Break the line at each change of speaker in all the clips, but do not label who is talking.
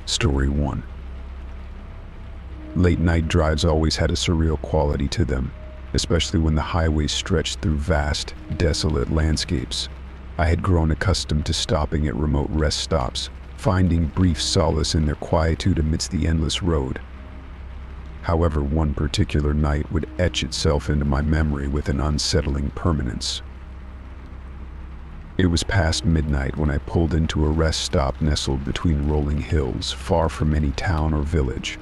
Story 1. Late night drives always had a surreal quality to them, especially when the highways stretched through vast, desolate landscapes. I had grown accustomed to stopping at remote rest stops, finding brief solace in their quietude amidst the endless road. However, one particular night would etch itself into my memory with an unsettling permanence. It was past midnight when I pulled into a rest stop nestled between rolling hills, far from any town or village.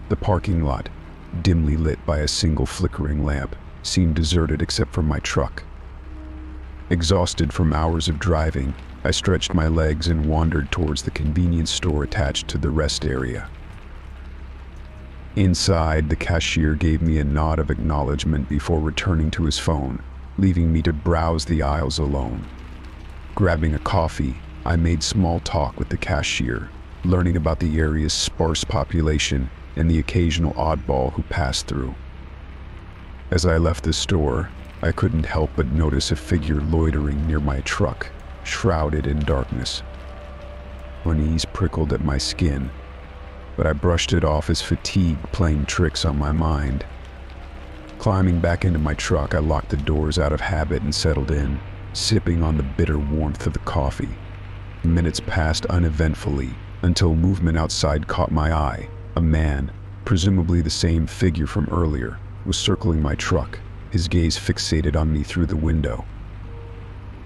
The parking lot, dimly lit by a single flickering lamp, seemed deserted except for my truck. Exhausted from hours of driving, I stretched my legs and wandered towards the convenience store attached to the rest area. Inside, the cashier gave me a nod of acknowledgement before returning to his phone, leaving me to browse the aisles alone. Grabbing a coffee, I made small talk with the cashier, learning about the area's sparse population and the occasional oddball who passed through. As I left the store, I couldn't help but notice a figure loitering near my truck, shrouded in darkness. Unease prickled at my skin, but I brushed it off as fatigue playing tricks on my mind. Climbing back into my truck, I locked the doors out of habit and settled in, sipping on the bitter warmth of the coffee. Minutes passed uneventfully until movement outside caught my eye. A man, presumably the same figure from earlier, was circling my truck, his gaze fixated on me through the window.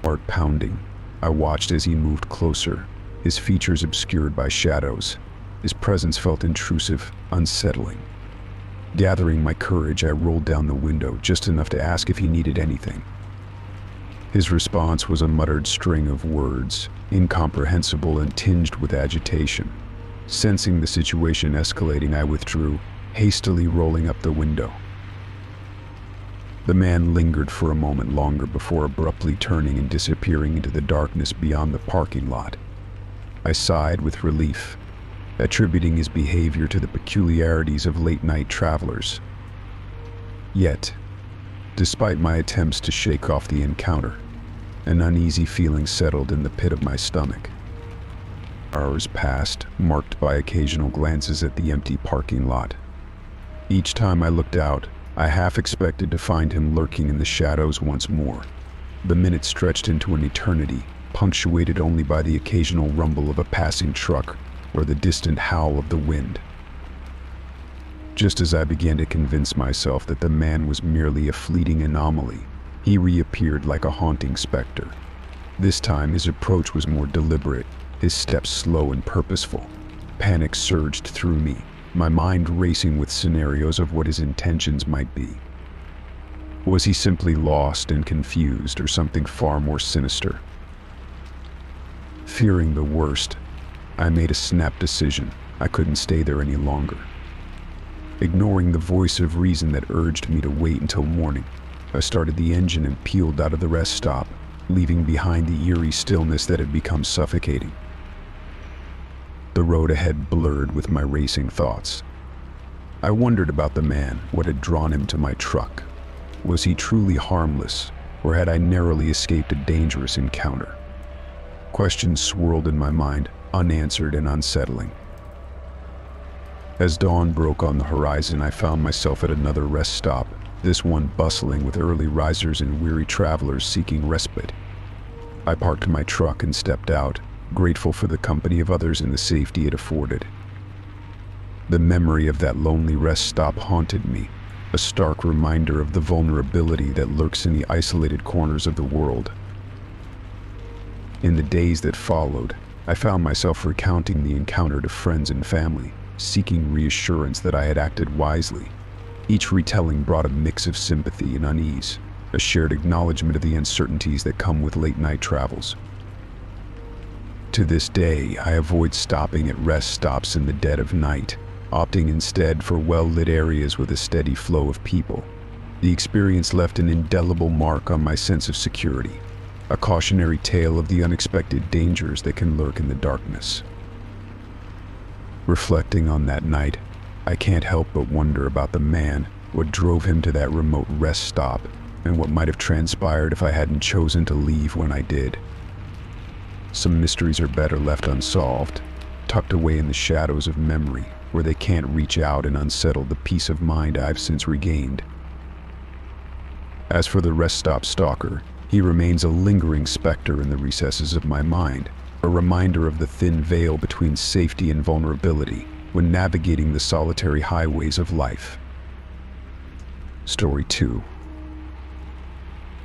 Heart pounding, I watched as he moved closer, his features obscured by shadows. His presence felt intrusive, unsettling. Gathering my courage, I rolled down the window just enough to ask if he needed anything. His response was a muttered string of words, incomprehensible and tinged with agitation. Sensing the situation escalating, I withdrew, hastily rolling up the window. The man lingered for a moment longer before abruptly turning and disappearing into the darkness beyond the parking lot. I sighed with relief, attributing his behavior to the peculiarities of late-night travelers. Yet, despite my attempts to shake off the encounter, an uneasy feeling settled in the pit of my stomach. Hours passed, marked by occasional glances at the empty parking lot. Each time I looked out, I half expected to find him lurking in the shadows once more. The minutes stretched into an eternity, punctuated only by the occasional rumble of a passing truck or the distant howl of the wind. Just as I began to convince myself that the man was merely a fleeting anomaly, he reappeared like a haunting specter. This time his approach was more deliberate, his steps slow and purposeful. Panic surged through me, my mind racing with scenarios of what his intentions might be. Was he simply lost and confused, or something far more sinister? Fearing the worst, I made a snap decision. I couldn't stay there any longer. Ignoring the voice of reason that urged me to wait until morning, I started the engine and peeled out of the rest stop, leaving behind the eerie stillness that had become suffocating. The road ahead blurred with my racing thoughts. I wondered about the man, what had drawn him to my truck. Was he truly harmless, or had I narrowly escaped a dangerous encounter? Questions swirled in my mind, unanswered and unsettling. As dawn broke on the horizon, I found myself at another rest stop, this one bustling with early risers and weary travelers seeking respite. I parked my truck and stepped out, grateful for the company of others and the safety it afforded. The memory of that lonely rest stop haunted me, a stark reminder of the vulnerability that lurks in the isolated corners of the world. In the days that followed, I found myself recounting the encounter to friends and family, seeking reassurance that I had acted wisely. Each retelling brought a mix of sympathy and unease, a shared acknowledgement of the uncertainties that come with late-night travels. To this day, I avoid stopping at rest stops in the dead of night, opting instead for well-lit areas with a steady flow of people. The experience left an indelible mark on my sense of security, a cautionary tale of the unexpected dangers that can lurk in the darkness. Reflecting on that night, I can't help but wonder about the man, what drove him to that remote rest stop, and what might have transpired if I hadn't chosen to leave when I did. Some mysteries are better left unsolved, tucked away in the shadows of memory, where they can't reach out and unsettle the peace of mind I've since regained. As for the rest stop stalker, he remains a lingering specter in the recesses of my mind, a reminder of the thin veil between safety and vulnerability when navigating the solitary highways of life. Story 2.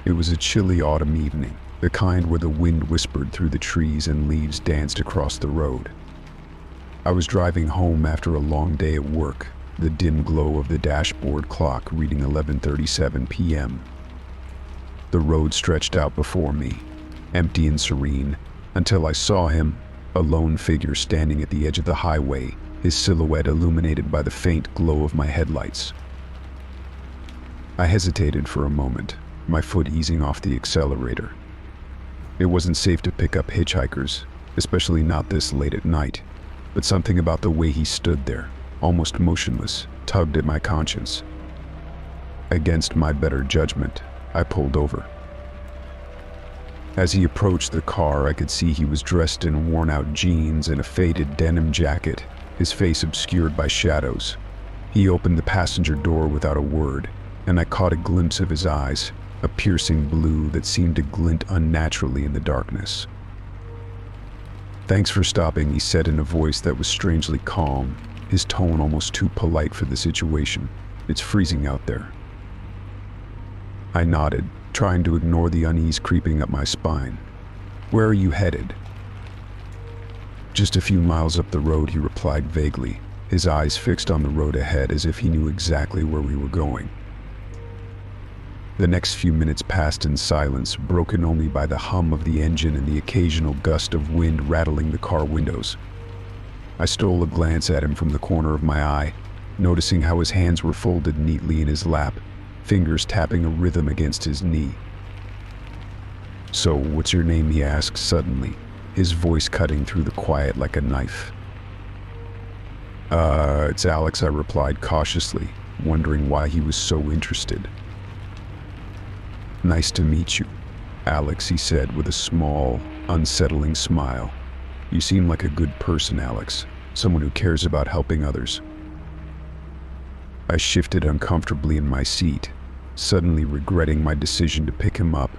It was a chilly autumn evening, the kind where the wind whispered through the trees and leaves danced across the road. I was driving home after a long day at work, the dim glow of the dashboard clock reading 11:37 p.m. The road stretched out before me, empty and serene, until I saw him, a lone figure standing at the edge of the highway, his silhouette illuminated by the faint glow of my headlights. I hesitated for a moment, my foot easing off the accelerator. It wasn't safe to pick up hitchhikers, especially not this late at night, but something about the way he stood there, almost motionless, tugged at my conscience. Against my better judgment, I pulled over. As he approached the car, I could see he was dressed in worn-out jeans and a faded denim jacket, his face obscured by shadows. He opened the passenger door without a word, and I caught a glimpse of his eyes, a piercing blue that seemed to glint unnaturally in the darkness. "Thanks for stopping," he said in a voice that was strangely calm, his tone almost too polite for the situation. "It's freezing out there." I nodded, trying to ignore the unease creeping up my spine. "Where are you headed?" "Just a few miles up the road," he replied vaguely, his eyes fixed on the road ahead as if he knew exactly where we were going. The next few minutes passed in silence, broken only by the hum of the engine and the occasional gust of wind rattling the car windows. I stole a glance at him from the corner of my eye, noticing how his hands were folded neatly in his lap, fingers tapping a rhythm against his knee. "So, what's your name?" he asked suddenly, his voice cutting through the quiet like a knife. It's Alex," I replied cautiously, wondering why he was so interested. "Nice to meet you, Alex," he said with a small, unsettling smile. "You seem like a good person, Alex, someone who cares about helping others." I shifted uncomfortably in my seat, suddenly regretting my decision to pick him up.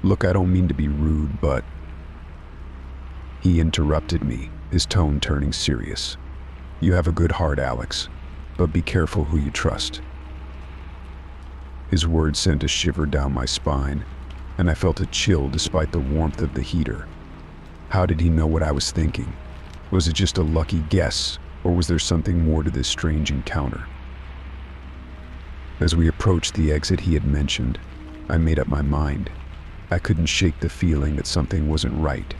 "Look, I don't mean to be rude, but..." He interrupted me, his tone turning serious. "You have a good heart, Alex, but be careful who you trust." His words sent a shiver down my spine, and I felt a chill despite the warmth of the heater. How did he know what I was thinking? Was it just a lucky guess, or was there something more to this strange encounter? As we approached the exit he had mentioned, I made up my mind. I couldn't shake the feeling that something wasn't right.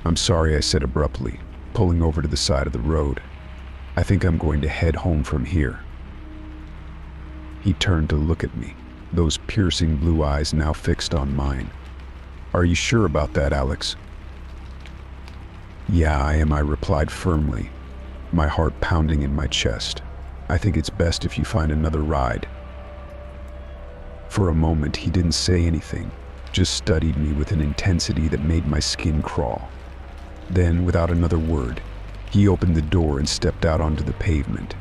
"I'm sorry," I said abruptly, pulling over to the side of the road. "I think I'm going to head home from here." He turned to look at me, those piercing blue eyes now fixed on mine. "Are you sure about that, Alex?" "Yeah, I am," I replied firmly, my heart pounding in my chest. "I think it's best if you find another ride." For a moment, he didn't say anything, just studied me with an intensity that made my skin crawl. Then, without another word, he opened the door and stepped out onto the pavement.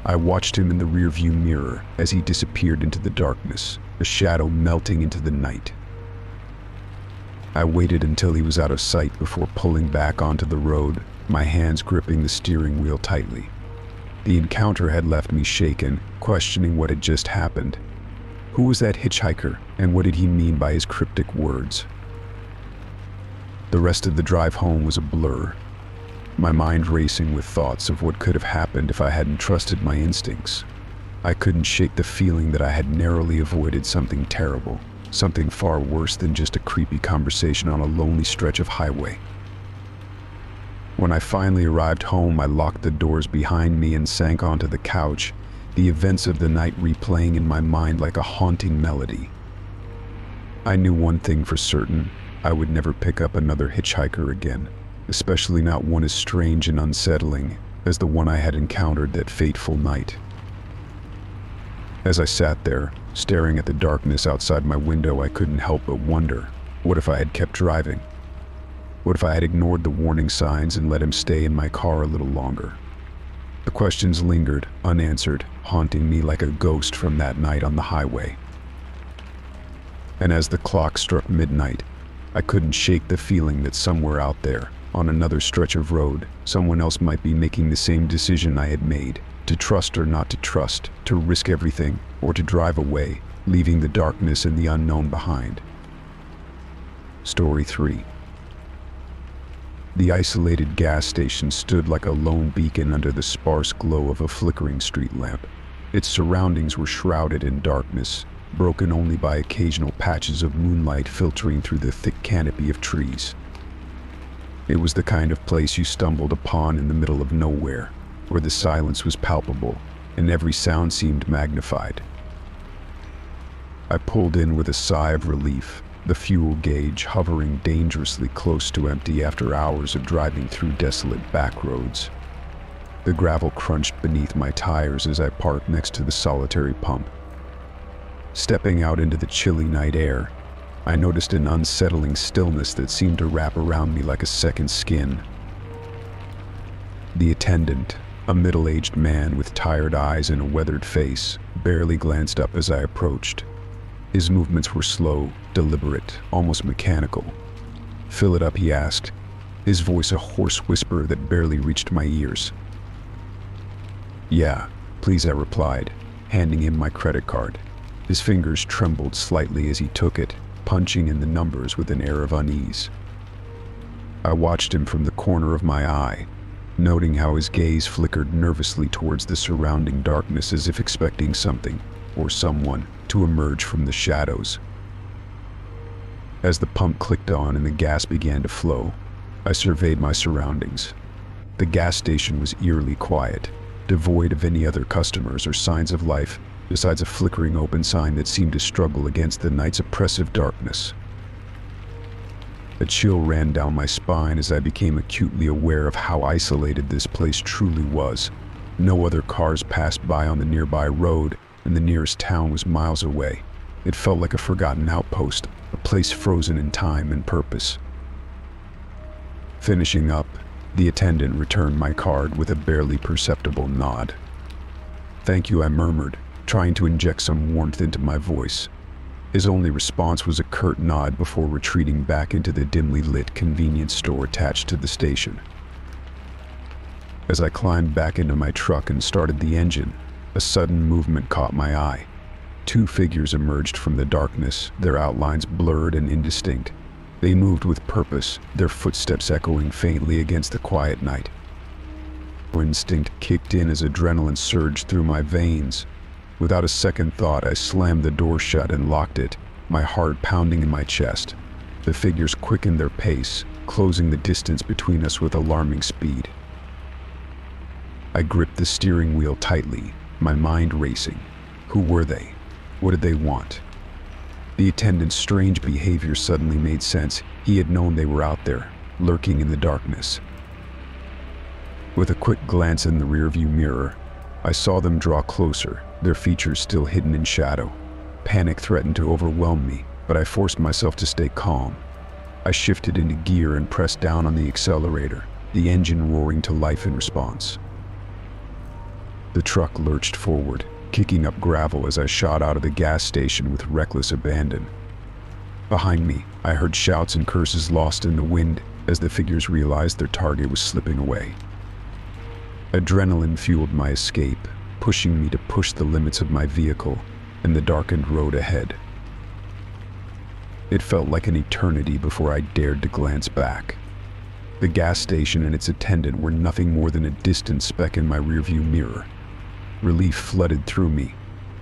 I watched him in the rearview mirror as he disappeared into the darkness, a shadow melting into the night. I waited until he was out of sight before pulling back onto the road, my hands gripping the steering wheel tightly. The encounter had left me shaken, questioning what had just happened. Who was that hitchhiker, and what did he mean by his cryptic words? The rest of the drive home was a blur, my mind racing with thoughts of what could have happened if I hadn't trusted my instincts. I couldn't shake the feeling that I had narrowly avoided something terrible, something far worse than just a creepy conversation on a lonely stretch of highway. When I finally arrived home, I locked the doors behind me and sank onto the couch, the events of the night replaying in my mind like a haunting melody. I knew one thing for certain: I would never pick up another hitchhiker again, especially not one as strange and unsettling as the one I had encountered that fateful night. As I sat there, staring at the darkness outside my window, I couldn't help but wonder, what if I had kept driving? What if I had ignored the warning signs and let him stay in my car a little longer? The questions lingered, unanswered, haunting me like a ghost from that night on the highway. And as the clock struck midnight, I couldn't shake the feeling that somewhere out there, on another stretch of road, someone else might be making the same decision I had made, to trust or not to trust, to risk everything, or to drive away, leaving the darkness and the unknown behind. Story 3. The isolated gas station stood like a lone beacon under the sparse glow of a flickering street lamp. Its surroundings were shrouded in darkness, broken only by occasional patches of moonlight filtering through the thick canopy of trees. It was the kind of place you stumbled upon in the middle of nowhere, where the silence was palpable and every sound seemed magnified. I pulled in with a sigh of relief, the fuel gauge hovering dangerously close to empty after hours of driving through desolate back roads. The gravel crunched beneath my tires as I parked next to the solitary pump. Stepping out into the chilly night air, I noticed an unsettling stillness that seemed to wrap around me like a second skin. The attendant, a middle-aged man with tired eyes and a weathered face, barely glanced up as I approached. His movements were slow, deliberate, almost mechanical. "Fill it up," he asked, his voice a hoarse whisper that barely reached my ears. "Yeah, please," I replied, handing him my credit card. His fingers trembled slightly as he took it, punching in the numbers with an air of unease. I watched him from the corner of my eye, noting how his gaze flickered nervously towards the surrounding darkness as if expecting something, or someone, to emerge from the shadows. As the pump clicked on and the gas began to flow, I surveyed my surroundings. The gas station was eerily quiet, devoid of any other customers or signs of life, besides a flickering open sign that seemed to struggle against the night's oppressive darkness. A chill ran down my spine as I became acutely aware of how isolated this place truly was. No other cars passed by on the nearby road, and the nearest town was miles away. It felt like a forgotten outpost, a place frozen in time and purpose. Finishing up, the attendant returned my card with a barely perceptible nod. "Thank you," I murmured, trying to inject some warmth into my voice. His only response was a curt nod before retreating back into the dimly lit convenience store attached to the station. As I climbed back into my truck and started the engine, a sudden movement caught my eye. Two figures emerged from the darkness, their outlines blurred and indistinct. They moved with purpose, their footsteps echoing faintly against the quiet night. Instinct kicked in as adrenaline surged through my veins. Without a second thought, I slammed the door shut and locked it, my heart pounding in my chest. The figures quickened their pace, closing the distance between us with alarming speed. I gripped the steering wheel tightly, my mind racing. Who were they? What did they want? The attendant's strange behavior suddenly made sense. He had known they were out there, lurking in the darkness. With a quick glance in the rearview mirror, I saw them draw closer, their features still hidden in shadow. Panic threatened to overwhelm me, but I forced myself to stay calm. I shifted into gear and pressed down on the accelerator, the engine roaring to life in response. The truck lurched forward, kicking up gravel as I shot out of the gas station with reckless abandon. Behind me, I heard shouts and curses lost in the wind as the figures realized their target was slipping away. Adrenaline fueled my escape, pushing me to push the limits of my vehicle and the darkened road ahead. It felt like an eternity before I dared to glance back. The gas station and its attendant were nothing more than a distant speck in my rearview mirror. Relief flooded through me,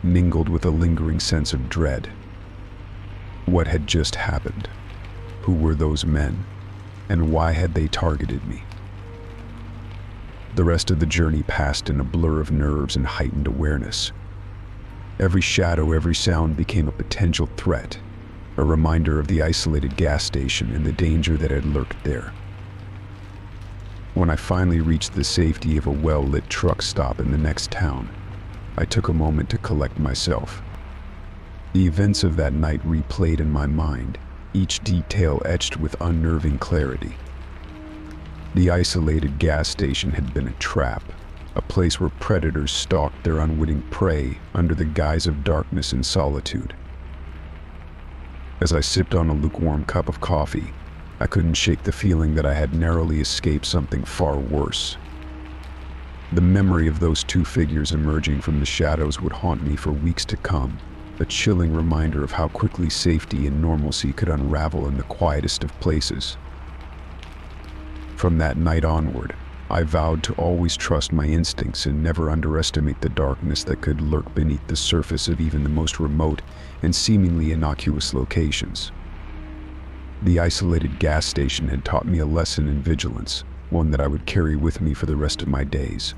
mingled with a lingering sense of dread. What had just happened? Who were those men? And why had they targeted me? The rest of the journey passed in a blur of nerves and heightened awareness. Every shadow, every sound became a potential threat, a reminder of the isolated gas station and the danger that had lurked there. When I finally reached the safety of a well-lit truck stop in the next town, I took a moment to collect myself. The events of that night replayed in my mind, each detail etched with unnerving clarity. The isolated gas station had been a trap, a place where predators stalked their unwitting prey under the guise of darkness and solitude. As I sipped on a lukewarm cup of coffee, I couldn't shake the feeling that I had narrowly escaped something far worse. The memory of those two figures emerging from the shadows would haunt me for weeks to come, a chilling reminder of how quickly safety and normalcy could unravel in the quietest of places. From that night onward, I vowed to always trust my instincts and never underestimate the darkness that could lurk beneath the surface of even the most remote and seemingly innocuous locations. The isolated gas station had taught me a lesson in vigilance, one that I would carry with me for the rest of my days.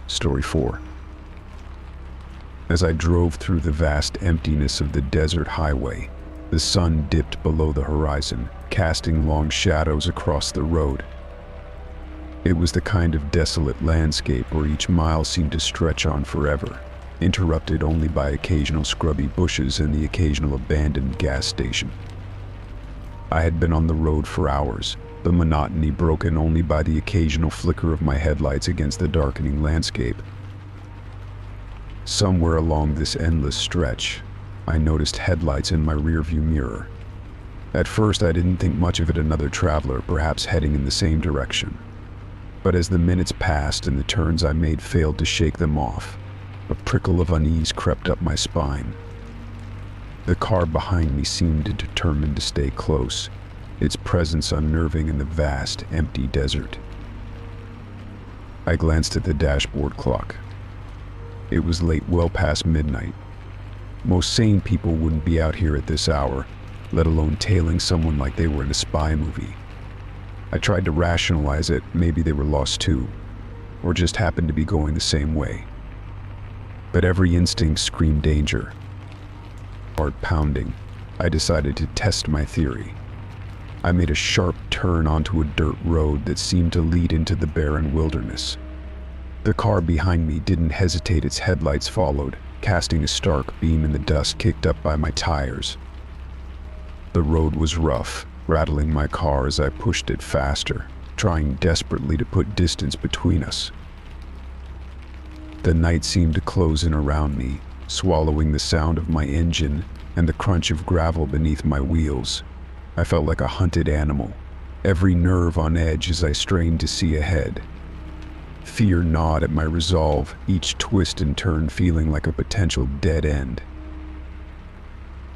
Story 4. As I drove through the vast emptiness of the desert highway, the sun dipped below the horizon, casting long shadows across the road. It was the kind of desolate landscape where each mile seemed to stretch on forever, interrupted only by occasional scrubby bushes and the occasional abandoned gas station. I had been on the road for hours, the monotony broken only by the occasional flicker of my headlights against the darkening landscape. Somewhere along this endless stretch, I noticed headlights in my rearview mirror. At first, I didn't think much of it, another traveler, perhaps heading in the same direction. But as the minutes passed and the turns I made failed to shake them off, a prickle of unease crept up my spine. The car behind me seemed determined to stay close, its presence unnerving in the vast, empty desert. I glanced at the dashboard clock. It was late, well past midnight. Most sane people wouldn't be out here at this hour, let alone tailing someone like they were in a spy movie. I tried to rationalize it, maybe they were lost too, or just happened to be going the same way. But every instinct screamed danger. Heart pounding, I decided to test my theory. I made a sharp turn onto a dirt road that seemed to lead into the barren wilderness. The car behind me didn't hesitate, its headlights followed, casting a stark beam in the dust kicked up by my tires. The road was rough, rattling my car as I pushed it faster, trying desperately to put distance between us. The night seemed to close in around me, swallowing the sound of my engine and the crunch of gravel beneath my wheels. I felt like a hunted animal, every nerve on edge as I strained to see ahead. Fear gnawed at my resolve, each twist and turn feeling like a potential dead end.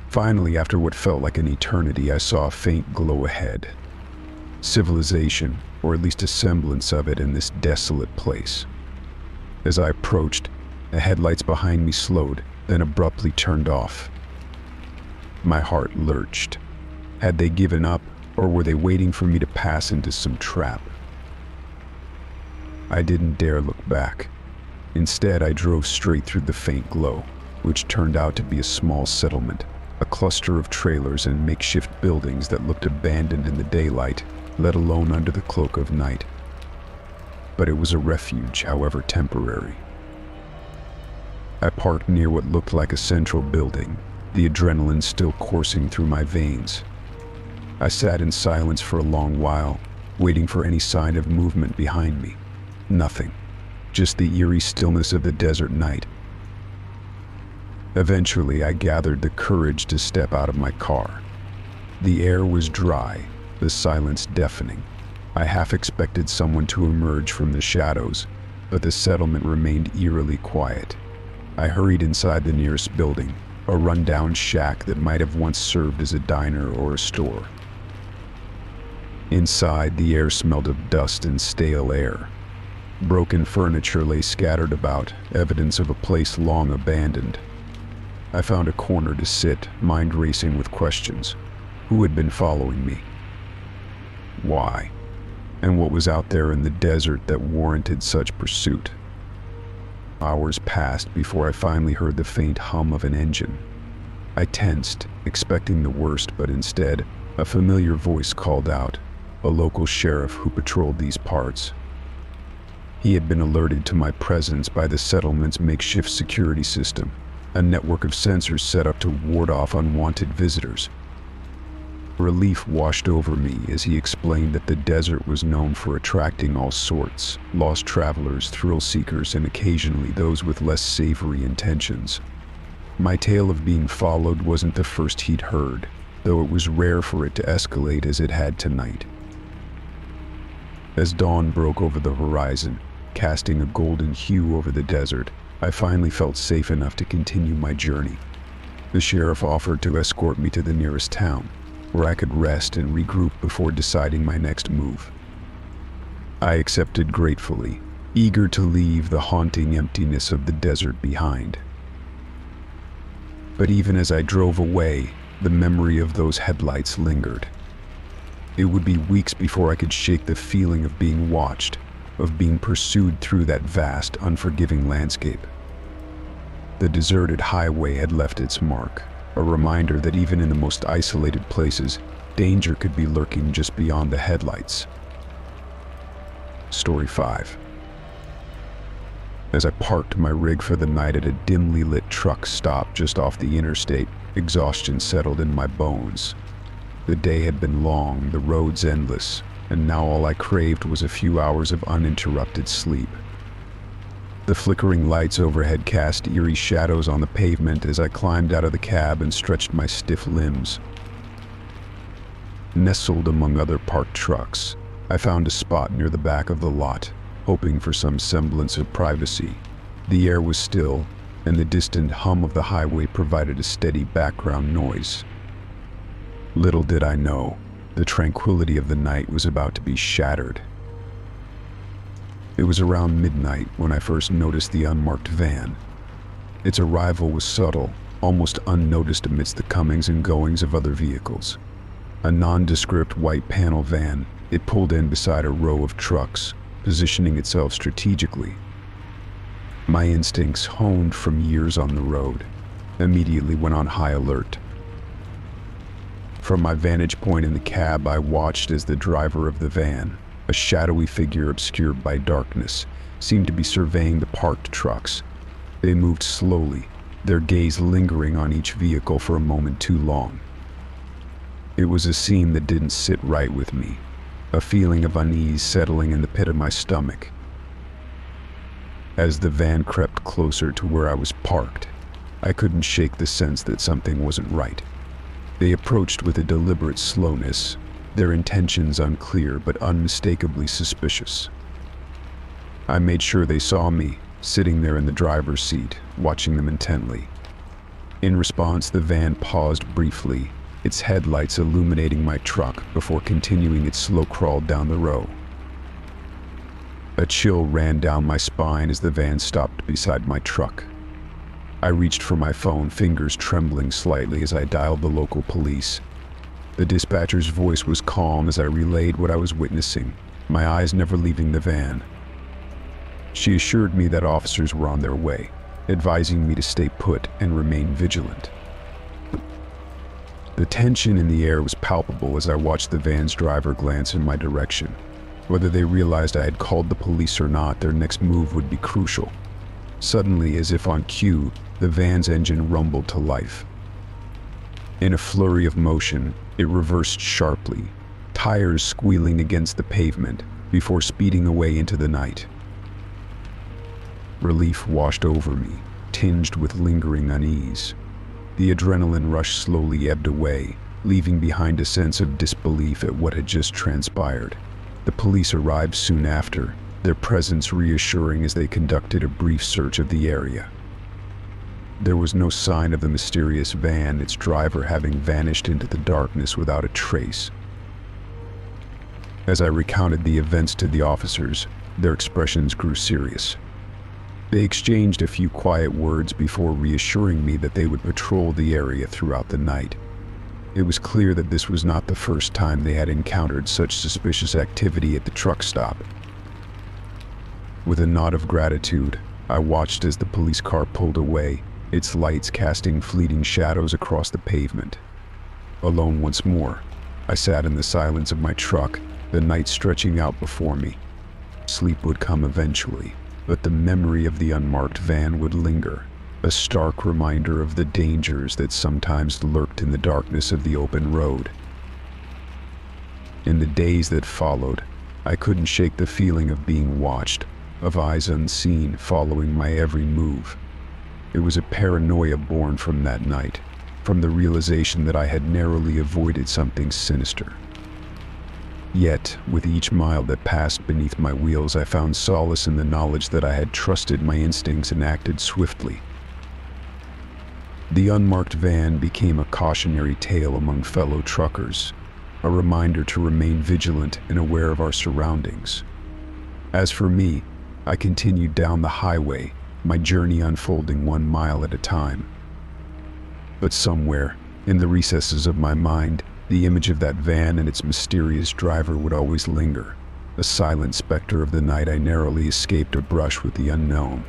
Finally, after what felt like an eternity, I saw a faint glow ahead. Civilization, or at least a semblance of it, in this desolate place. As I approached, the headlights behind me slowed, then abruptly turned off. My heart lurched. Had they given up, or were they waiting for me to pass into some trap? I didn't dare look back. Instead, I drove straight through the faint glow, which turned out to be a small settlement, a cluster of trailers and makeshift buildings that looked abandoned in the daylight, let alone under the cloak of night. But it was a refuge, however temporary. I parked near what looked like a central building, the adrenaline still coursing through my veins. I sat in silence for a long while, waiting for any sign of movement behind me. Nothing. Just the eerie stillness of the desert night. Eventually, I gathered the courage to step out of my car. The air was dry, the silence deafening. I half expected someone to emerge from the shadows, but the settlement remained eerily quiet. I hurried inside the nearest building, a rundown shack that might have once served as a diner or a store. Inside, the air smelled of dust and stale air. Broken furniture lay scattered about, evidence of a place long abandoned. I found a corner to sit, mind racing with questions. Who had been following me? Why? And what was out there in the desert that warranted such pursuit? Hours passed before I finally heard the faint hum of an engine. I tensed, expecting the worst, but instead, a familiar voice called out, a local sheriff who patrolled these parts. He had been alerted to my presence by the settlement's makeshift security system, a network of sensors set up to ward off unwanted visitors. Relief washed over me as he explained that the desert was known for attracting all sorts: lost travelers, thrill seekers, and occasionally those with less savory intentions. My tale of being followed wasn't the first he'd heard, though it was rare for it to escalate as it had tonight. As dawn broke over the horizon, casting a golden hue over the desert, I finally felt safe enough to continue my journey. The sheriff offered to escort me to the nearest town, where I could rest and regroup before deciding my next move. I accepted gratefully, eager to leave the haunting emptiness of the desert behind. But even as I drove away, the memory of those headlights lingered. It would be weeks before I could shake the feeling of being watched, of being pursued through that vast, unforgiving landscape. The deserted highway had left its mark, a reminder that even in the most isolated places, danger could be lurking just beyond the headlights. Story 5. As I parked my rig for the night at a dimly lit truck stop just off the interstate, exhaustion settled in my bones. The day had been long, the roads endless, and now all I craved was a few hours of uninterrupted sleep. The flickering lights overhead cast eerie shadows on the pavement as I climbed out of the cab and stretched my stiff limbs. Nestled among other parked trucks, I found a spot near the back of the lot, hoping for some semblance of privacy. The air was still, and the distant hum of the highway provided a steady background noise. Little did I know, the tranquility of the night was about to be shattered. It was around midnight when I first noticed the unmarked van. Its arrival was subtle, almost unnoticed amidst the comings and goings of other vehicles. A nondescript white panel van, it pulled in beside a row of trucks, positioning itself strategically. My instincts, honed from years on the road, immediately went on high alert. From my vantage point in the cab, I watched as the driver of the van, a shadowy figure obscured by darkness, seemed to be surveying the parked trucks. They moved slowly, their gaze lingering on each vehicle for a moment too long. It was a scene that didn't sit right with me, a feeling of unease settling in the pit of my stomach. As the van crept closer to where I was parked, I couldn't shake the sense that something wasn't right. They approached with a deliberate slowness, their intentions unclear but unmistakably suspicious. I made sure they saw me, sitting there in the driver's seat, watching them intently. In response, the van paused briefly, its headlights illuminating my truck before continuing its slow crawl down the row. A chill ran down my spine as the van stopped beside my truck. I reached for my phone, fingers trembling slightly as I dialed the local police. The dispatcher's voice was calm as I relayed what I was witnessing, my eyes never leaving the van. She assured me that officers were on their way, advising me to stay put and remain vigilant. The tension in the air was palpable as I watched the van's driver glance in my direction. Whether they realized I had called the police or not, their next move would be crucial. Suddenly, as if on cue, the van's engine rumbled to life. In a flurry of motion, it reversed sharply, tires squealing against the pavement, before speeding away into the night. Relief washed over me, tinged with lingering unease. The adrenaline rush slowly ebbed away, leaving behind a sense of disbelief at what had just transpired. The police arrived soon after, their presence reassuring as they conducted a brief search of the area. There was no sign of the mysterious van, its driver having vanished into the darkness without a trace. As I recounted the events to the officers, their expressions grew serious. They exchanged a few quiet words before reassuring me that they would patrol the area throughout the night. It was clear that this was not the first time they had encountered such suspicious activity at the truck stop. With a nod of gratitude, I watched as the police car pulled away, its lights casting fleeting shadows across the pavement. Alone once more, I sat in the silence of my truck, the night stretching out before me. Sleep would come eventually, but the memory of the unmarked van would linger, a stark reminder of the dangers that sometimes lurked in the darkness of the open road. In the days that followed, I couldn't shake the feeling of being watched, of eyes unseen following my every move. It was a paranoia born from that night, from the realization that I had narrowly avoided something sinister. Yet, with each mile that passed beneath my wheels, I found solace in the knowledge that I had trusted my instincts and acted swiftly. The unmarked van became a cautionary tale among fellow truckers, a reminder to remain vigilant and aware of our surroundings. As for me, I continued down the highway, my journey unfolding 1 mile at a time. But somewhere, in the recesses of my mind, the image of that van and its mysterious driver would always linger, a silent specter of the night I narrowly escaped a brush with the unknown.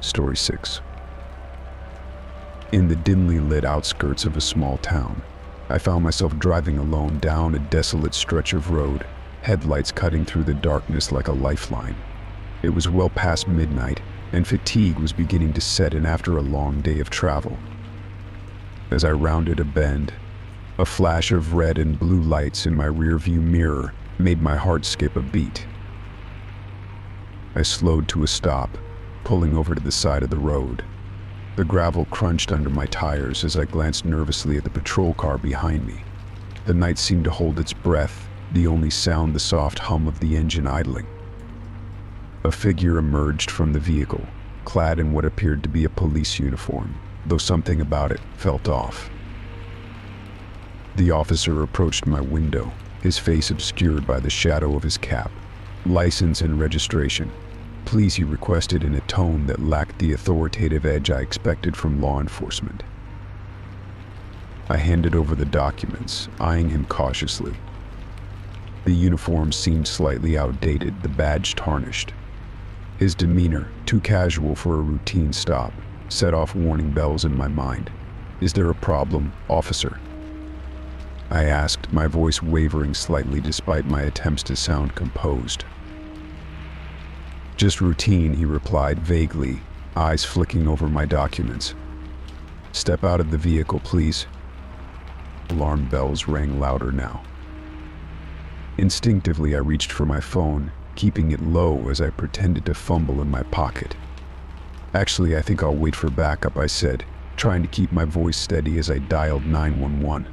Story 6. In the dimly lit outskirts of a small town, I found myself driving alone down a desolate stretch of road, headlights cutting through the darkness like a lifeline. It was well past midnight, and fatigue was beginning to set in after a long day of travel. As I rounded a bend, a flash of red and blue lights in my rearview mirror made my heart skip a beat. I slowed to a stop, pulling over to the side of the road. The gravel crunched under my tires as I glanced nervously at the patrol car behind me. The night seemed to hold its breath, the only sound the soft hum of the engine idling. A figure emerged from the vehicle, clad in what appeared to be a police uniform, though something about it felt off. The officer approached my window, his face obscured by the shadow of his cap. "License and registration, please," he requested in a tone that lacked the authoritative edge I expected from law enforcement. I handed over the documents, eyeing him cautiously. The uniform seemed slightly outdated, the badge tarnished. His demeanor, too casual for a routine stop, set off warning bells in my mind. "Is there a problem, officer?" I asked, my voice wavering slightly despite my attempts to sound composed. "Just routine," he replied vaguely, eyes flicking over my documents. "Step out of the vehicle, please." Alarm bells rang louder now. Instinctively, I reached for my phone, keeping it low as I pretended to fumble in my pocket. "Actually, I think I'll wait for backup," I said, trying to keep my voice steady as I dialed 911.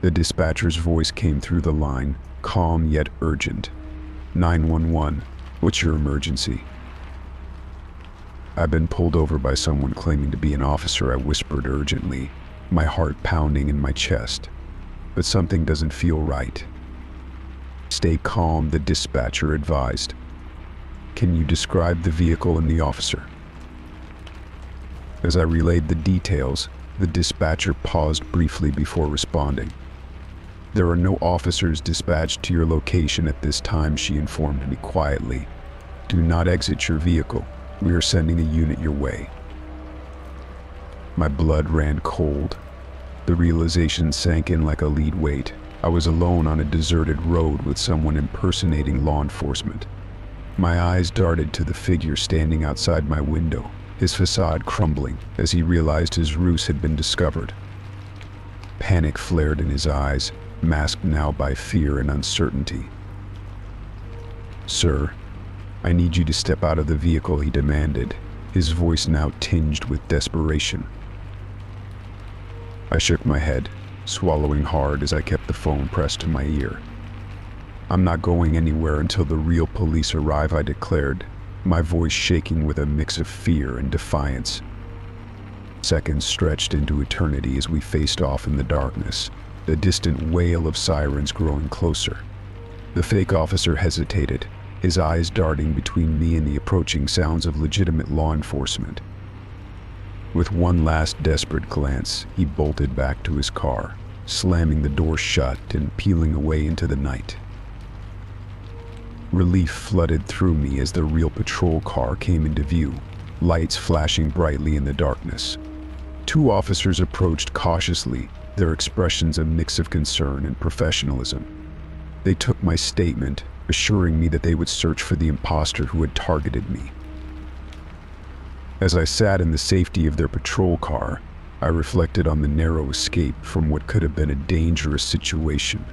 The dispatcher's voice came through the line, calm yet urgent. "911, what's your emergency?" "I've been pulled over by someone claiming to be an officer," I whispered urgently, my heart pounding in my chest. "But something doesn't feel right." "Stay calm," the dispatcher advised. "Can you describe the vehicle and the officer?" As I relayed the details, the dispatcher paused briefly before responding. "There are no officers dispatched to your location at this time," she informed me quietly. "Do not exit your vehicle. We are sending a unit your way." My blood ran cold. The realization sank in like a lead weight. I was alone on a deserted road with someone impersonating law enforcement. My eyes darted to the figure standing outside my window, his facade crumbling as he realized his ruse had been discovered. Panic flared in his eyes, masked now by fear and uncertainty. "Sir, I need you to step out of the vehicle," he demanded, his voice now tinged with desperation. I shook my head, swallowing hard as I kept the phone pressed to my ear. "I'm not going anywhere until the real police arrive," I declared, my voice shaking with a mix of fear and defiance. Seconds stretched into eternity as we faced off in the darkness, the distant wail of sirens growing closer. The fake officer hesitated, his eyes darting between me and the approaching sounds of legitimate law enforcement. With one last desperate glance, he bolted back to his car, slamming the door shut and peeling away into the night. Relief flooded through me as the real patrol car came into view, lights flashing brightly in the darkness. Two officers approached cautiously, their expressions a mix of concern and professionalism. They took my statement, assuring me that they would search for the imposter who had targeted me. As I sat in the safety of their patrol car, I reflected on the narrow escape from what could have been a dangerous situation.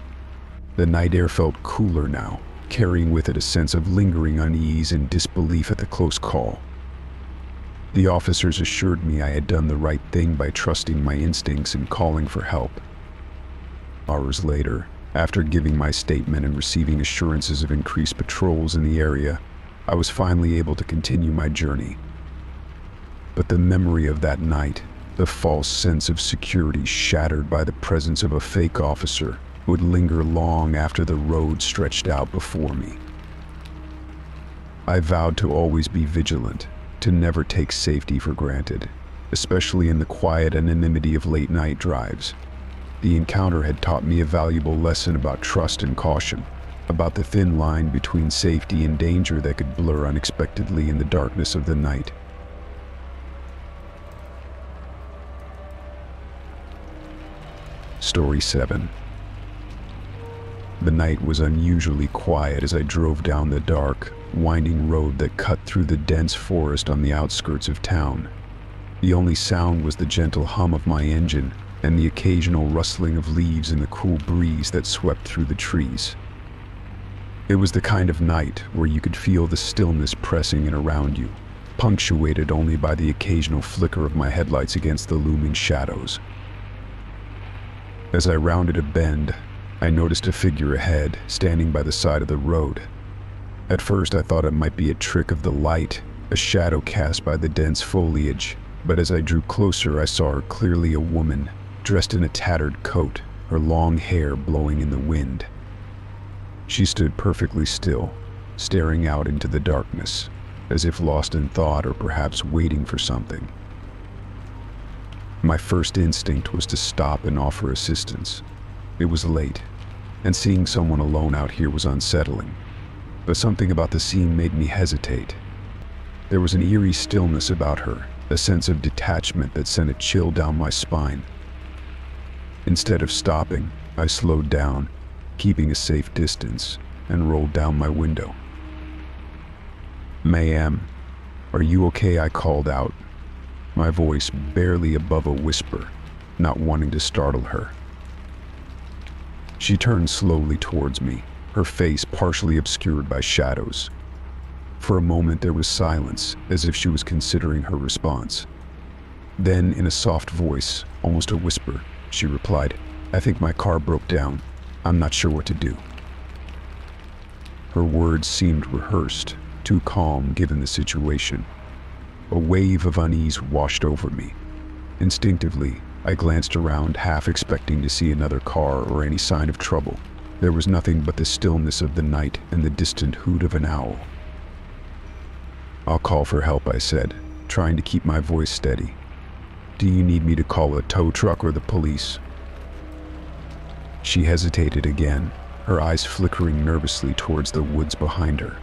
The night air felt cooler now, carrying with it a sense of lingering unease and disbelief at the close call. The officers assured me I had done the right thing by trusting my instincts and calling for help. Hours later, after giving my statement and receiving assurances of increased patrols in the area, I was finally able to continue my journey. But the memory of that night, the false sense of security shattered by the presence of a fake officer, would linger long after the road stretched out before me. I vowed to always be vigilant, to never take safety for granted, especially in the quiet anonymity of late-night drives. The encounter had taught me a valuable lesson about trust and caution, about the thin line between safety and danger that could blur unexpectedly in the darkness of the night. Story 7. The night was unusually quiet as I drove down the dark, winding road that cut through the dense forest on the outskirts of town. The only sound was the gentle hum of my engine and the occasional rustling of leaves in the cool breeze that swept through the trees. It was the kind of night where you could feel the stillness pressing in around you, punctuated only by the occasional flicker of my headlights against the looming shadows. As I rounded a bend, I noticed a figure ahead, standing by the side of the road. At first I thought it might be a trick of the light, a shadow cast by the dense foliage, but as I drew closer I saw her clearly a woman, dressed in a tattered coat, her long hair blowing in the wind. She stood perfectly still, staring out into the darkness, as if lost in thought or perhaps waiting for something. My first instinct was to stop and offer assistance. It was late, and seeing someone alone out here was unsettling. But something about the scene made me hesitate. There was an eerie stillness about her, a sense of detachment that sent a chill down my spine. Instead of stopping, I slowed down, keeping a safe distance, and rolled down my window. "Ma'am, are you okay?" I called out, my voice barely above a whisper, not wanting to startle her. She turned slowly towards me, her face partially obscured by shadows. For a moment there was silence, as if she was considering her response. Then, in a soft voice, almost a whisper, she replied, "I think my car broke down. I'm not sure what to do." Her words seemed rehearsed, too calm given the situation. A wave of unease washed over me. Instinctively, I glanced around, half expecting to see another car or any sign of trouble. There was nothing but the stillness of the night and the distant hoot of an owl. "I'll call for help," I said, trying to keep my voice steady. "Do you need me to call a tow truck or the police?" She hesitated again, her eyes flickering nervously towards the woods behind her.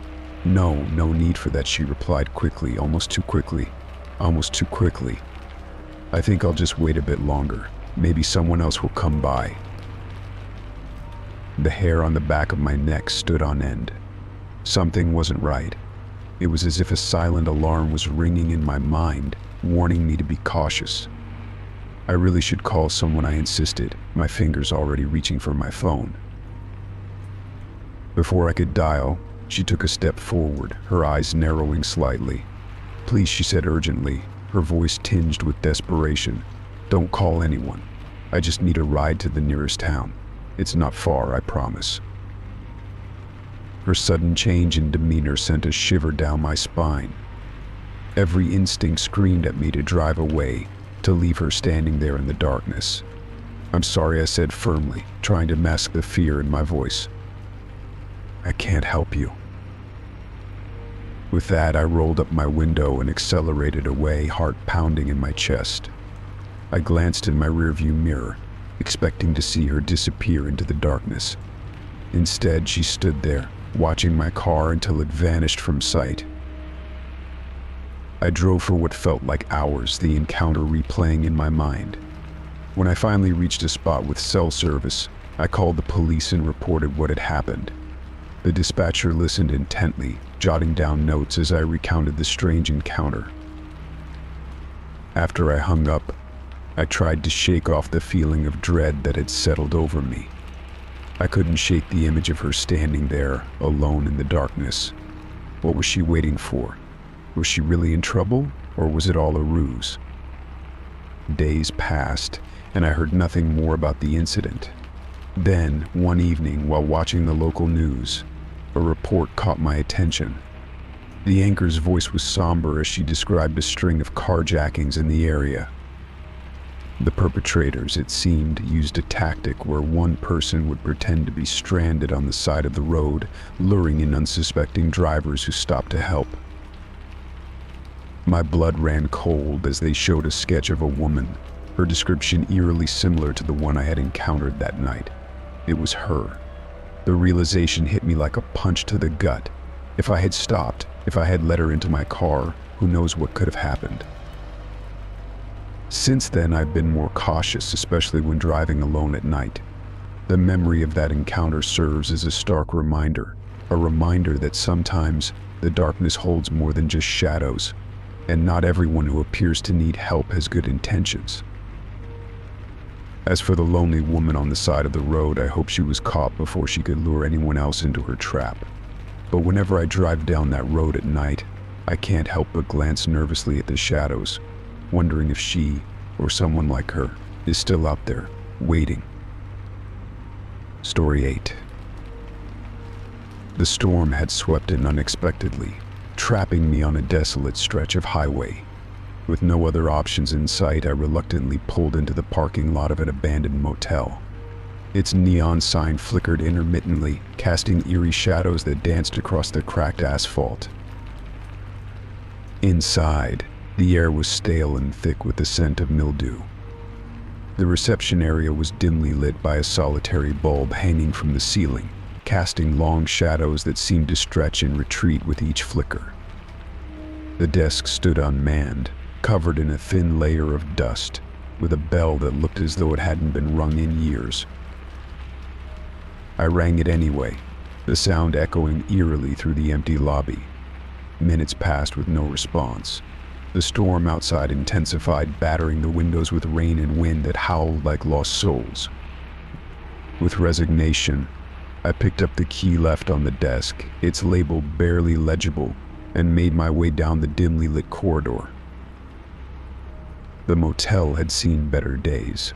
No need for that," she replied quickly, almost too quickly. "I think I'll just wait a bit longer. Maybe someone else will come by." The hair on the back of my neck stood on end. Something wasn't right. It was as if a silent alarm was ringing in my mind, warning me to be cautious. I really should call someone, I insisted, my fingers already reaching for my phone. Before I could dial, she took a step forward, her eyes narrowing slightly. "Please," she said urgently, her voice tinged with desperation. "Don't call anyone. I just need a ride to the nearest town. It's not far, I promise." Her sudden change in demeanor sent a shiver down my spine. Every instinct screamed at me to drive away, to leave her standing there in the darkness. "I'm sorry," I said firmly, trying to mask the fear in my voice. "I can't help you." With that, I rolled up my window and accelerated away, heart pounding in my chest. I glanced in my rearview mirror, expecting to see her disappear into the darkness. Instead, she stood there, watching my car until it vanished from sight. I drove for what felt like hours, the encounter replaying in my mind. When I finally reached a spot with cell service, I called the police and reported what had happened. The dispatcher listened intently, jotting down notes as I recounted the strange encounter. After I hung up, I tried to shake off the feeling of dread that had settled over me. I couldn't shake the image of her standing there, alone in the darkness. What was she waiting for? Was she really in trouble, or was it all a ruse? Days passed, and I heard nothing more about the incident. Then, one evening, while watching the local news, a report caught my attention. The anchor's voice was somber as she described a string of carjackings in the area. The perpetrators, it seemed, used a tactic where one person would pretend to be stranded on the side of the road, luring in unsuspecting drivers who stopped to help. My blood ran cold as they showed a sketch of a woman, her description eerily similar to the one I had encountered that night. It was her. The realization hit me like a punch to the gut. If I had stopped, if I had let her into my car, who knows what could have happened. Since then, I've been more cautious, especially when driving alone at night. The memory of that encounter serves as a stark reminder, a reminder that sometimes the darkness holds more than just shadows, and not everyone who appears to need help has good intentions. As for the lonely woman on the side of the road, I hope she was caught before she could lure anyone else into her trap. But whenever I drive down that road at night, I can't help but glance nervously at the shadows, wondering if she, or someone like her, is still out there, waiting. Story 8. The storm had swept in unexpectedly, trapping me on a desolate stretch of highway. With no other options in sight, I reluctantly pulled into the parking lot of an abandoned motel. Its neon sign flickered intermittently, casting eerie shadows that danced across the cracked asphalt. Inside, the air was stale and thick with the scent of mildew. The reception area was dimly lit by a solitary bulb hanging from the ceiling, casting long shadows that seemed to stretch and retreat with each flicker. The desk stood unmanned, covered in a thin layer of dust, with a bell that looked as though it hadn't been rung in years. I rang it anyway, the sound echoing eerily through the empty lobby. Minutes passed with no response. The storm outside intensified, battering the windows with rain and wind that howled like lost souls. With resignation, I picked up the key left on the desk, its label barely legible, and made my way down the dimly lit corridor. The motel had seen better days.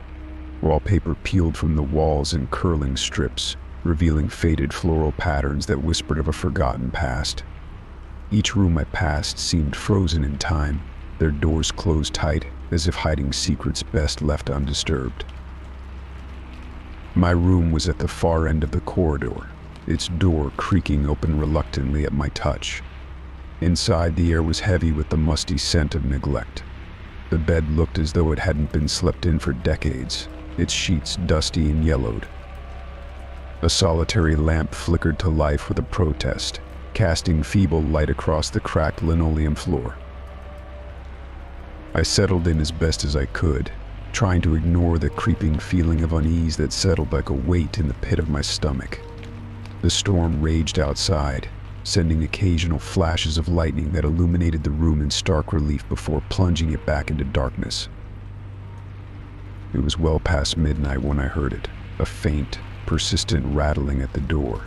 Wallpaper peeled from the walls in curling strips, revealing faded floral patterns that whispered of a forgotten past. Each room I passed seemed frozen in time, their doors closed tight, as if hiding secrets best left undisturbed. My room was at the far end of the corridor, its door creaking open reluctantly at my touch. Inside, the air was heavy with the musty scent of neglect. The bed looked as though it hadn't been slept in for decades, its sheets dusty and yellowed. A solitary lamp flickered to life with a protest, casting feeble light across the cracked linoleum floor. I settled in as best as I could, trying to ignore the creeping feeling of unease that settled like a weight in the pit of my stomach. The storm raged outside, sending occasional flashes of lightning that illuminated the room in stark relief before plunging it back into darkness. It was well past midnight when I heard it, a faint, persistent rattling at the door.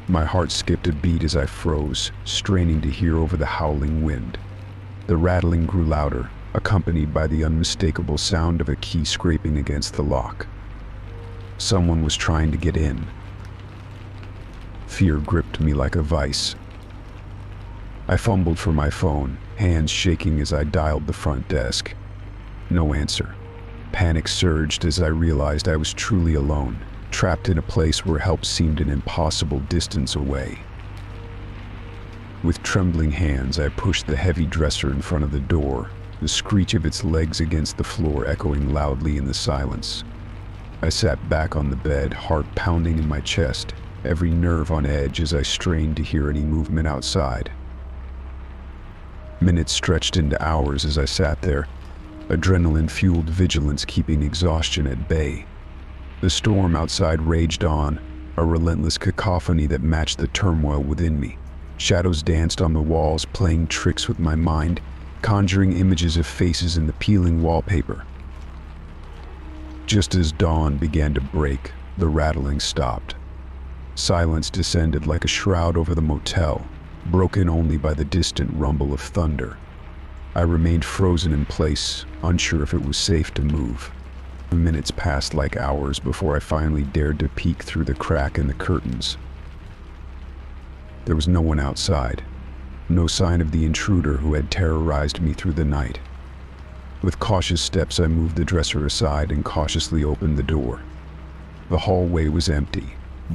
My heart skipped a beat as I froze, straining to hear over the howling wind. The rattling grew louder, accompanied by the unmistakable sound of a key scraping against the lock. Someone was trying to get in. Fear gripped me like a vice. I fumbled for my phone, hands shaking as I dialed the front desk. No answer. Panic surged as I realized I was truly alone, trapped in a place where help seemed an impossible distance away. With trembling hands, I pushed the heavy dresser in front of the door, the screech of its legs against the floor echoing loudly in the silence. I sat back on the bed, heart pounding in my chest, every nerve on edge as I strained to hear any movement outside. Minutes stretched into hours as I sat there, adrenaline-fueled vigilance keeping exhaustion at bay. The storm outside raged on, a relentless cacophony that matched the turmoil within me. Shadows danced on the walls, playing tricks with my mind, conjuring images of faces in the peeling wallpaper. Just as dawn began to break, the rattling stopped. Silence descended like a shroud over the motel, broken only by the distant rumble of thunder. I remained frozen in place, unsure if it was safe to move. Minutes passed like hours before I finally dared to peek through the crack in the curtains. There was no one outside, no sign of the intruder who had terrorized me through the night. With cautious steps, I moved the dresser aside and cautiously opened the door. The hallway was empty,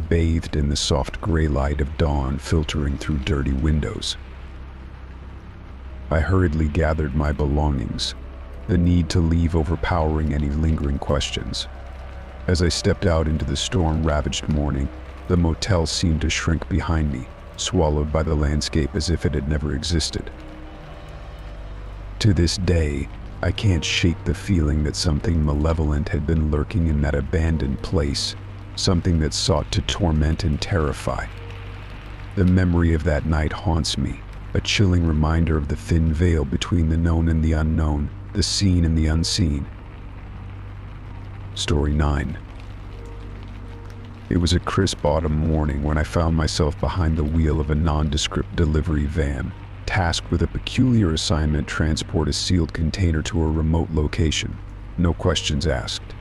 bathed in the soft gray light of dawn filtering through dirty windows. I hurriedly gathered my belongings, the need to leave overpowering any lingering questions. As I stepped out into the storm-ravaged morning, the motel seemed to shrink behind me, swallowed by the landscape as if it had never existed. To this day, I can't shake the feeling that something malevolent had been lurking in that abandoned place, something that sought to torment and terrify. The memory of that night haunts me, a chilling reminder of the thin veil between the known and the unknown, the seen and the unseen. Story 9. It was a crisp autumn morning when I found myself behind the wheel of a nondescript delivery van, tasked with a peculiar assignment: transport a sealed container to a remote location. No questions asked.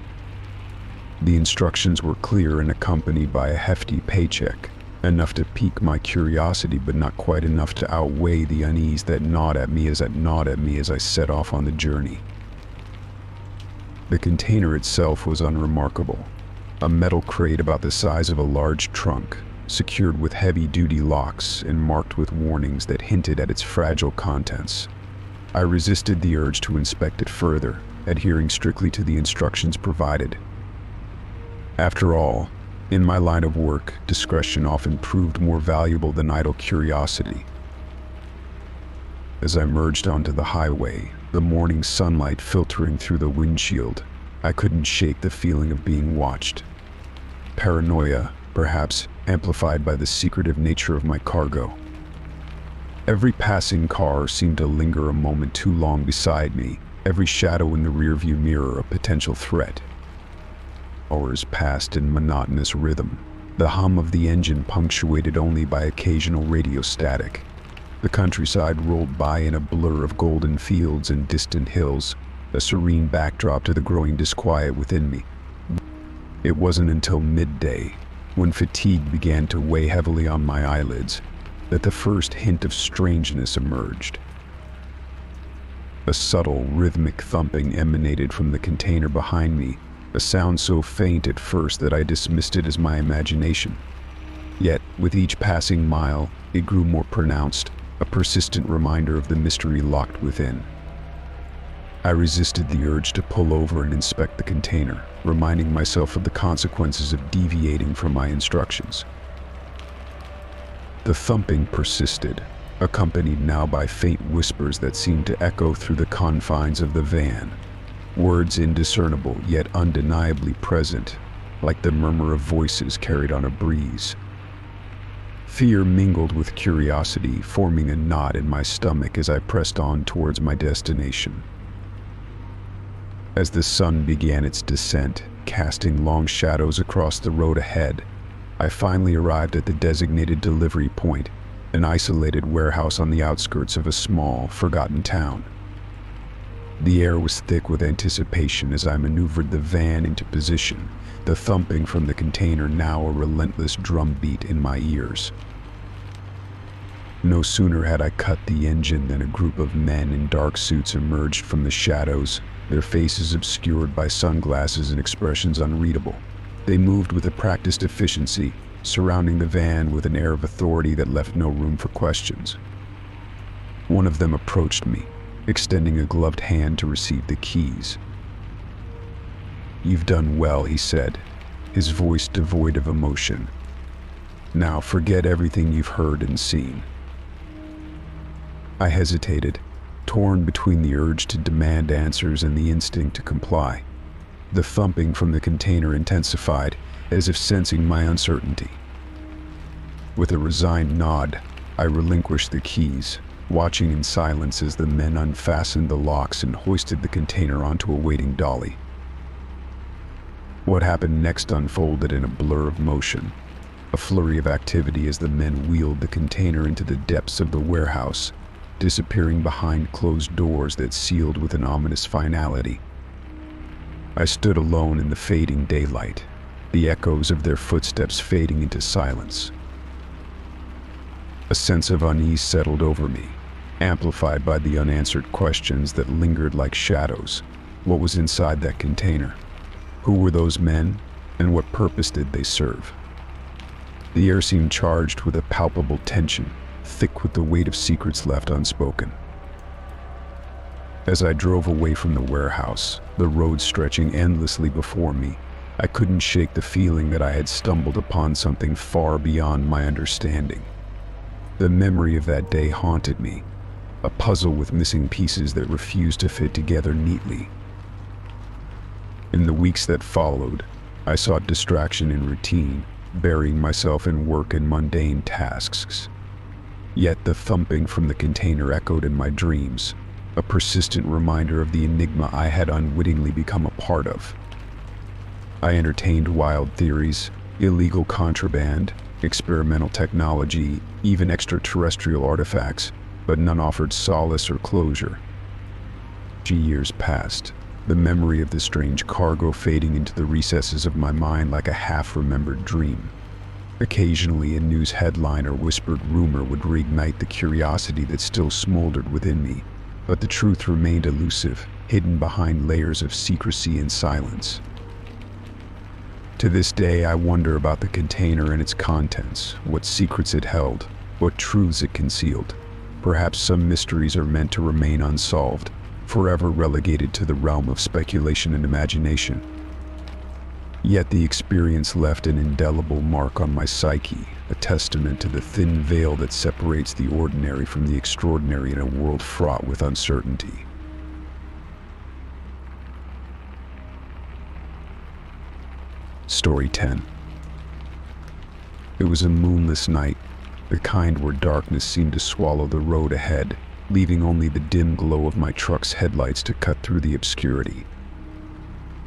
The instructions were clear and accompanied by a hefty paycheck, enough to pique my curiosity but not quite enough to outweigh the unease that gnawed at me as I set off on the journey. The container itself was unremarkable. A metal crate about the size of a large trunk, secured with heavy-duty locks and marked with warnings that hinted at its fragile contents. I resisted the urge to inspect it further, adhering strictly to the instructions provided. After all, in my line of work, discretion often proved more valuable than idle curiosity. As I merged onto the highway, the morning sunlight filtering through the windshield, I couldn't shake the feeling of being watched. Paranoia, perhaps, amplified by the secretive nature of my cargo. Every passing car seemed to linger a moment too long beside me, every shadow in the rearview mirror a potential threat. Hours passed in monotonous rhythm, the hum of the engine punctuated only by occasional radio static. The countryside rolled by in a blur of golden fields and distant hills, a serene backdrop to the growing disquiet within me. It wasn't until midday, when fatigue began to weigh heavily on my eyelids, that the first hint of strangeness emerged. A subtle, rhythmic thumping emanated from the container behind me, a sound so faint at first that I dismissed it as my imagination. Yet, with each passing mile, it grew more pronounced, a persistent reminder of the mystery locked within. I resisted the urge to pull over and inspect the container, reminding myself of the consequences of deviating from my instructions. The thumping persisted, accompanied now by faint whispers that seemed to echo through the confines of the van. Words indiscernible yet undeniably present, like the murmur of voices carried on a breeze. Fear mingled with curiosity, forming a knot in my stomach as I pressed on towards my destination. As the sun began its descent, casting long shadows across the road ahead, I finally arrived at the designated delivery point, an isolated warehouse on the outskirts of a small, forgotten town. The air was thick with anticipation as I maneuvered the van into position, the thumping from the container now a relentless drumbeat in my ears. No sooner had I cut the engine than a group of men in dark suits emerged from the shadows, their faces obscured by sunglasses and expressions unreadable. They moved with a practiced efficiency, surrounding the van with an air of authority that left no room for questions. One of them approached me, extending a gloved hand to receive the keys. "You've done well," he said, his voice devoid of emotion. "Now forget everything you've heard and seen." I hesitated, torn between the urge to demand answers and the instinct to comply. The thumping from the container intensified, as if sensing my uncertainty. With a resigned nod, I relinquished the keys, watching in silence as the men unfastened the locks and hoisted the container onto a waiting dolly. What happened next unfolded in a blur of motion, a flurry of activity as the men wheeled the container into the depths of the warehouse, disappearing behind closed doors that sealed with an ominous finality. I stood alone in the fading daylight, the echoes of their footsteps fading into silence. A sense of unease settled over me, amplified by the unanswered questions that lingered like shadows. What was inside that container? Who were those men, and what purpose did they serve? The air seemed charged with a palpable tension, thick with the weight of secrets left unspoken. As I drove away from the warehouse, the road stretching endlessly before me, I couldn't shake the feeling that I had stumbled upon something far beyond my understanding. The memory of that day haunted me, a puzzle with missing pieces that refused to fit together neatly. In the weeks that followed, I sought distraction in routine, burying myself in work and mundane tasks. Yet the thumping from the container echoed in my dreams, a persistent reminder of the enigma I had unwittingly become a part of. I entertained wild theories, illegal contraband, experimental technology, even extraterrestrial artifacts, but none offered solace or closure. Years passed, the memory of the strange cargo fading into the recesses of my mind like a half-remembered dream. Occasionally, a news headline or whispered rumor would reignite the curiosity that still smoldered within me, but the truth remained elusive, hidden behind layers of secrecy and silence. To this day, I wonder about the container and its contents, what secrets it held, what truths it concealed. Perhaps some mysteries are meant to remain unsolved, forever relegated to the realm of speculation and imagination. Yet the experience left an indelible mark on my psyche, a testament to the thin veil that separates the ordinary from the extraordinary in a world fraught with uncertainty. Story 10. It was a moonless night, the kind where darkness seemed to swallow the road ahead, leaving only the dim glow of my truck's headlights to cut through the obscurity.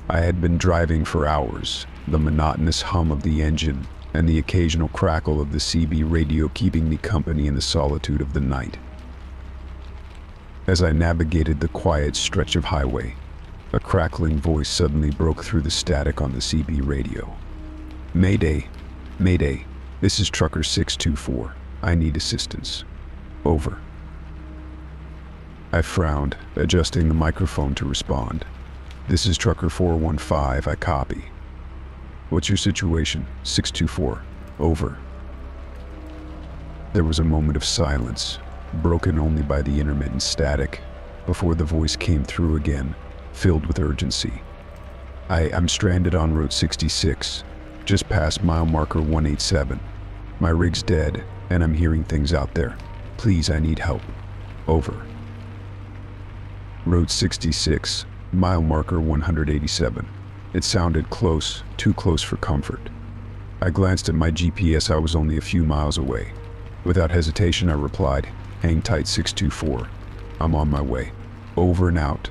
I had been driving for hours, the monotonous hum of the engine and the occasional crackle of the CB radio keeping me company in the solitude of the night. As I navigated the quiet stretch of highway, a crackling voice suddenly broke through the static on the CB radio. "Mayday, Mayday, this is Trucker 624. I need assistance. Over." I frowned, adjusting the microphone to respond. "This is Trucker 415, I copy. What's your situation? 624. Over." There was a moment of silence, broken only by the intermittent static, before the voice came through again, filled with urgency. I'm stranded on Route 66, just past mile marker 187. My rig's dead, and I'm hearing things out there. Please, I need help. Over." Route 66, mile marker 187. It sounded close, too close for comfort. I glanced at my GPS. I was only a few miles away. Without hesitation, I replied, "Hang tight, 624. I'm on my way. Over and out."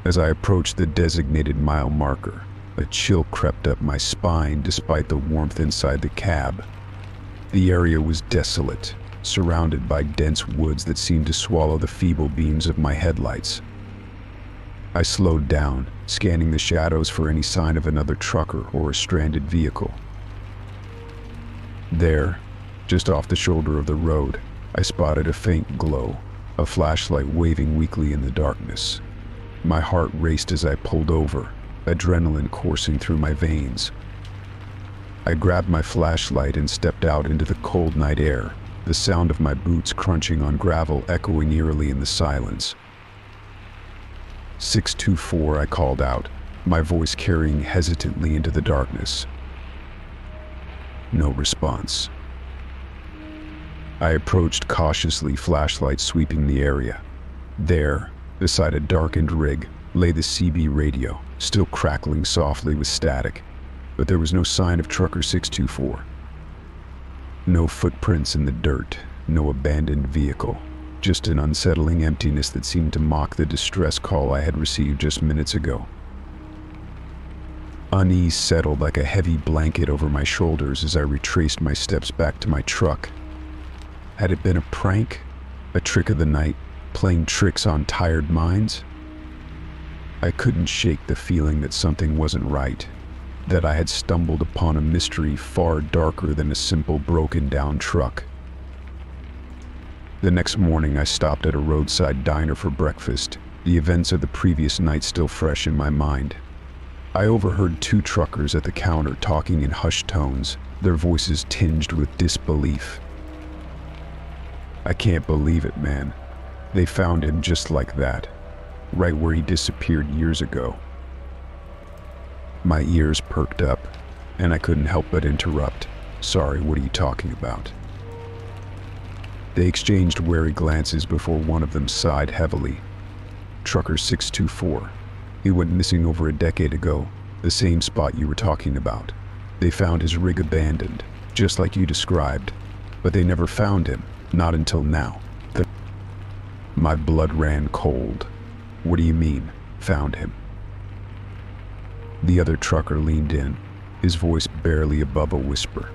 As I approached the designated mile marker, a chill crept up my spine despite the warmth inside the cab. The area was desolate, surrounded by dense woods that seemed to swallow the feeble beams of my headlights. I slowed down, scanning the shadows for any sign of another trucker or a stranded vehicle. There, just off the shoulder of the road, I spotted a faint glow, a flashlight waving weakly in the darkness. My heart raced as I pulled over, adrenaline coursing through my veins. I grabbed my flashlight and stepped out into the cold night air, the sound of my boots crunching on gravel echoing eerily in the silence. 624, I called out, my voice carrying hesitantly into the darkness. No response. I approached cautiously, flashlight sweeping the area. There, beside a darkened rig, lay the CB radio, still crackling softly with static, but there was no sign of Trucker 624. No footprints in the dirt, no abandoned vehicle, just an unsettling emptiness that seemed to mock the distress call I had received just minutes ago. Unease settled like a heavy blanket over my shoulders as I retraced my steps back to my truck. Had it been a prank? A trick of the night, playing tricks on tired minds? I couldn't shake the feeling that something wasn't right, that I had stumbled upon a mystery far darker than a simple broken-down truck. The next morning, I stopped at a roadside diner for breakfast, the events of the previous night still fresh in my mind. I overheard two truckers at the counter talking in hushed tones, their voices tinged with disbelief. "I can't believe it, man. They found him just like that, right where he disappeared years ago." My ears perked up, and I couldn't help but interrupt. "Sorry, what are you talking about?" They exchanged wary glances before one of them sighed heavily. "Trucker 624. He went missing over a decade ago, the same spot you were talking about. They found his rig abandoned, just like you described, but they never found him, not until now." My blood ran cold. "What do you mean, found him?" The other trucker leaned in, his voice barely above a whisper.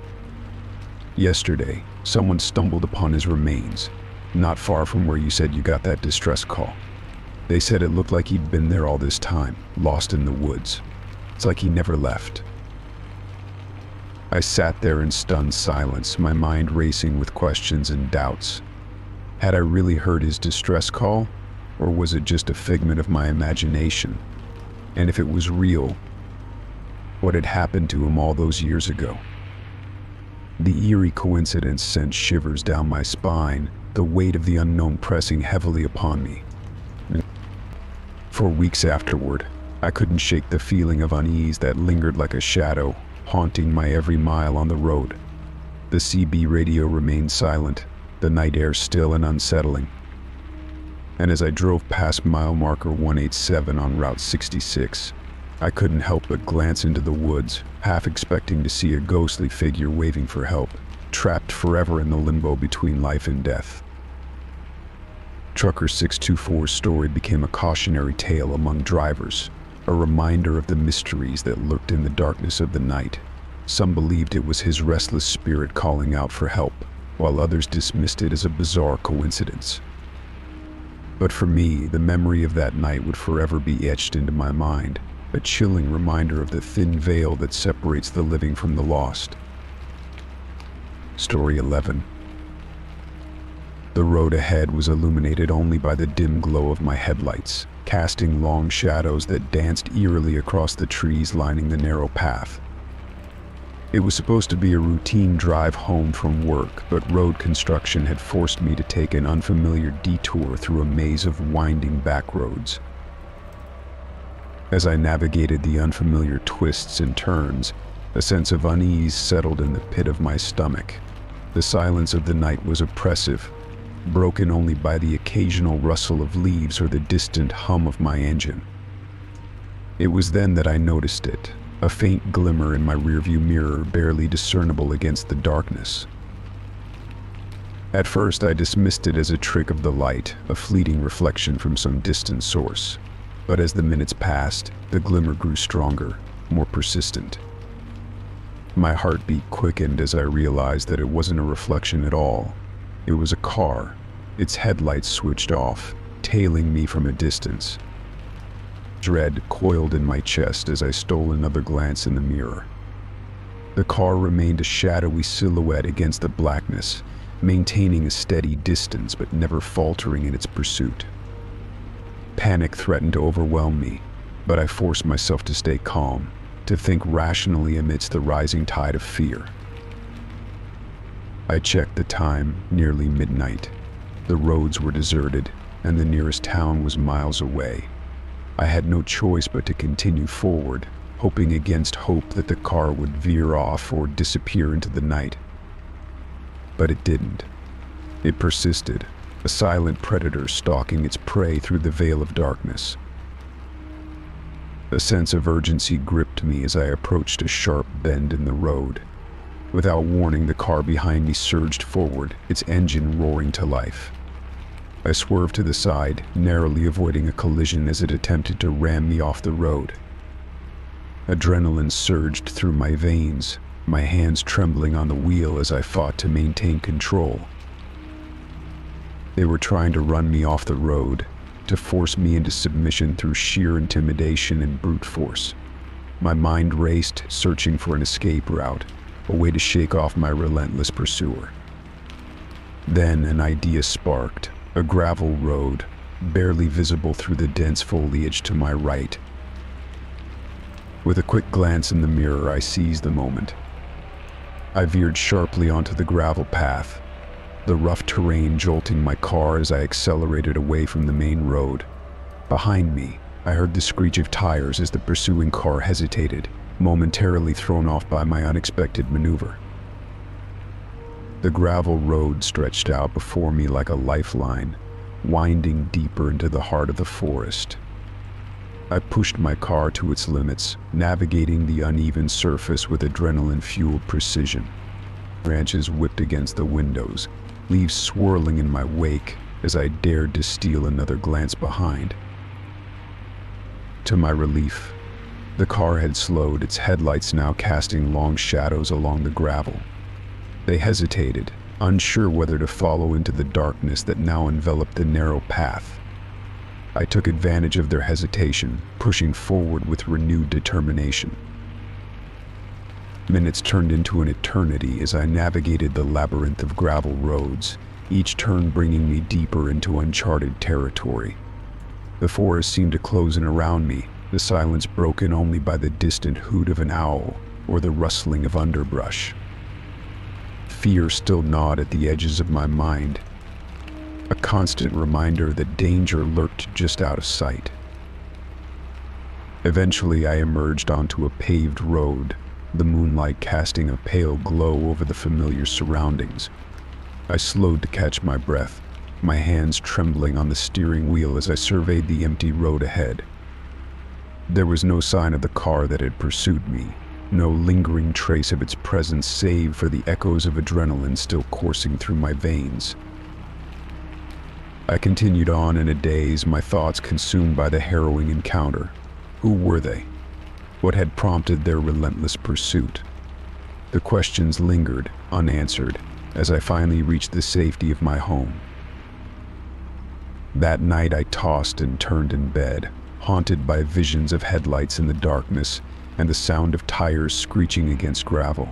"Yesterday, someone stumbled upon his remains, not far from where you said you got that distress call. They said it looked like he'd been there all this time, lost in the woods. It's like he never left." I sat there in stunned silence, my mind racing with questions and doubts. Had I really heard his distress call, or was it just a figment of my imagination? And if it was real, what had happened to him all those years ago? The eerie coincidence sent shivers down my spine, the weight of the unknown pressing heavily upon me. For weeks afterward, I couldn't shake the feeling of unease that lingered like a shadow, haunting my every mile on the road. The CB radio remained silent, the night air still and unsettling. And as I drove past mile marker 187 on Route 66, I couldn't help but glance into the woods, half expecting to see a ghostly figure waving for help, trapped forever in the limbo between life and death. Trucker 624's story became a cautionary tale among drivers, a reminder of the mysteries that lurked in the darkness of the night. Some believed it was his restless spirit calling out for help, while others dismissed it as a bizarre coincidence. But for me, the memory of that night would forever be etched into my mind, a chilling reminder of the thin veil that separates the living from the lost. Story 11. The road ahead was illuminated only by the dim glow of my headlights, casting long shadows that danced eerily across the trees lining the narrow path. It was supposed to be a routine drive home from work, but road construction had forced me to take an unfamiliar detour through a maze of winding back roads. As I navigated the unfamiliar twists and turns, a sense of unease settled in the pit of my stomach. The silence of the night was oppressive, broken only by the occasional rustle of leaves or the distant hum of my engine. It was then that I noticed it, a faint glimmer in my rearview mirror barely discernible against the darkness. At first, I dismissed it as a trick of the light, a fleeting reflection from some distant source. But as the minutes passed, the glimmer grew stronger, more persistent. My heartbeat quickened as I realized that it wasn't a reflection at all. It was a car, its headlights switched off, tailing me from a distance. Dread coiled in my chest as I stole another glance in the mirror. The car remained a shadowy silhouette against the blackness, maintaining a steady distance but never faltering in its pursuit. Panic threatened to overwhelm me, but I forced myself to stay calm, to think rationally amidst the rising tide of fear. I checked the time, nearly midnight. The roads were deserted, and the nearest town was miles away. I had no choice but to continue forward, hoping against hope that the car would veer off or disappear into the night. But it didn't. It persisted, a silent predator stalking its prey through the veil of darkness. A sense of urgency gripped me as I approached a sharp bend in the road. Without warning, the car behind me surged forward, its engine roaring to life. I swerved to the side, narrowly avoiding a collision as it attempted to ram me off the road. Adrenaline surged through my veins, my hands trembling on the wheel as I fought to maintain control. They were trying to run me off the road, to force me into submission through sheer intimidation and brute force. My mind raced, searching for an escape route, a way to shake off my relentless pursuer. Then an idea sparked, a gravel road, barely visible through the dense foliage to my right. With a quick glance in the mirror, I seized the moment. I veered sharply onto the gravel path, the rough terrain jolting my car as I accelerated away from the main road. Behind me, I heard the screech of tires as the pursuing car hesitated, momentarily thrown off by my unexpected maneuver. The gravel road stretched out before me like a lifeline, winding deeper into the heart of the forest. I pushed my car to its limits, navigating the uneven surface with adrenaline-fueled precision. Branches whipped against the windows, leaves swirling in my wake as I dared to steal another glance behind. To my relief, the car had slowed, its headlights now casting long shadows along the gravel. They hesitated, unsure whether to follow into the darkness that now enveloped the narrow path. I took advantage of their hesitation, pushing forward with renewed determination. Minutes turned into an eternity as I navigated the labyrinth of gravel roads, each turn bringing me deeper into uncharted territory. The forest seemed to close in around me, the silence broken only by the distant hoot of an owl or the rustling of underbrush. Fear still gnawed at the edges of my mind, a constant reminder that danger lurked just out of sight. Eventually, I emerged onto a paved road, the moonlight casting a pale glow over the familiar surroundings. I slowed to catch my breath, my hands trembling on the steering wheel as I surveyed the empty road ahead. There was no sign of the car that had pursued me, no lingering trace of its presence save for the echoes of adrenaline still coursing through my veins. I continued on in a daze, my thoughts consumed by the harrowing encounter. Who were they? What had prompted their relentless pursuit? The questions lingered, unanswered, as I finally reached the safety of my home. That night I tossed and turned in bed, haunted by visions of headlights in the darkness and the sound of tires screeching against gravel.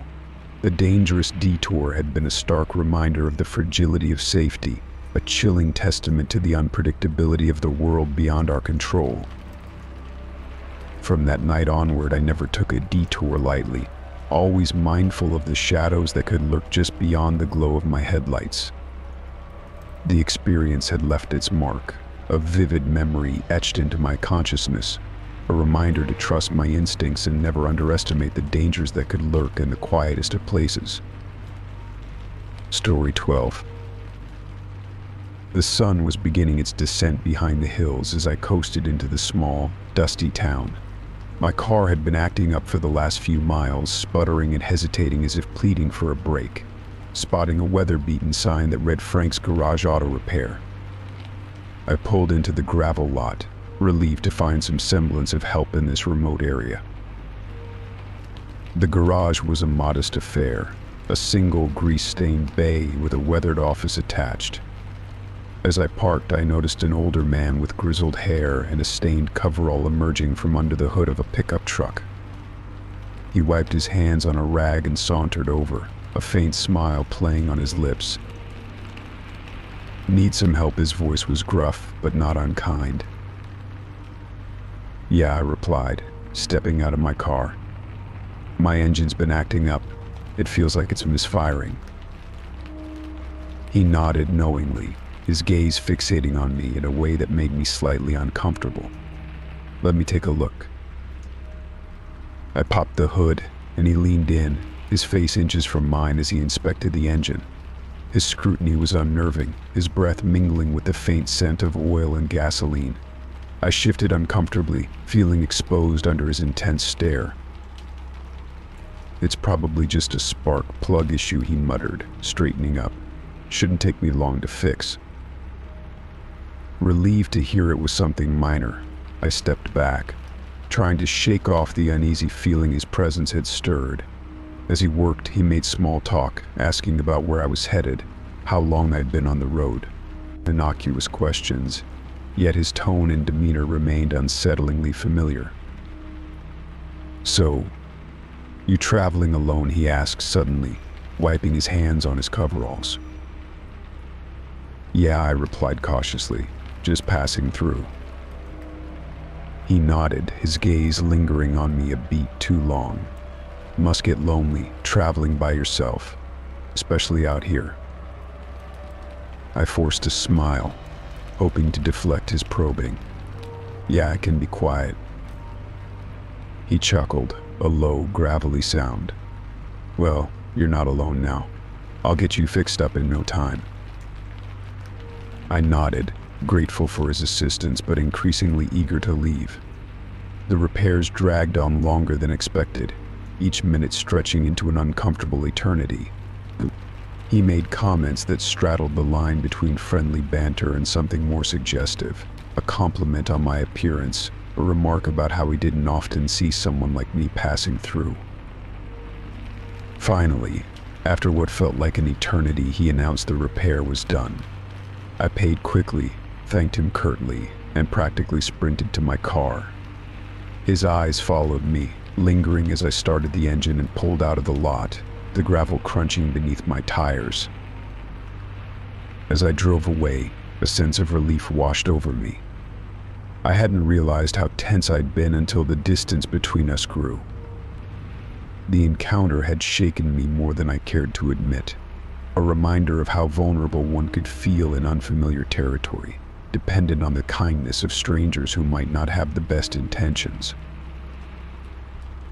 The dangerous detour had been a stark reminder of the fragility of safety, a chilling testament to the unpredictability of the world beyond our control. From that night onward, I never took a detour lightly, always mindful of the shadows that could lurk just beyond the glow of my headlights. The experience had left its mark, a vivid memory etched into my consciousness, a reminder to trust my instincts and never underestimate the dangers that could lurk in the quietest of places. Story 12. The sun was beginning its descent behind the hills as I coasted into the small, dusty town. My car had been acting up for the last few miles, sputtering and hesitating as if pleading for a break, spotting a weather-beaten sign that read Frank's Garage Auto Repair. I pulled into the gravel lot, relieved to find some semblance of help in this remote area. The garage was a modest affair, a single grease-stained bay with a weathered office attached. As I parked, I noticed an older man with grizzled hair and a stained coverall emerging from under the hood of a pickup truck. He wiped his hands on a rag and sauntered over, a faint smile playing on his lips. "Need some help?" His voice was gruff, but not unkind. "Yeah," I replied, stepping out of my car. "My engine's been acting up. It feels like it's misfiring." He nodded knowingly, his gaze fixating on me in a way that made me slightly uncomfortable. "Let me take a look." I popped the hood, and he leaned in, his face inches from mine as he inspected the engine. His scrutiny was unnerving, his breath mingling with the faint scent of oil and gasoline. I shifted uncomfortably, feeling exposed under his intense stare. "It's probably just a spark plug issue," he muttered, straightening up. "Shouldn't take me long to fix." Relieved to hear it was something minor, I stepped back. trying to shake off the uneasy feeling his presence had stirred. As he worked, he made small talk, asking about where I was headed, how long I'd been on the road. Innocuous questions, yet his tone and demeanor remained unsettlingly familiar. "So, you traveling alone?" he asked suddenly, wiping his hands on his coveralls. "Yeah," I replied cautiously, "just passing through." He nodded, his gaze lingering on me a beat too long. "Must get lonely, traveling by yourself, especially out here." I forced a smile, hoping to deflect his probing. "Yeah, I can be quiet." He chuckled, a low, gravelly sound. "Well, you're not alone now. I'll get you fixed up in no time." I nodded, grateful for his assistance but increasingly eager to leave. The repairs dragged on longer than expected, each minute stretching into an uncomfortable eternity. He made comments that straddled the line between friendly banter and something more suggestive, a compliment on my appearance, a remark about how he didn't often see someone like me passing through. Finally, after what felt like an eternity, he announced the repair was done. I paid quickly, thanked him curtly, and practically sprinted to my car. His eyes followed me, lingering as I started the engine and pulled out of the lot, the gravel crunching beneath my tires. As I drove away, a sense of relief washed over me. I hadn't realized how tense I'd been until the distance between us grew. The encounter had shaken me more than I cared to admit, a reminder of how vulnerable one could feel in unfamiliar territory, dependent on the kindness of strangers who might not have the best intentions.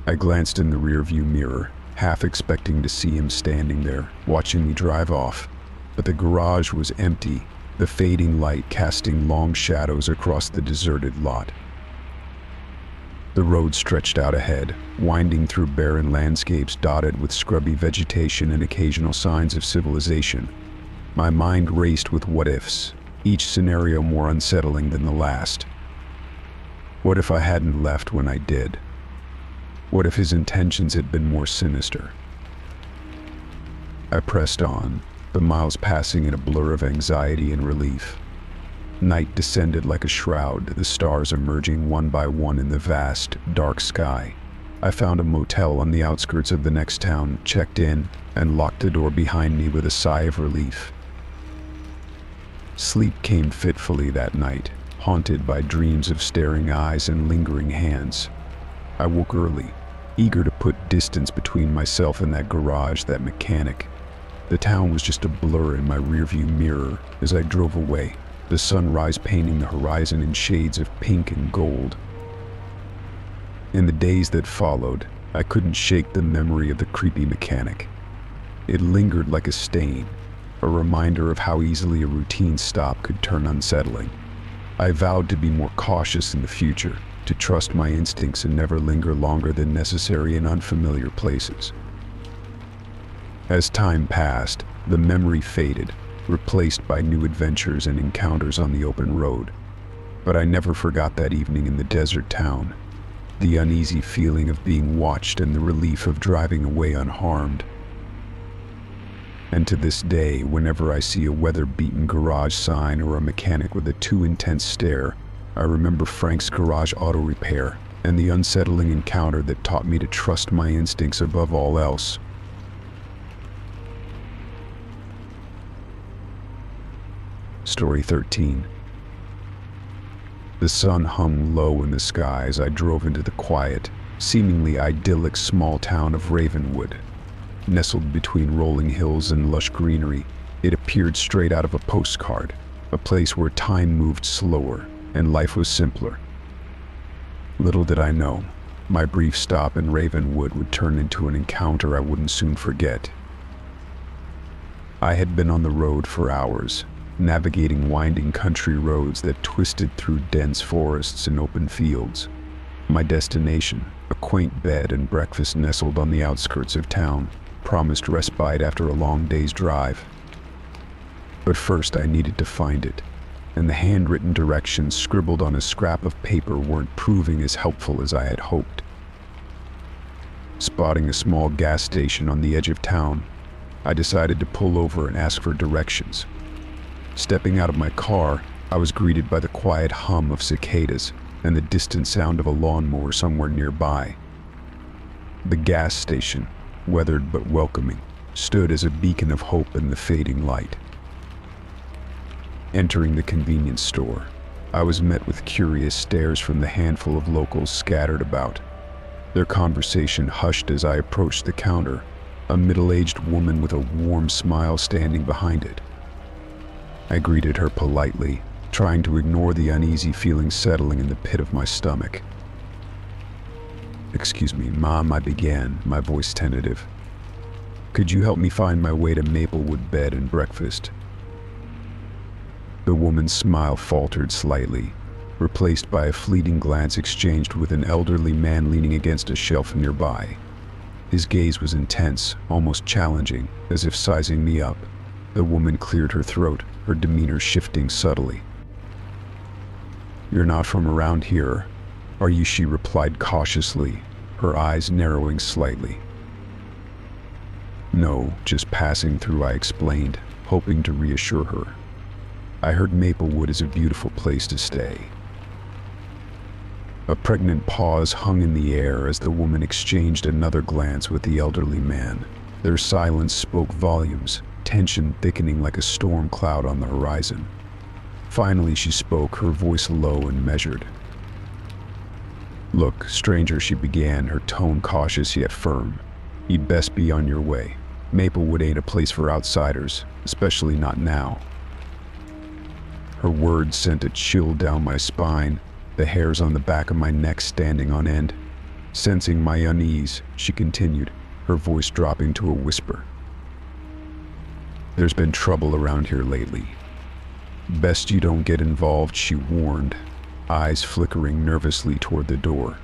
I glanced in the rearview mirror, half expecting to see him standing there, watching me drive off, but the garage was empty, the fading light casting long shadows across the deserted lot. The road stretched out ahead, winding through barren landscapes dotted with scrubby vegetation and occasional signs of civilization. My mind raced with what-ifs, each scenario more unsettling than the last. What if I hadn't left when I did? What if his intentions had been more sinister? I pressed on, the miles passing in a blur of anxiety and relief. Night descended like a shroud, the stars emerging one by one in the vast, dark sky. I found a motel on the outskirts of the next town, checked in, and locked the door behind me with a sigh of relief. Sleep came fitfully that night, haunted by dreams of staring eyes and lingering hands. I woke early, eager to put distance between myself and that garage, that mechanic. The town was just a blur in my rearview mirror as I drove away, the sunrise painting the horizon in shades of pink and gold. In the days that followed, I couldn't shake the memory of the creepy mechanic. It lingered like a stain, a reminder of how easily a routine stop could turn unsettling. I vowed to be more cautious in the future, to trust my instincts and never linger longer than necessary in unfamiliar places. As time passed, the memory faded, replaced by new adventures and encounters on the open road. But I never forgot that evening in the desert town, the uneasy feeling of being watched and the relief of driving away unharmed. And to this day, whenever I see a weather-beaten garage sign or a mechanic with a too intense stare, I remember Frank's garage auto repair and the unsettling encounter that taught me to trust my instincts above all else. Story 13. The sun hung low in the sky as I drove into the quiet, seemingly idyllic small town of Ravenwood. Nestled between rolling hills and lush greenery, it appeared straight out of a postcard, a place where time moved slower and life was simpler. Little did I know, my brief stop in Ravenwood would turn into an encounter I wouldn't soon forget. I had been on the road for hours, navigating winding country roads that twisted through dense forests and open fields. My destination, a quaint bed and breakfast nestled on the outskirts of town, promised respite after a long day's drive. But first I needed to find it. and the handwritten directions scribbled on a scrap of paper weren't proving as helpful as I had hoped. Spotting a small gas station on the edge of town, I decided to pull over and ask for directions. Stepping out of my car, I was greeted by the quiet hum of cicadas and the distant sound of a lawnmower somewhere nearby. The gas station, weathered but welcoming, stood as a beacon of hope in the fading light. Entering the convenience store, I was met with curious stares from the handful of locals scattered about. Their conversation hushed as I approached the counter, a middle-aged woman with a warm smile standing behind it. I greeted her politely, trying to ignore the uneasy feeling settling in the pit of my stomach. "Excuse me, Mom," I began, my voice tentative. "Could you help me find my way to Maplewood Bed and Breakfast?" The woman's smile faltered slightly, replaced by a fleeting glance exchanged with an elderly man leaning against a shelf nearby. His gaze was intense, almost challenging, as if sizing me up. The woman cleared her throat, her demeanor shifting subtly. "You're not from around here, are you?" she replied cautiously, her eyes narrowing slightly. "No, just passing through," I explained, hoping to reassure her. "I heard Maplewood is a beautiful place to stay." A pregnant pause hung in the air as the woman exchanged another glance with the elderly man. Their silence spoke volumes, tension thickening like a storm cloud on the horizon. Finally she spoke, her voice low and measured. "Look, stranger," she began, her tone cautious yet firm. "You'd best be on your way. Maplewood ain't a place for outsiders, especially not now." Her words sent a chill down my spine, the hairs on the back of my neck standing on end. Sensing my unease, she continued, her voice dropping to a whisper. "There's been trouble around here lately. Best you don't get involved," she warned, eyes flickering nervously toward the door.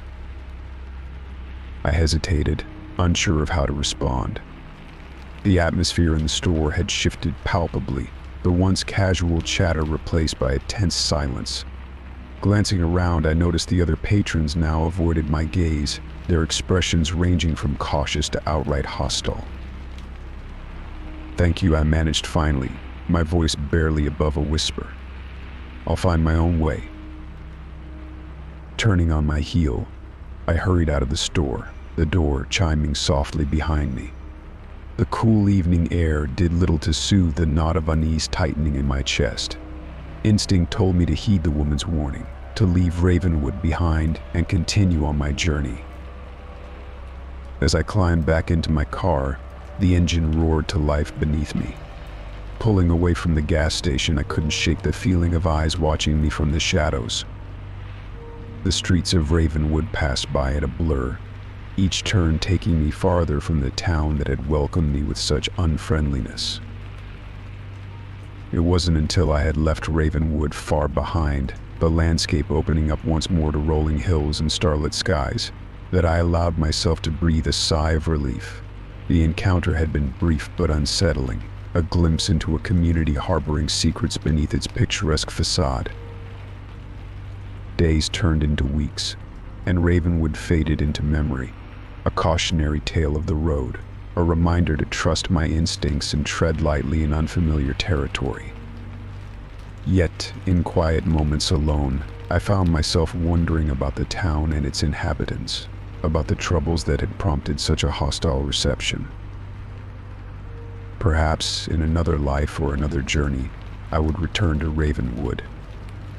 I hesitated, unsure of how to respond. The atmosphere in the store had shifted palpably, the once casual chatter replaced by a tense silence. Glancing around, I noticed the other patrons now avoided my gaze, their expressions ranging from cautious to outright hostile. "Thank you," I managed finally, my voice barely above a whisper. "I'll find my own way." Turning on my heel, I hurried out of the store, the door chiming softly behind me. The cool evening air did little to soothe the knot of unease tightening in my chest. Instinct told me to heed the woman's warning, to leave Ravenwood behind and continue on my journey. As I climbed back into my car, the engine roared to life beneath me. Pulling away from the gas station, I couldn't shake the feeling of eyes watching me from the shadows. The streets of Ravenwood passed by at a blur, each turn taking me farther from the town that had welcomed me with such unfriendliness. It wasn't until I had left Ravenwood far behind, the landscape opening up once more to rolling hills and starlit skies, that I allowed myself to breathe a sigh of relief. The encounter had been brief but unsettling, a glimpse into a community harboring secrets beneath its picturesque facade. Days turned into weeks, and Ravenwood faded into memory, a cautionary tale of the road, a reminder to trust my instincts and tread lightly in unfamiliar territory. Yet, in quiet moments alone, I found myself wondering about the town and its inhabitants, about the troubles that had prompted such a hostile reception. Perhaps, in another life or another journey, I would return to Ravenwood.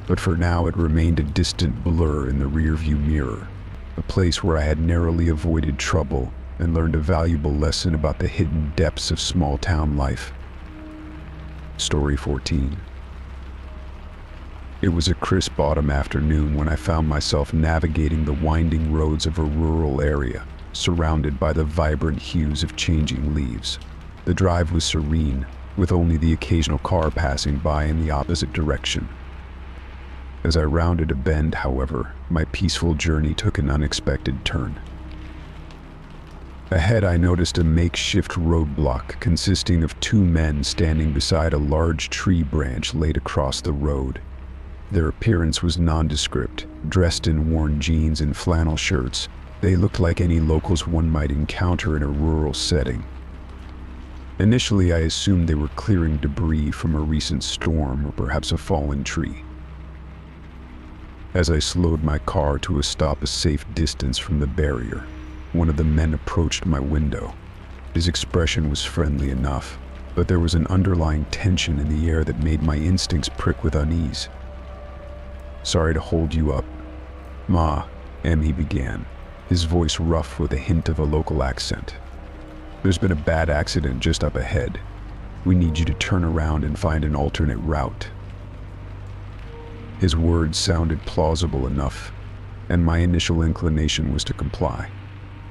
But for now it remained a distant blur in the rearview mirror, a place where I had narrowly avoided trouble and learned a valuable lesson about the hidden depths of small-town life. Story 14. It was a crisp autumn afternoon when I found myself navigating the winding roads of a rural area, surrounded by the vibrant hues of changing leaves. The drive was serene, with only the occasional car passing by in the opposite direction. As I rounded a bend, however, my peaceful journey took an unexpected turn. Ahead, I noticed a makeshift roadblock consisting of two men standing beside a large tree branch laid across the road, Their appearance was nondescript, dressed in worn jeans and flannel shirts. They looked like any locals one might encounter in a rural setting. Initially, I assumed they were clearing debris from a recent storm or perhaps a fallen tree. As I slowed my car to a stop a safe distance from the barrier, one of the men approached my window. His expression was friendly enough, but there was an underlying tension in the air that made my instincts prick with unease. "Sorry to hold you up, Ma," he began, his voice rough with a hint of a local accent. "There's been a bad accident just up ahead. We need you to turn around and find an alternate route." His words sounded plausible enough, and my initial inclination was to comply.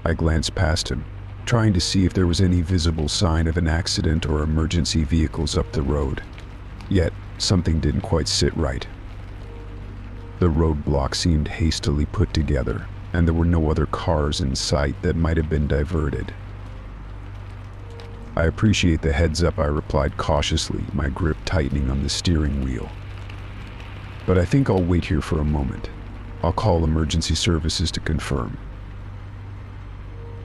I glanced past him, trying to see if there was any visible sign of an accident or emergency vehicles up the road. Yet, something didn't quite sit right. The roadblock seemed hastily put together, and there were no other cars in sight that might have been diverted. "I appreciate the heads up," I replied cautiously, my grip tightening on the steering wheel. "But I think I'll wait here for a moment. I'll call emergency services to confirm."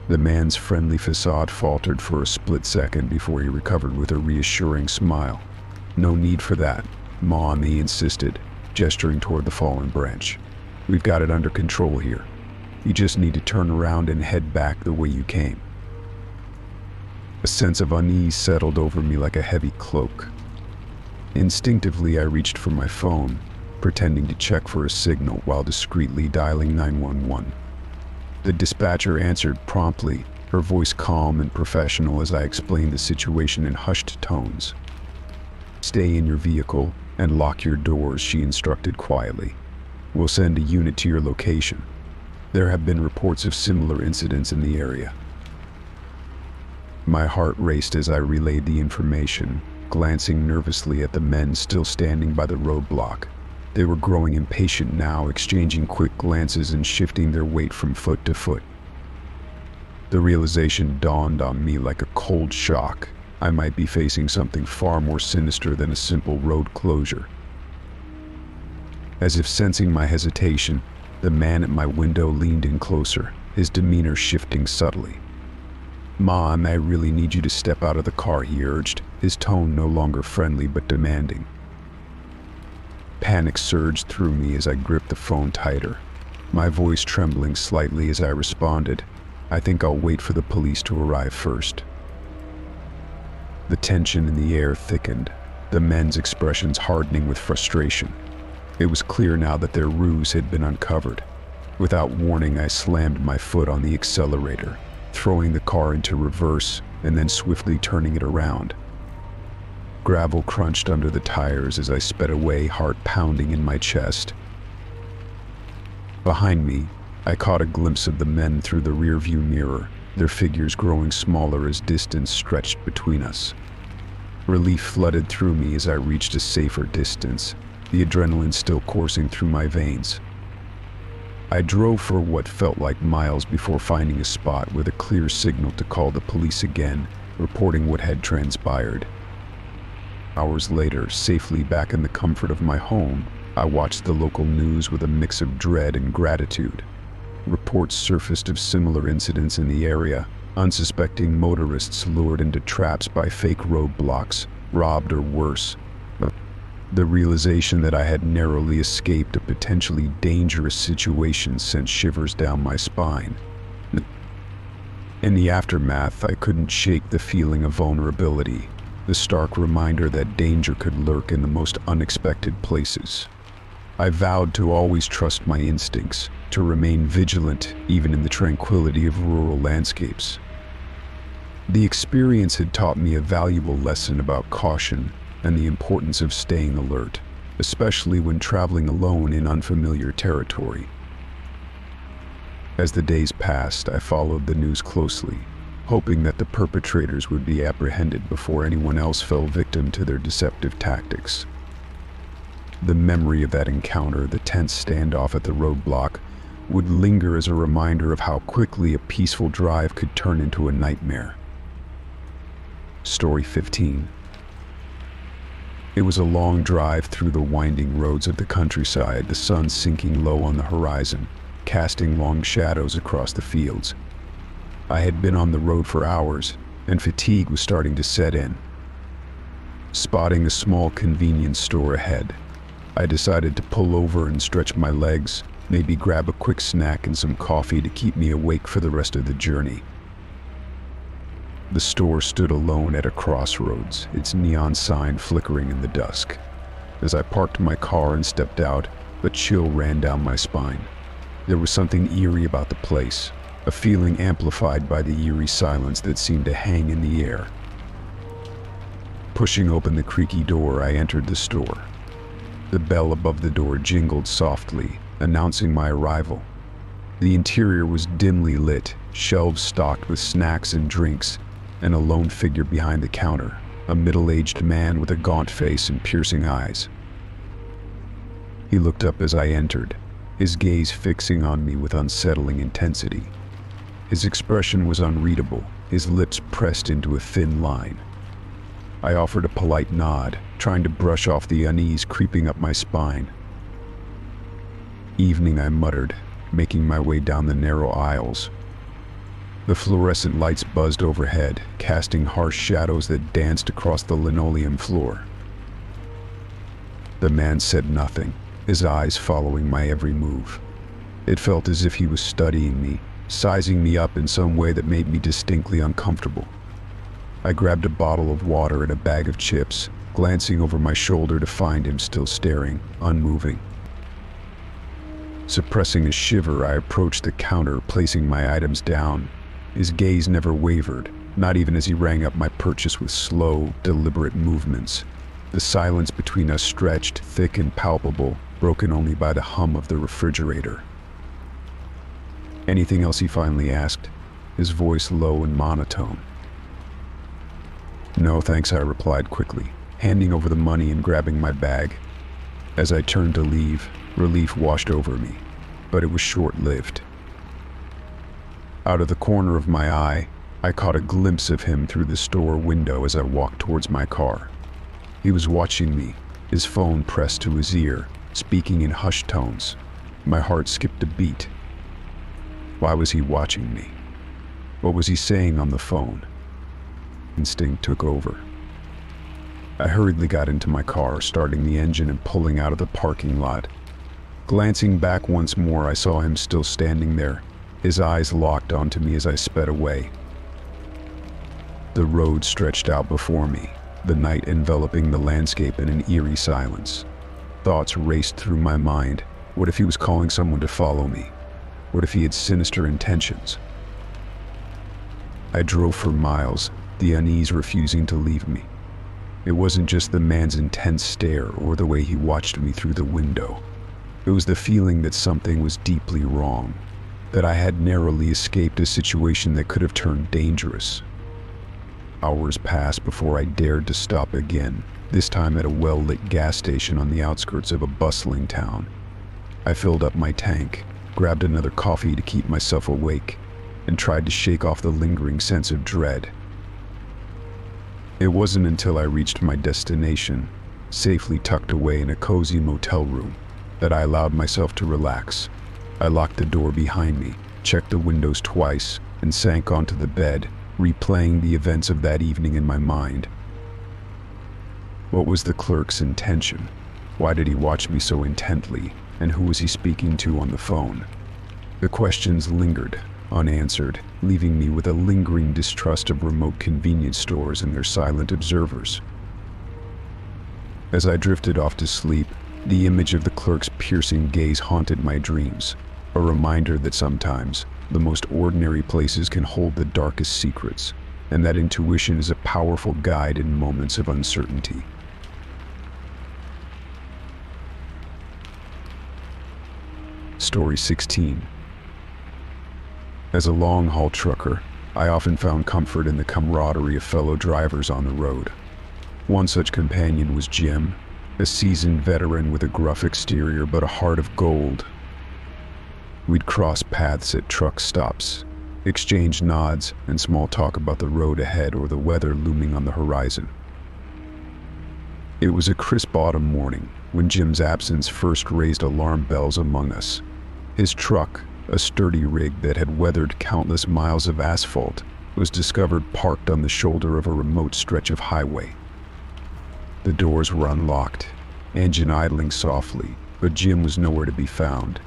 The man's friendly facade faltered for a split second before he recovered with a reassuring smile. "No need for that," he insisted, gesturing toward the fallen branch. "We've got it under control here. You just need to turn around and head back the way you came." A sense of unease settled over me like a heavy cloak. Instinctively, I reached for my phone, pretending to check for a signal while discreetly dialing 911. The dispatcher answered promptly, her voice calm and professional as I explained the situation in hushed tones. "Stay in your vehicle and lock your doors," she instructed quietly. "We'll send a unit to your location. There have been reports of similar incidents in the area." My heart raced as I relayed the information, glancing nervously at the men still standing by the roadblock. They were growing impatient now, exchanging quick glances and shifting their weight from foot to foot. The realization dawned on me like a cold shock. I might be facing something far more sinister than a simple road closure. As if sensing my hesitation, the man at my window leaned in closer, his demeanor shifting subtly. "Mom, I really need you to step out of the car," he urged, his tone no longer friendly but demanding. Panic surged through me as I gripped the phone tighter, my voice trembling slightly as I responded, "I think I'll wait for the police to arrive first." The tension in the air thickened, the men's expressions hardening with frustration. It was clear now that their ruse had been uncovered. Without warning, I slammed my foot on the accelerator, throwing the car into reverse and then swiftly turning it around. Gravel crunched under the tires as I sped away, heart pounding in my chest. Behind me, I caught a glimpse of the men through the rearview mirror, their figures growing smaller as distance stretched between us. Relief flooded through me as I reached a safer distance, the adrenaline still coursing through my veins. I drove for what felt like miles before finding a spot with a clear signal to call the police again, reporting what had transpired. Hours later, safely back in the comfort of my home, I watched the local news with a mix of dread and gratitude. Reports surfaced of similar incidents in the area, unsuspecting motorists lured into traps by fake roadblocks, robbed or worse. The realization that I had narrowly escaped a potentially dangerous situation sent shivers down my spine. In the aftermath, I couldn't shake the feeling of vulnerability, the stark reminder that danger could lurk in the most unexpected places. I vowed to always trust my instincts, to remain vigilant even in the tranquility of rural landscapes. The experience had taught me a valuable lesson about caution and the importance of staying alert, especially when traveling alone in unfamiliar territory. As the days passed, I followed the news closely, hoping that the perpetrators would be apprehended before anyone else fell victim to their deceptive tactics. The memory of that encounter, the tense standoff at the roadblock, would linger as a reminder of how quickly a peaceful drive could turn into a nightmare. Story 15. It was a long drive through the winding roads of the countryside, the sun sinking low on the horizon, casting long shadows across the fields. I had been on the road for hours, and fatigue was starting to set in. Spotting a small convenience store ahead, I decided to pull over and stretch my legs, maybe grab a quick snack and some coffee to keep me awake for the rest of the journey. The store stood alone at a crossroads, its neon sign flickering in the dusk. As I parked my car and stepped out, a chill ran down my spine. There was something eerie about the place, a feeling amplified by the eerie silence that seemed to hang in the air. Pushing open the creaky door, I entered the store. The bell above the door jingled softly, announcing my arrival. The interior was dimly lit, shelves stocked with snacks and drinks, and a lone figure behind the counter, a middle-aged man with a gaunt face and piercing eyes. He looked up as I entered, his gaze fixing on me with unsettling intensity. His expression was unreadable, his lips pressed into a thin line. I offered a polite nod, trying to brush off the unease creeping up my spine. "Evening," I muttered, making my way down the narrow aisles. The fluorescent lights buzzed overhead, casting harsh shadows that danced across the linoleum floor. The man said nothing, his eyes following my every move. It felt as if he was studying me, sizing me up in some way that made me distinctly uncomfortable. I grabbed a bottle of water and a bag of chips, glancing over my shoulder to find him still staring, unmoving. Suppressing a shiver, I approached the counter, placing my items down. His gaze never wavered, not even as he rang up my purchase with slow, deliberate movements. The silence between us stretched, thick and palpable, broken only by the hum of the refrigerator. "Anything else?" he finally asked, his voice low and monotone. "No, thanks," I replied quickly, handing over the money and grabbing my bag. As I turned to leave, relief washed over me, but it was short-lived. Out of the corner of my eye, I caught a glimpse of him through the store window as I walked towards my car. He was watching me, his phone pressed to his ear, speaking in hushed tones. My heart skipped a beat. Why was he watching me? What was he saying on the phone? Instinct took over. I hurriedly got into my car, starting the engine and pulling out of the parking lot. Glancing back once more, I saw him still standing there, his eyes locked onto me as I sped away. The road stretched out before me, the night enveloping the landscape in an eerie silence. Thoughts raced through my mind. What if he was calling someone to follow me? What if he had sinister intentions? I drove for miles, the unease refusing to leave me. It wasn't just the man's intense stare or the way he watched me through the window. It was the feeling that something was deeply wrong, that I had narrowly escaped a situation that could have turned dangerous. Hours passed before I dared to stop again, this time at a well-lit gas station on the outskirts of a bustling town. I filled up my tank, grabbed another coffee to keep myself awake, and tried to shake off the lingering sense of dread. It wasn't until I reached my destination, safely tucked away in a cozy motel room, that I allowed myself to relax. I locked the door behind me, checked the windows twice, and sank onto the bed, replaying the events of that evening in my mind. What was the clerk's intention? Why did he watch me so intently, and who was he speaking to on the phone? The questions lingered, unanswered, leaving me with a lingering distrust of remote convenience stores and their silent observers. As I drifted off to sleep, the image of the clerk's piercing gaze haunted my dreams, a reminder that sometimes the most ordinary places can hold the darkest secrets, and that intuition is a powerful guide in moments of uncertainty. Story 16. As a long-haul trucker, I often found comfort in the camaraderie of fellow drivers on the road. One such companion was Jim, a seasoned veteran with a gruff exterior but a heart of gold. We'd cross paths at truck stops, exchange nods and small talk about the road ahead or the weather looming on the horizon. It was a crisp autumn morning when Jim's absence first raised alarm bells among us. His truck, a sturdy rig that had weathered countless miles of asphalt, was discovered parked on the shoulder of a remote stretch of highway. The doors were unlocked, engine idling softly, but Jim was nowhere to be found.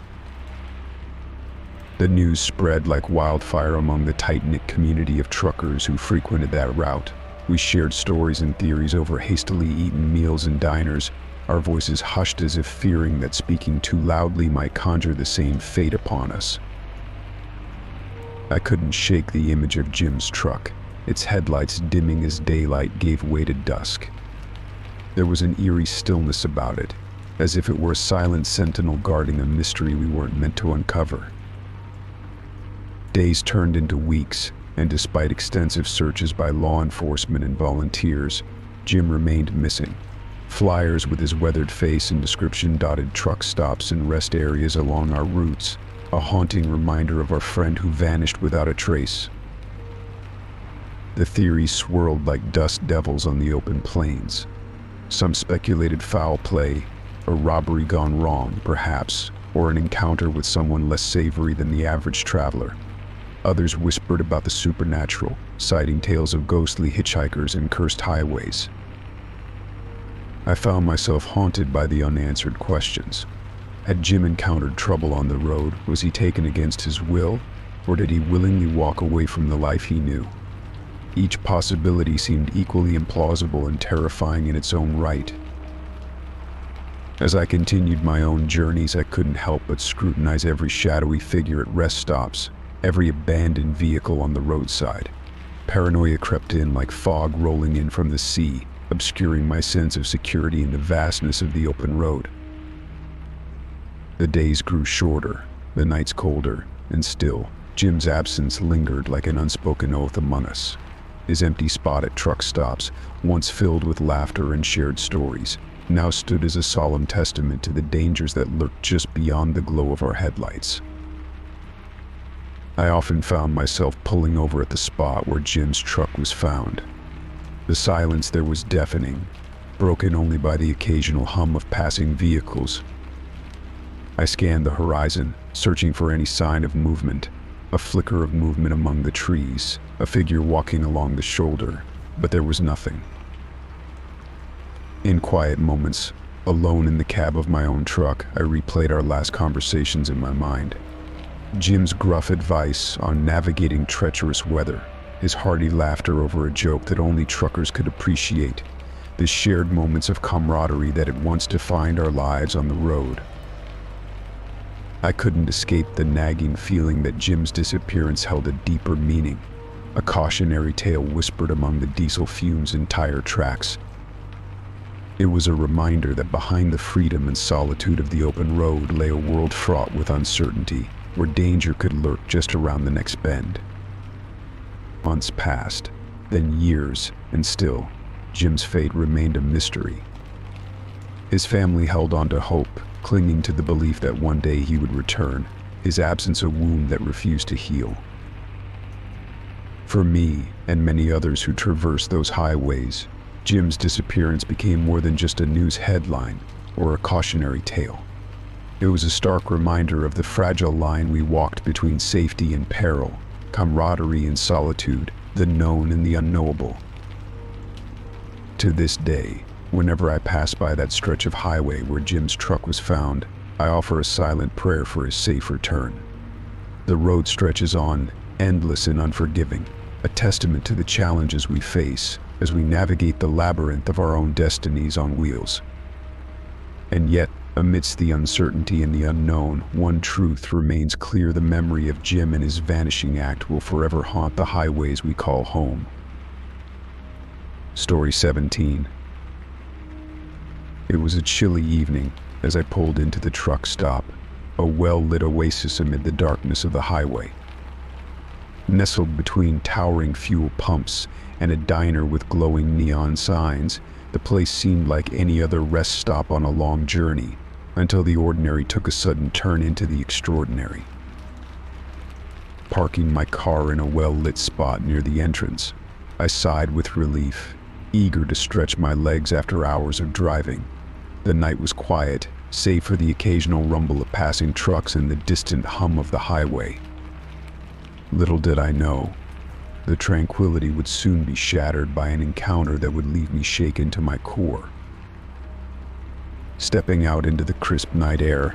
The news spread like wildfire among the tight-knit community of truckers who frequented that route. We shared stories and theories over hastily eaten meals in diners, our voices hushed as if fearing that speaking too loudly might conjure the same fate upon us. I couldn't shake the image of Jim's truck, its headlights dimming as daylight gave way to dusk. There was an eerie stillness about it, as if it were a silent sentinel guarding a mystery we weren't meant to uncover. Days turned into weeks, and despite extensive searches by law enforcement and volunteers, Jim remained missing. Flyers with his weathered face and description dotted truck stops and rest areas along our routes, a haunting reminder of our friend who vanished without a trace. The theories swirled like dust devils on the open plains. Some speculated foul play, a robbery gone wrong, perhaps, or an encounter with someone less savory than the average traveler. Others whispered about the supernatural, citing tales of ghostly hitchhikers and cursed highways. I found myself haunted by the unanswered questions. Had Jim encountered trouble on the road? Was he taken against his will? Or did he willingly walk away from the life he knew? Each possibility seemed equally implausible and terrifying in its own right. As I continued my own journeys, I couldn't help but scrutinize every shadowy figure at rest stops, every abandoned vehicle on the roadside. Paranoia crept in like fog rolling in from the sea, obscuring my sense of security in the vastness of the open road. The days grew shorter, the nights colder, and still, Jim's absence lingered like an unspoken oath among us. His empty spot at truck stops, once filled with laughter and shared stories, now stood as a solemn testament to the dangers that lurked just beyond the glow of our headlights. I often found myself pulling over at the spot where Jim's truck was found. The silence there was deafening, broken only by the occasional hum of passing vehicles. I scanned the horizon, searching for any sign of movement, a flicker of movement among the trees, a figure walking along the shoulder, but there was nothing. In quiet moments, alone in the cab of my own truck, I replayed our last conversations in my mind. Jim's gruff advice on navigating treacherous weather, his hearty laughter over a joke that only truckers could appreciate, the shared moments of camaraderie that had once defined our lives on the road. I couldn't escape the nagging feeling that Jim's disappearance held a deeper meaning, a cautionary tale whispered among the diesel fumes and tire tracks. It was a reminder that behind the freedom and solitude of the open road lay a world fraught with uncertainty, where danger could lurk just around the next bend. Months passed, then years, and still, Jim's fate remained a mystery. His family held on to hope, clinging to the belief that one day he would return, his absence a wound that refused to heal. For me, and many others who traversed those highways, Jim's disappearance became more than just a news headline or a cautionary tale. It was a stark reminder of the fragile line we walked between safety and peril, camaraderie and solitude, the known and the unknowable. To this day, whenever I pass by that stretch of highway where Jim's truck was found, I offer a silent prayer for his safe return. The road stretches on, endless and unforgiving, a testament to the challenges we face as we navigate the labyrinth of our own destinies on wheels. And yet, amidst the uncertainty and the unknown, one truth remains clear: the memory of Jim and his vanishing act will forever haunt the highways we call home. Story 17. It was a chilly evening as I pulled into the truck stop, a well-lit oasis amid the darkness of the highway. Nestled between towering fuel pumps and a diner with glowing neon signs, the place seemed like any other rest stop on a long journey, until the ordinary took a sudden turn into the extraordinary. Parking my car in a well-lit spot near the entrance, I sighed with relief. eager to stretch my legs after hours of driving. The night was quiet, save for the occasional rumble of passing trucks and the distant hum of the highway. Little did I know, the tranquility would soon be shattered by an encounter that would leave me shaken to my core. Stepping out into the crisp night air,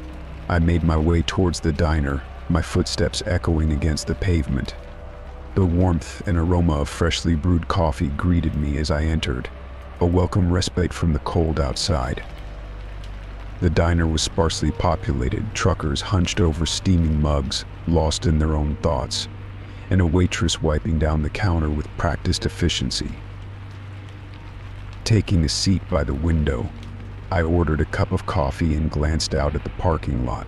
I made my way towards the diner, my footsteps echoing against the pavement. The warmth and aroma of freshly brewed coffee greeted me as I entered, a welcome respite from the cold outside. The diner was sparsely populated, truckers hunched over steaming mugs, lost in their own thoughts, and a waitress wiping down the counter with practiced efficiency. Taking a seat by the window, I ordered a cup of coffee and glanced out at the parking lot.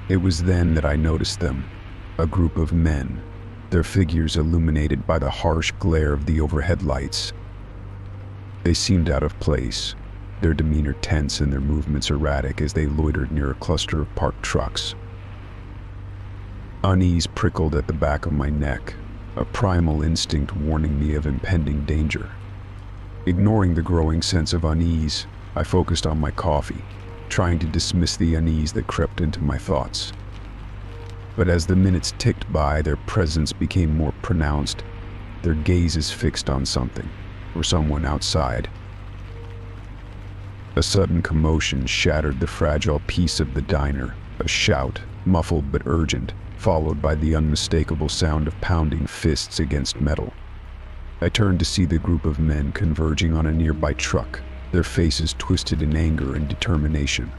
It was then that I noticed them, a group of men, their figures illuminated by the harsh glare of the overhead lights. They seemed out of place, their demeanor tense and their movements erratic as they loitered near a cluster of parked trucks. Unease prickled at the back of my neck, a primal instinct warning me of impending danger. Ignoring the growing sense of unease, I focused on my coffee, trying to dismiss the unease that crept into my thoughts. But as the minutes ticked by, their presence became more pronounced, their gazes fixed on something, or someone outside. A sudden commotion shattered the fragile peace of the diner, a shout, muffled but urgent, followed by the unmistakable sound of pounding fists against metal. I turned to see the group of men converging on a nearby truck, their faces twisted in anger and determination.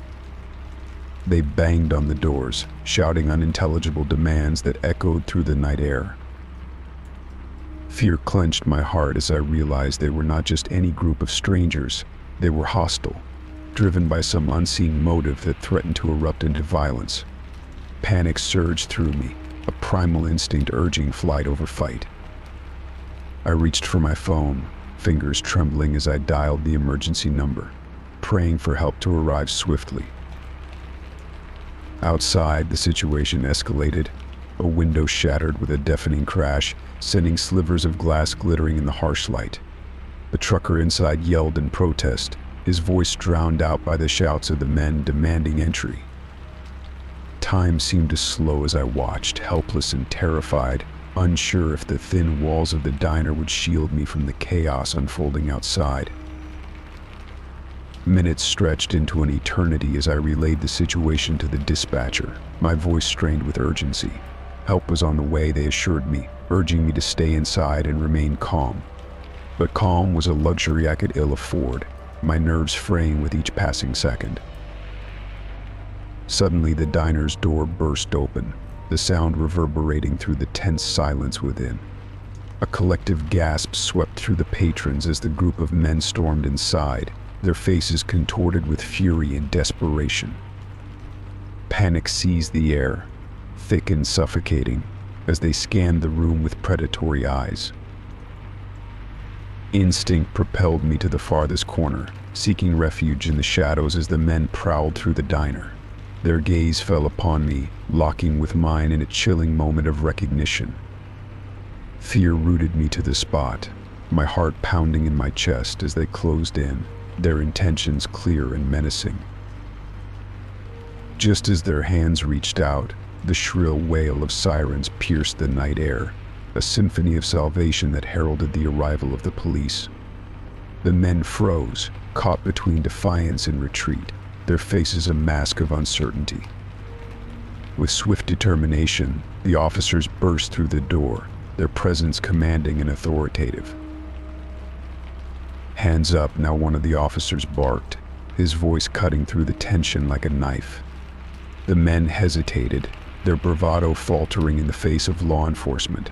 They banged on the doors, shouting unintelligible demands that echoed through the night air. Fear clenched my heart as I realized they were not just any group of strangers, they were hostile, driven by some unseen motive that threatened to erupt into violence. Panic surged through me, a primal instinct urging flight over fight. I reached for my phone, fingers trembling as I dialed the emergency number, praying for help to arrive swiftly. Outside, the situation escalated. A window shattered with a deafening crash, sending slivers of glass glittering in the harsh light. The trucker inside yelled in protest, his voice drowned out by the shouts of the men demanding entry. Time seemed to slow as I watched, helpless and terrified, unsure if the thin walls of the diner would shield me from the chaos unfolding outside. Minutes stretched into an eternity as I relayed the situation to the dispatcher, my voice strained with urgency. Help was on the way, they assured me, urging me to stay inside and remain calm. But calm was a luxury I could ill afford, my nerves fraying with each passing second. Suddenly, the diner's door burst open, the sound reverberating through the tense silence within. A collective gasp swept through the patrons as the group of men stormed inside, their faces contorted with fury and desperation. Panic seized the air, thick and suffocating, as they scanned the room with predatory eyes. Instinct propelled me to the farthest corner, seeking refuge in the shadows as the men prowled through the diner. Their gaze fell upon me, locking with mine in a chilling moment of recognition. Fear rooted me to the spot, my heart pounding in my chest as they closed in, their intentions clear and menacing. Just as their hands reached out, the shrill wail of sirens pierced the night air, a symphony of salvation that heralded the arrival of the police. The men froze, caught between defiance and retreat, their faces a mask of uncertainty. With swift determination, the officers burst through the door, their presence commanding and authoritative. "Hands up," now one of the officers barked, his voice cutting through the tension like a knife. The men hesitated, their bravado faltering in the face of law enforcement.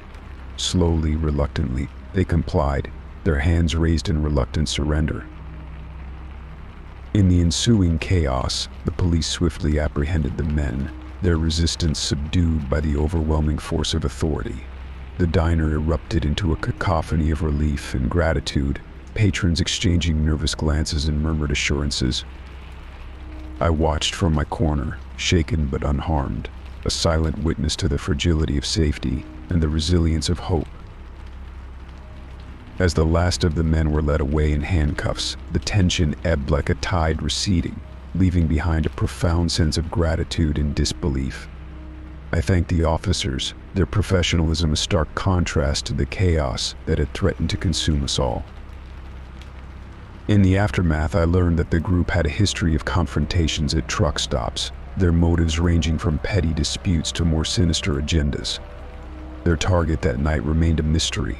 Slowly, reluctantly, they complied, their hands raised in reluctant surrender. In the ensuing chaos, the police swiftly apprehended the men, their resistance subdued by the overwhelming force of authority. The diner erupted into a cacophony of relief and gratitude, patrons exchanging nervous glances and murmured assurances. I watched from my corner, shaken but unharmed, a silent witness to the fragility of safety and the resilience of hope. As the last of the men were led away in handcuffs, the tension ebbed like a tide receding, leaving behind a profound sense of gratitude and disbelief. I thanked the officers, their professionalism a stark contrast to the chaos that had threatened to consume us all. In the aftermath, I learned that the group had a history of confrontations at truck stops, their motives ranging from petty disputes to more sinister agendas. Their target that night remained a mystery,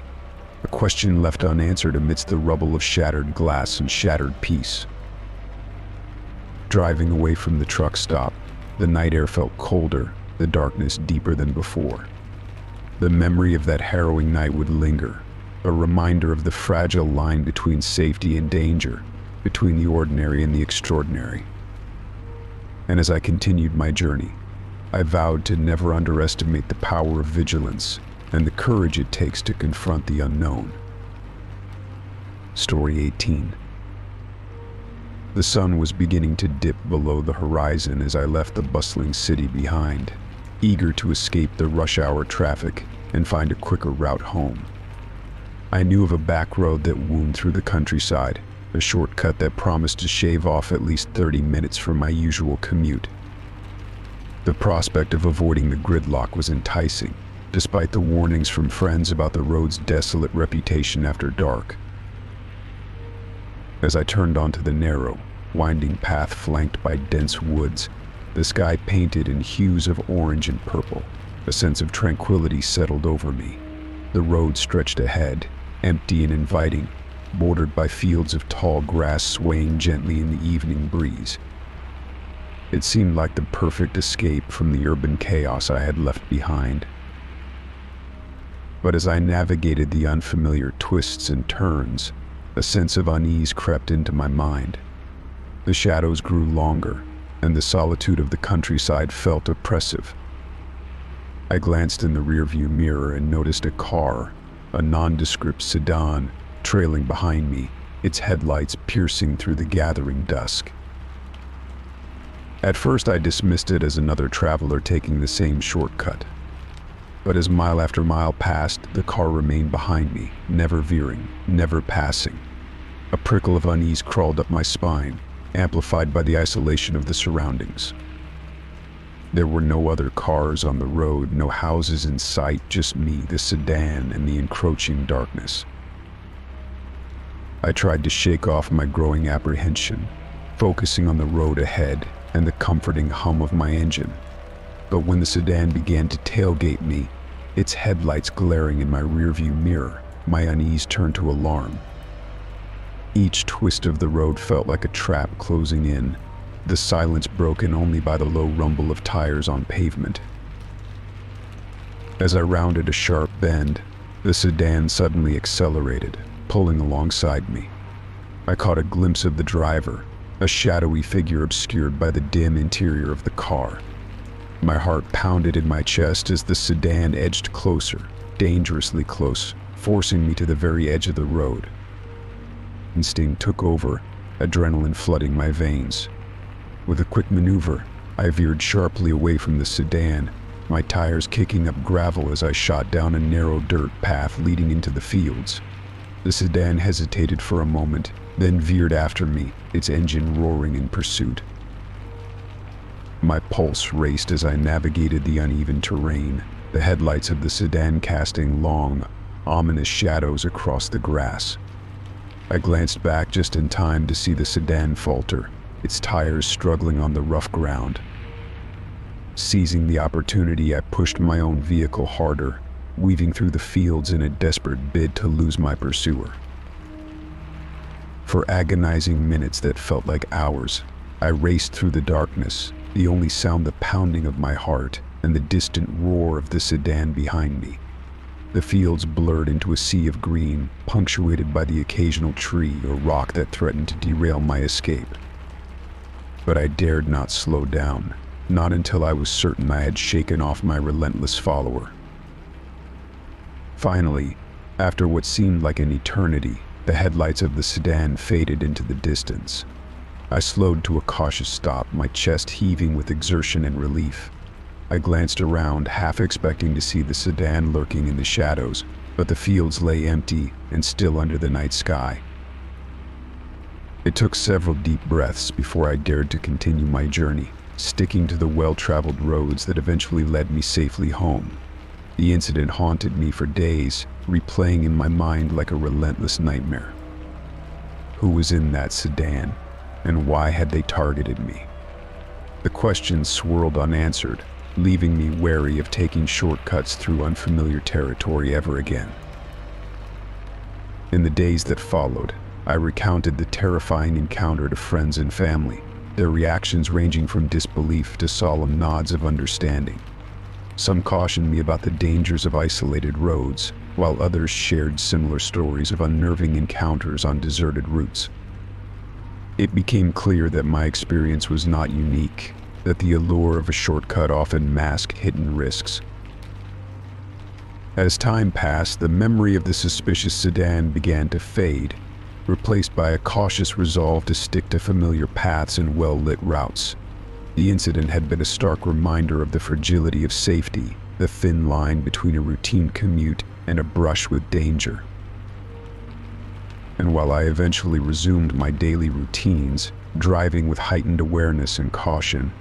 a question left unanswered amidst the rubble of shattered glass and shattered peace. Driving away from the truck stop, the night air felt colder, the darkness deeper than before. The memory of that harrowing night would linger, a reminder of the fragile line between safety and danger, between the ordinary and the extraordinary. And as I continued my journey, I vowed to never underestimate the power of vigilance and the courage it takes to confront the unknown. Story 18. The sun was beginning to dip below the horizon as I left the bustling city behind, eager to escape the rush-hour traffic and find a quicker route home. I knew of a back road that wound through the countryside, a shortcut that promised to shave off at least 30 minutes from my usual commute. The prospect of avoiding the gridlock was enticing, despite the warnings from friends about the road's desolate reputation after dark. As I turned onto the narrow, winding path flanked by dense woods, the sky painted in hues of orange and purple, a sense of tranquility settled over me. The road stretched ahead, empty and inviting, bordered by fields of tall grass swaying gently in the evening breeze. It seemed like the perfect escape from the urban chaos I had left behind. But as I navigated the unfamiliar twists and turns, a sense of unease crept into my mind. The shadows grew longer, and the solitude of the countryside felt oppressive. I glanced in the rearview mirror and noticed a car, a nondescript sedan, trailing behind me, its headlights piercing through the gathering dusk. At first I dismissed it as another traveler taking the same shortcut. But as mile after mile passed, the car remained behind me, never veering, never passing. A prickle of unease crawled up my spine, amplified by the isolation of the surroundings. There were no other cars on the road, no houses in sight, just me, the sedan, and the encroaching darkness. I tried to shake off my growing apprehension, focusing on the road ahead and the comforting hum of my engine. But when the sedan began to tailgate me, its headlights glaring in my rearview mirror, my unease turned to alarm. Each twist of the road felt like a trap closing in, the silence broken only by the low rumble of tires on pavement. As I rounded a sharp bend, the sedan suddenly accelerated, pulling alongside me. I caught a glimpse of the driver, a shadowy figure obscured by the dim interior of the car. My heart pounded in my chest as the sedan edged closer, dangerously close, forcing me to the very edge of the road. Instinct took over, adrenaline flooding my veins. With a quick maneuver, I veered sharply away from the sedan, my tires kicking up gravel as I shot down a narrow dirt path leading into the fields. The sedan hesitated for a moment, then veered after me, its engine roaring in pursuit. My pulse raced as I navigated the uneven terrain, the headlights of the sedan casting long, ominous shadows across the grass. I glanced back just in time to see the sedan falter, its tires struggling on the rough ground. Seizing the opportunity, I pushed my own vehicle harder, weaving through the fields in a desperate bid to lose my pursuer. For agonizing minutes that felt like hours, I raced through the darkness, the only sound the pounding of my heart and the distant roar of the sedan behind me. The fields blurred into a sea of green, punctuated by the occasional tree or rock that threatened to derail my escape. But I dared not slow down, not until I was certain I had shaken off my relentless follower. Finally, after what seemed like an eternity, the headlights of the sedan faded into the distance. I slowed to a cautious stop, my chest heaving with exertion and relief. I glanced around, half expecting to see the sedan lurking in the shadows, but the fields lay empty and still under the night sky. It took several deep breaths before I dared to continue my journey, sticking to the well-traveled roads that eventually led me safely home. The incident haunted me for days, replaying in my mind like a relentless nightmare. Who was in that sedan, and why had they targeted me? The questions swirled unanswered, leaving me wary of taking shortcuts through unfamiliar territory ever again. In the days that followed, I recounted the terrifying encounter to friends and family, their reactions ranging from disbelief to solemn nods of understanding. Some cautioned me about the dangers of isolated roads, while others shared similar stories of unnerving encounters on deserted routes. It became clear that my experience was not unique, that the allure of a shortcut often masked hidden risks. As time passed, the memory of the suspicious sedan began to fade, replaced by a cautious resolve to stick to familiar paths and well-lit routes. The incident had been a stark reminder of the fragility of safety, the thin line between a routine commute and a brush with danger. And while I eventually resumed my daily routines, driving with heightened awareness and caution,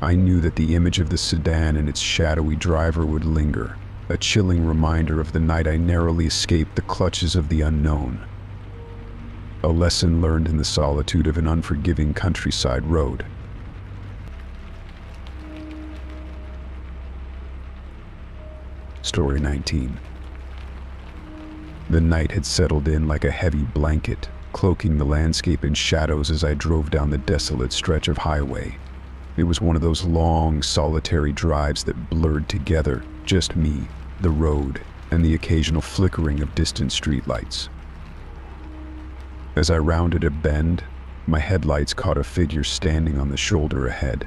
I knew that the image of the sedan and its shadowy driver would linger, a chilling reminder of the night I narrowly escaped the clutches of the unknown. A lesson learned in the solitude of an unforgiving countryside road. Story 19. The night had settled in like a heavy blanket, cloaking the landscape in shadows as I drove down the desolate stretch of highway. It was one of those long, solitary drives that blurred together, just me, the road, and the occasional flickering of distant streetlights. As I rounded a bend, my headlights caught a figure standing on the shoulder ahead.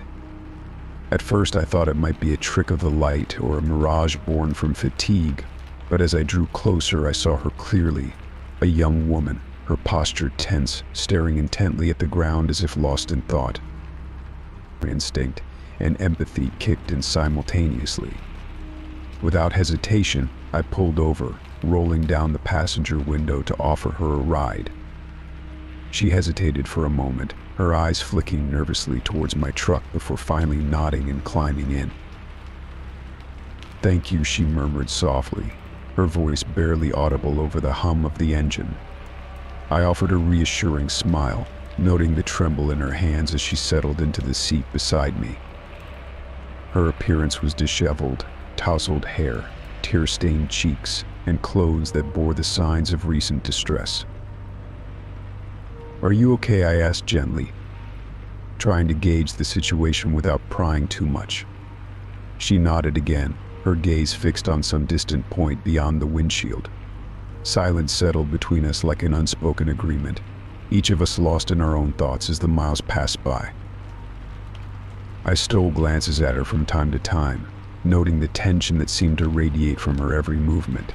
At first I thought it might be a trick of the light or a mirage born from fatigue, but as I drew closer I saw her clearly, a young woman, her posture tense, staring intently at the ground as if lost in thought. Instinct and empathy kicked in simultaneously. Without hesitation, I pulled over, rolling down the passenger window to offer her a ride. She hesitated for a moment, her eyes flicking nervously towards my truck before finally nodding and climbing in. "Thank you," she murmured softly, her voice barely audible over the hum of the engine. I offered a reassuring smile, noting the tremble in her hands as she settled into the seat beside me. Her appearance was disheveled, tousled hair, tear-stained cheeks, and clothes that bore the signs of recent distress. "Are you okay?" I asked gently, trying to gauge the situation without prying too much. She nodded again, her gaze fixed on some distant point beyond the windshield. Silence settled between us like an unspoken agreement, each of us lost in our own thoughts as the miles passed by. I stole glances at her from time to time, noting the tension that seemed to radiate from her every movement.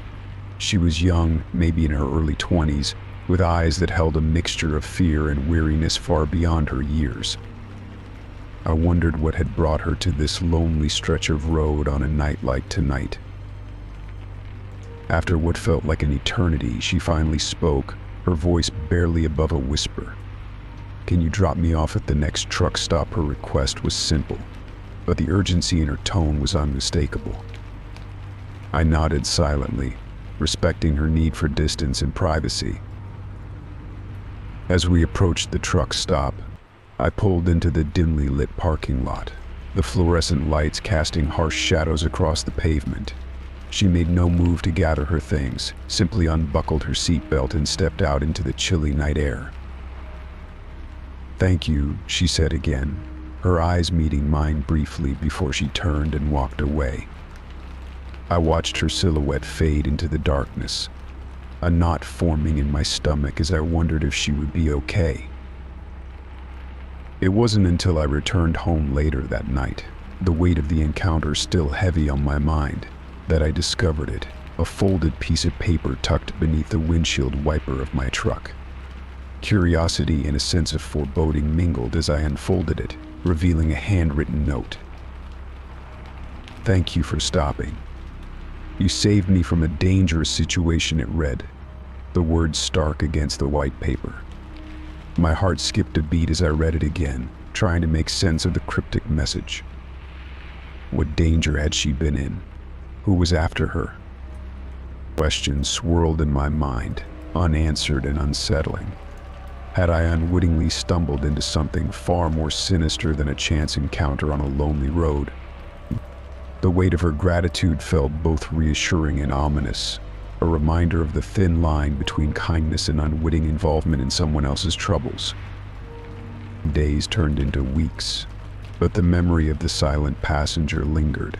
She was young, maybe in her early 20s, with eyes that held a mixture of fear and weariness far beyond her years. I wondered what had brought her to this lonely stretch of road on a night like tonight. After what felt like an eternity, she finally spoke, her voice barely above a whisper. "Can you drop me off at the next truck stop?" Her request was simple, but the urgency in her tone was unmistakable. I nodded silently, respecting her need for distance and privacy. As we approached the truck stop, I pulled into the dimly lit parking lot, the fluorescent lights casting harsh shadows across the pavement. She made no move to gather her things, simply unbuckled her seatbelt and stepped out into the chilly night air. "Thank you," she said again, her eyes meeting mine briefly before she turned and walked away. I watched her silhouette fade into the darkness, a knot forming in my stomach as I wondered if she would be okay. It wasn't until I returned home later that night, the weight of the encounter still heavy on my mind, that I discovered it, a folded piece of paper tucked beneath the windshield wiper of my truck. Curiosity and a sense of foreboding mingled as I unfolded it, revealing a handwritten note. "Thank you for stopping. "You saved me from a dangerous situation," it read, the words stark against the white paper. My heart skipped a beat as I read it again, trying to make sense of the cryptic message. What danger had she been in? Who was after her? Questions swirled in my mind, unanswered and unsettling. Had I unwittingly stumbled into something far more sinister than a chance encounter on a lonely road? The weight of her gratitude felt both reassuring and ominous, a reminder of the thin line between kindness and unwitting involvement in someone else's troubles. Days turned into weeks, but the memory of the silent passenger lingered.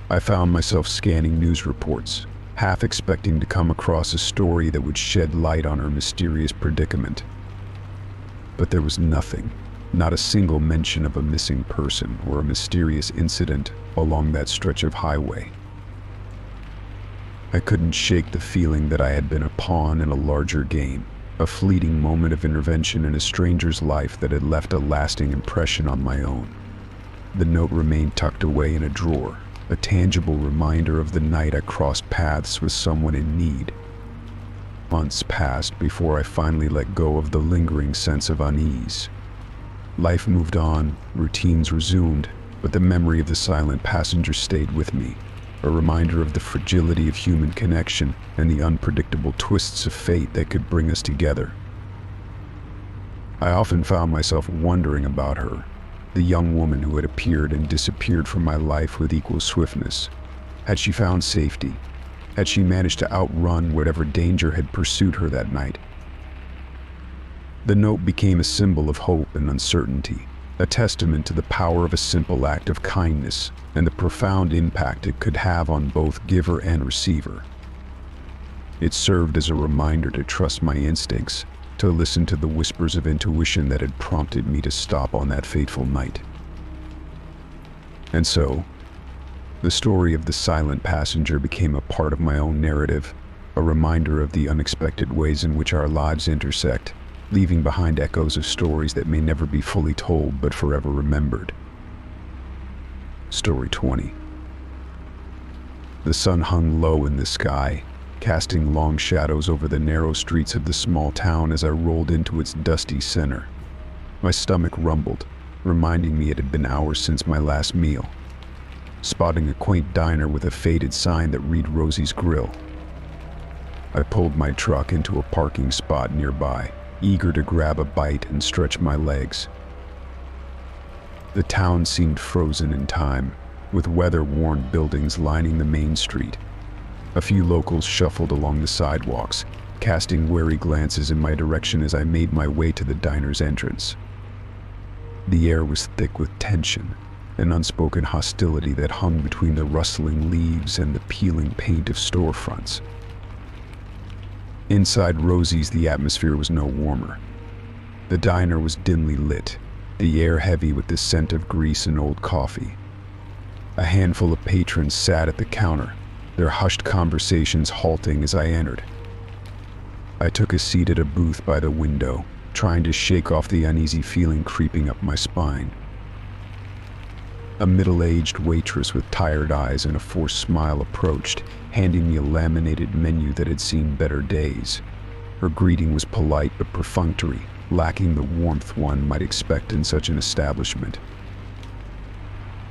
I found myself scanning news reports, half expecting to come across a story that would shed light on her mysterious predicament. But there was nothing, not a single mention of a missing person or a mysterious incident along that stretch of highway. I couldn't shake the feeling that I had been a pawn in a larger game, a fleeting moment of intervention in a stranger's life that had left a lasting impression on my own. The note remained tucked away in a drawer, a tangible reminder of the night I crossed paths with someone in need. Months passed before I finally let go of the lingering sense of unease. Life moved on, routines resumed, but the memory of the silent passenger stayed with me, a reminder of the fragility of human connection and the unpredictable twists of fate that could bring us together. I often found myself wondering about her, the young woman who had appeared and disappeared from my life with equal swiftness. Had she found safety? Had she managed to outrun whatever danger had pursued her that night? The note became a symbol of hope and uncertainty, a testament to the power of a simple act of kindness and the profound impact it could have on both giver and receiver. It served as a reminder to trust my instincts, to listen to the whispers of intuition that had prompted me to stop on that fateful night. And so, the story of the silent passenger became a part of my own narrative, a reminder of the unexpected ways in which our lives intersect, leaving behind echoes of stories that may never be fully told but forever remembered. Story 20. The sun hung low in the sky, casting long shadows over the narrow streets of the small town as I rolled into its dusty center. My stomach rumbled, reminding me it had been hours since my last meal. Spotting a quaint diner with a faded sign that read Rosie's Grill, I pulled my truck into a parking spot nearby, eager to grab a bite and stretch my legs. The town seemed frozen in time, with weather-worn buildings lining the main street. A few locals shuffled along the sidewalks, casting wary glances in my direction as I made my way to the diner's entrance. The air was thick with tension, an unspoken hostility that hung between the rustling leaves and the peeling paint of storefronts. Inside Rosie's, the atmosphere was no warmer. The diner was dimly lit, the air heavy with the scent of grease and old coffee. A handful of patrons sat at the counter, their hushed conversations halting as I entered. I took a seat at a booth by the window, trying to shake off the uneasy feeling creeping up my spine. A middle-aged waitress with tired eyes and a forced smile approached, handing me a laminated menu that had seen better days. Her greeting was polite but perfunctory, lacking the warmth one might expect in such an establishment.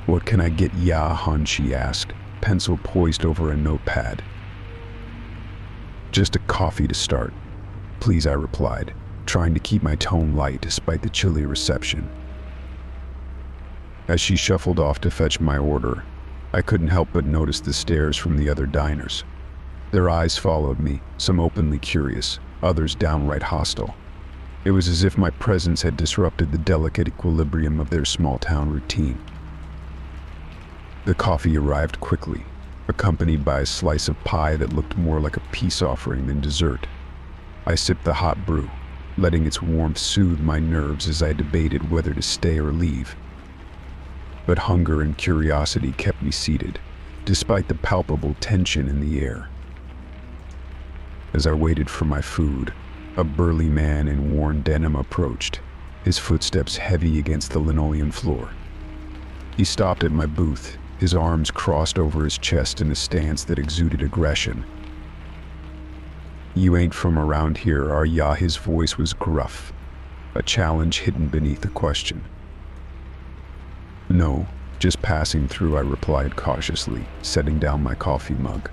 "What can I get ya, hun?" she asked, pencil poised over a notepad. "Just a coffee to start, please," I replied, trying to keep my tone light despite the chilly reception. As she shuffled off to fetch my order, I couldn't help but notice the stares from the other diners. Their eyes followed me, some openly curious, others downright hostile. It was as if my presence had disrupted the delicate equilibrium of their small-town routine. The coffee arrived quickly, accompanied by a slice of pie that looked more like a peace offering than dessert. I sipped the hot brew, letting its warmth soothe my nerves as I debated whether to stay or leave. But hunger and curiosity kept me seated, despite the palpable tension in the air. As I waited for my food, a burly man in worn denim approached, his footsteps heavy against the linoleum floor. He stopped at my booth, his arms crossed over his chest in a stance that exuded aggression. "You ain't from around here, are ya?" His voice was gruff, a challenge hidden beneath the question. "No, just passing through," I replied cautiously, setting down my coffee mug.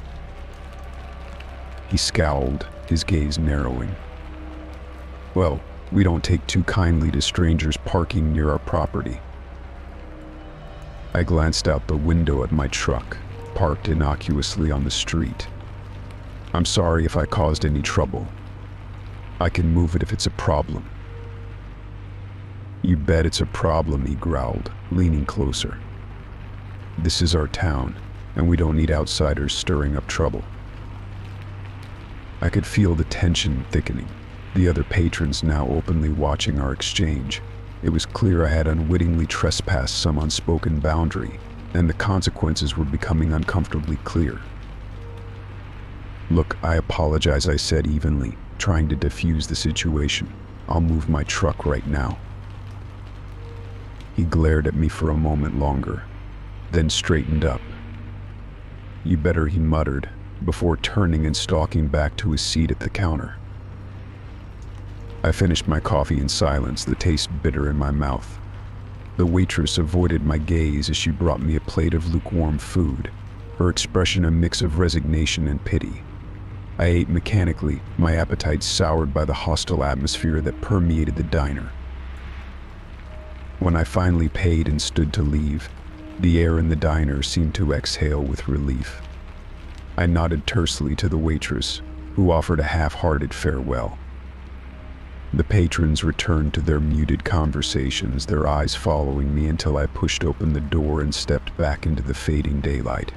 He scowled, his gaze narrowing. "Well, we don't take too kindly to strangers parking near our property." I glanced out the window at my truck, parked innocuously on the street. "I'm sorry if I caused any trouble. I can move it if it's a problem." "You bet it's a problem," he growled, leaning closer. "This is our town, and we don't need outsiders stirring up trouble." I could feel the tension thickening, the other patrons now openly watching our exchange. It was clear I had unwittingly trespassed some unspoken boundary, and the consequences were becoming uncomfortably clear. "Look, I apologize," I said evenly, trying to defuse the situation. "I'll move my truck right now." He glared at me for a moment longer, then straightened up. "You better," he muttered, before turning and stalking back to his seat at the counter. I finished my coffee in silence, the taste bitter in my mouth. The waitress avoided my gaze as she brought me a plate of lukewarm food, her expression a mix of resignation and pity. I ate mechanically, my appetite soured by the hostile atmosphere that permeated the diner. When I finally paid and stood to leave, the air in the diner seemed to exhale with relief. I nodded tersely to the waitress, who offered a half-hearted farewell. The patrons returned to their muted conversations, their eyes following me until I pushed open the door and stepped back into the fading daylight.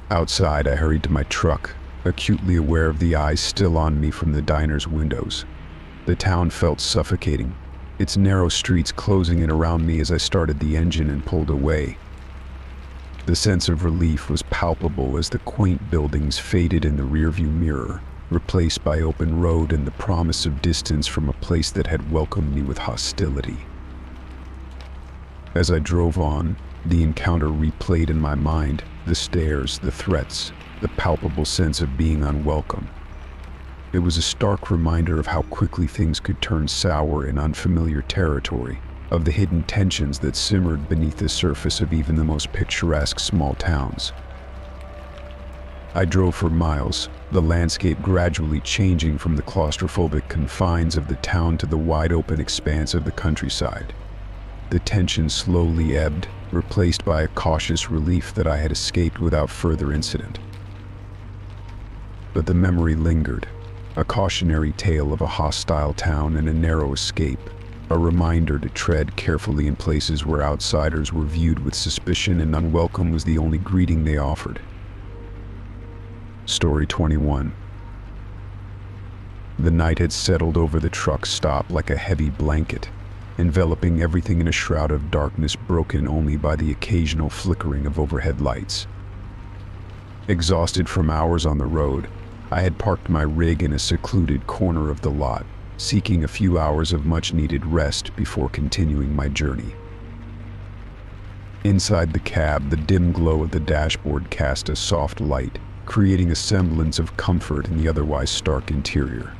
Outside, I hurried to my truck, acutely aware of the eyes still on me from the diner's windows. The town felt suffocating, its narrow streets closing in around me as I started the engine and pulled away. The sense of relief was palpable as the quaint buildings faded in the rearview mirror, replaced by open road and the promise of distance from a place that had welcomed me with hostility. As I drove on, the encounter replayed in my mind, the stares, the threats, the palpable sense of being unwelcome. It was a stark reminder of how quickly things could turn sour in unfamiliar territory, of the hidden tensions that simmered beneath the surface of even the most picturesque small towns. I drove for miles, the landscape gradually changing from the claustrophobic confines of the town to the wide-open expanse of the countryside. The tension slowly ebbed, replaced by a cautious relief that I had escaped without further incident. But the memory lingered, a cautionary tale of a hostile town and a narrow escape, a reminder to tread carefully in places where outsiders were viewed with suspicion and unwelcome was the only greeting they offered. Story 21. The night had settled over the truck stop like a heavy blanket, enveloping everything in a shroud of darkness broken only by the occasional flickering of overhead lights. Exhausted from hours on the road, I had parked my rig in a secluded corner of the lot, seeking a few hours of much-needed rest before continuing my journey. Inside the cab, the dim glow of the dashboard cast a soft light, creating a semblance of comfort in the otherwise stark interior.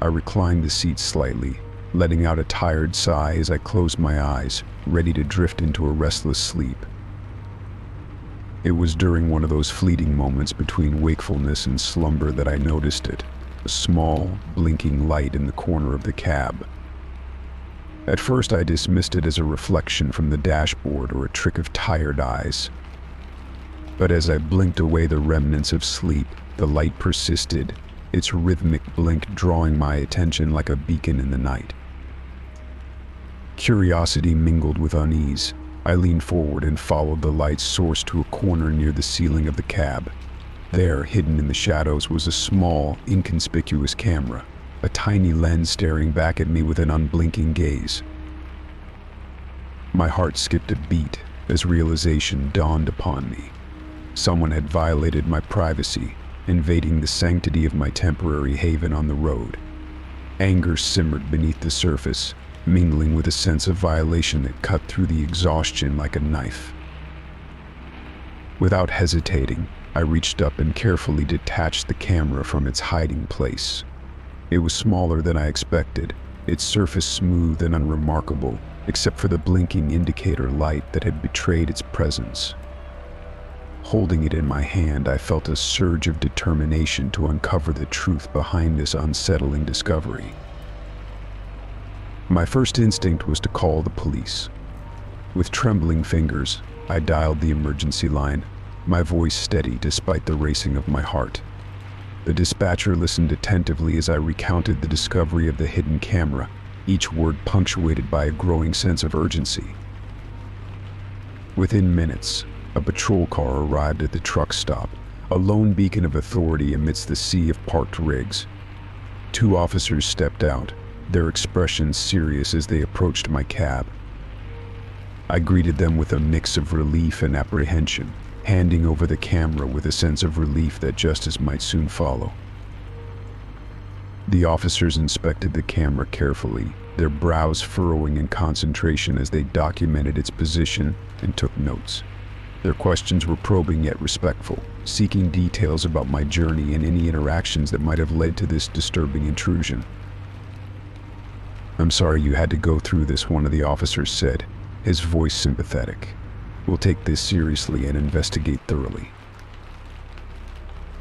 I reclined the seat slightly, letting out a tired sigh as I closed my eyes, ready to drift into a restless sleep. It was during one of those fleeting moments between wakefulness and slumber that I noticed it, a small, blinking light in the corner of the cab. At first I dismissed it as a reflection from the dashboard or a trick of tired eyes. But as I blinked away the remnants of sleep, the light persisted, its rhythmic blink drawing my attention like a beacon in the night. Curiosity mingled with unease. I leaned forward and followed the light's source to a corner near the ceiling of the cab. There, hidden in the shadows, was a small, inconspicuous camera, a tiny lens staring back at me with an unblinking gaze. My heart skipped a beat as realization dawned upon me. Someone had violated my privacy, invading the sanctity of my temporary haven on the road. Anger simmered beneath the surface, mingling with a sense of violation that cut through the exhaustion like a knife. Without hesitating, I reached up and carefully detached the camera from its hiding place. It was smaller than I expected, its surface smooth and unremarkable, except for the blinking indicator light that had betrayed its presence. Holding it in my hand, I felt a surge of determination to uncover the truth behind this unsettling discovery. My first instinct was to call the police. With trembling fingers, I dialed the emergency line, my voice steady despite the racing of my heart. The dispatcher listened attentively as I recounted the discovery of the hidden camera, each word punctuated by a growing sense of urgency. Within minutes, a patrol car arrived at the truck stop, a lone beacon of authority amidst the sea of parked rigs. 2 officers stepped out, their expressions serious as they approached my cab. I greeted them with a mix of relief and apprehension, handing over the camera with a sense of relief that justice might soon follow. The officers inspected the camera carefully, their brows furrowing in concentration as they documented its position and took notes. Their questions were probing yet respectful, seeking details about my journey and any interactions that might have led to this disturbing intrusion. "I'm sorry you had to go through this," one of the officers said, his voice sympathetic. "We'll take this seriously and investigate thoroughly."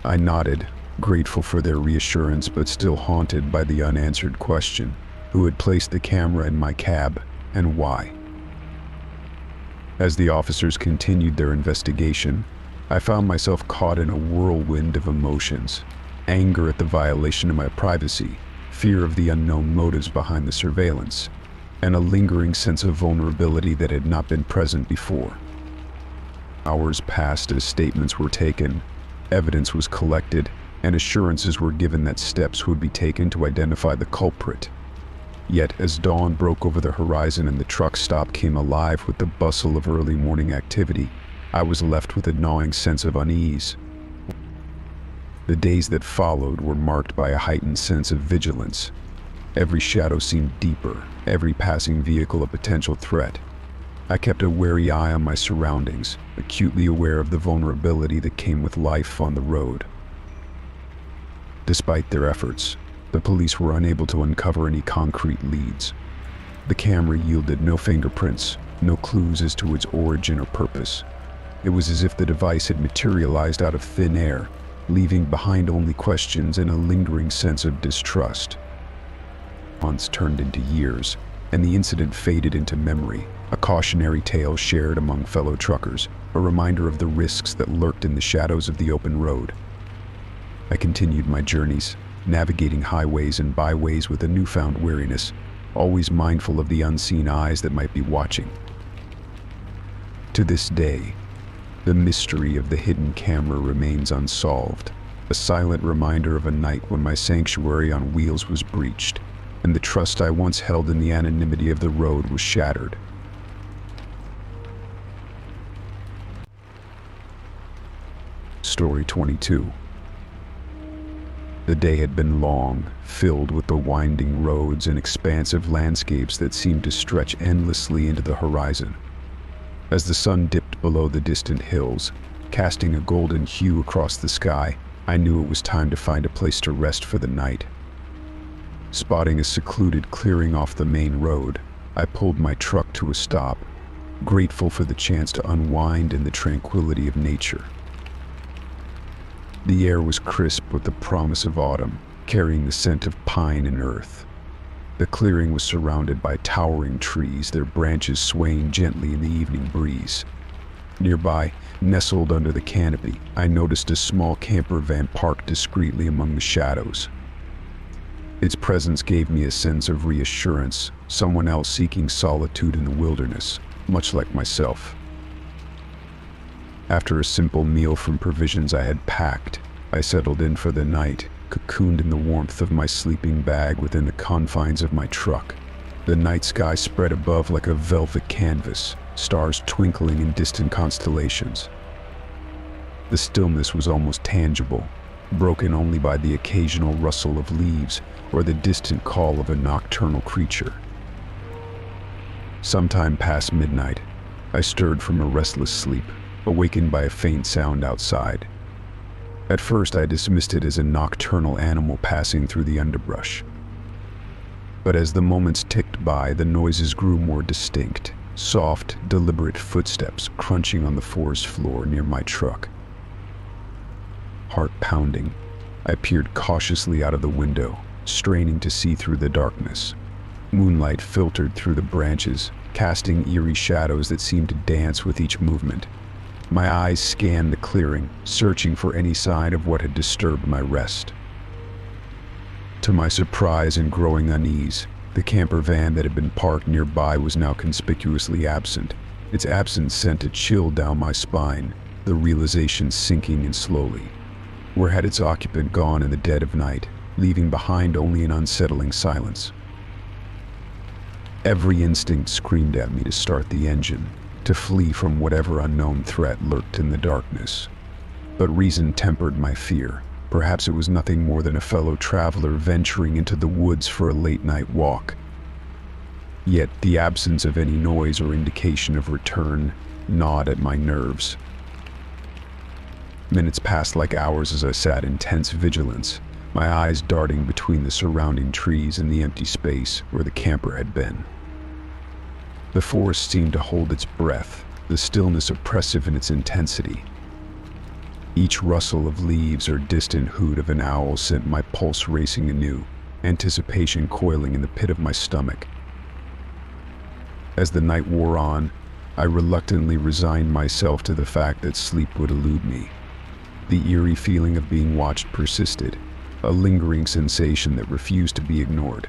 I nodded, grateful for their reassurance but still haunted by the unanswered question: who had placed the camera in my cab and why? As the officers continued their investigation, I found myself caught in a whirlwind of emotions: anger at the violation of my privacy, fear of the unknown motives behind the surveillance, and a lingering sense of vulnerability that had not been present before. Hours passed as statements were taken, evidence was collected, and assurances were given that steps would be taken to identify the culprit. Yet, as dawn broke over the horizon and the truck stop came alive with the bustle of early morning activity, I was left with a gnawing sense of unease. The days that followed were marked by a heightened sense of vigilance. Every shadow seemed deeper, every passing vehicle a potential threat. I kept a wary eye on my surroundings, acutely aware of the vulnerability that came with life on the road. Despite their efforts, the police were unable to uncover any concrete leads. The camera yielded no fingerprints, no clues as to its origin or purpose. It was as if the device had materialized out of thin air, leaving behind only questions and a lingering sense of distrust. Months turned into years, and the incident faded into memory, a cautionary tale shared among fellow truckers, a reminder of the risks that lurked in the shadows of the open road. I continued my journeys, navigating highways and byways with a newfound wariness, always mindful of the unseen eyes that might be watching. To this day, the mystery of the hidden camera remains unsolved, a silent reminder of a night when my sanctuary on wheels was breached, and the trust I once held in the anonymity of the road was shattered. Story 22. The day had been long, filled with the winding roads and expansive landscapes that seemed to stretch endlessly into the horizon. As the sun dipped below the distant hills, casting a golden hue across the sky, I knew it was time to find a place to rest for the night. Spotting a secluded clearing off the main road, I pulled my truck to a stop, grateful for the chance to unwind in the tranquility of nature. The air was crisp with the promise of autumn, carrying the scent of pine and earth. The clearing was surrounded by towering trees, their branches swaying gently in the evening breeze. Nearby, nestled under the canopy, I noticed a small camper van parked discreetly among the shadows. Its presence gave me a sense of reassurance, someone else seeking solitude in the wilderness, much like myself. After a simple meal from provisions I had packed, I settled in for the night, cocooned in the warmth of my sleeping bag within the confines of my truck. The night sky spread above like a velvet canvas, stars twinkling in distant constellations. The stillness was almost tangible, broken only by the occasional rustle of leaves or the distant call of a nocturnal creature. Sometime past midnight, I stirred from a restless sleep, awakened by a faint sound outside. At first, I dismissed it as a nocturnal animal passing through the underbrush. But as the moments ticked by, the noises grew more distinct, soft, deliberate footsteps crunching on the forest floor near my truck. Heart pounding, I peered cautiously out of the window, straining to see through the darkness. Moonlight filtered through the branches, casting eerie shadows that seemed to dance with each movement. My eyes scanned the clearing, searching for any sign of what had disturbed my rest. To my surprise and growing unease, the camper van that had been parked nearby was now conspicuously absent. Its absence sent a chill down my spine, the realization sinking in slowly. Where had its occupant gone in the dead of night, leaving behind only an unsettling silence? Every instinct screamed at me to start the engine, to flee from whatever unknown threat lurked in the darkness. But reason tempered my fear. Perhaps it was nothing more than a fellow traveler venturing into the woods for a late-night walk. Yet the absence of any noise or indication of return gnawed at my nerves. Minutes passed like hours as I sat in tense vigilance, my eyes darting between the surrounding trees and the empty space where the camper had been. The forest seemed to hold its breath, the stillness oppressive in its intensity. Each rustle of leaves or distant hoot of an owl sent my pulse racing anew, anticipation coiling in the pit of my stomach. As the night wore on, I reluctantly resigned myself to the fact that sleep would elude me. The eerie feeling of being watched persisted, a lingering sensation that refused to be ignored.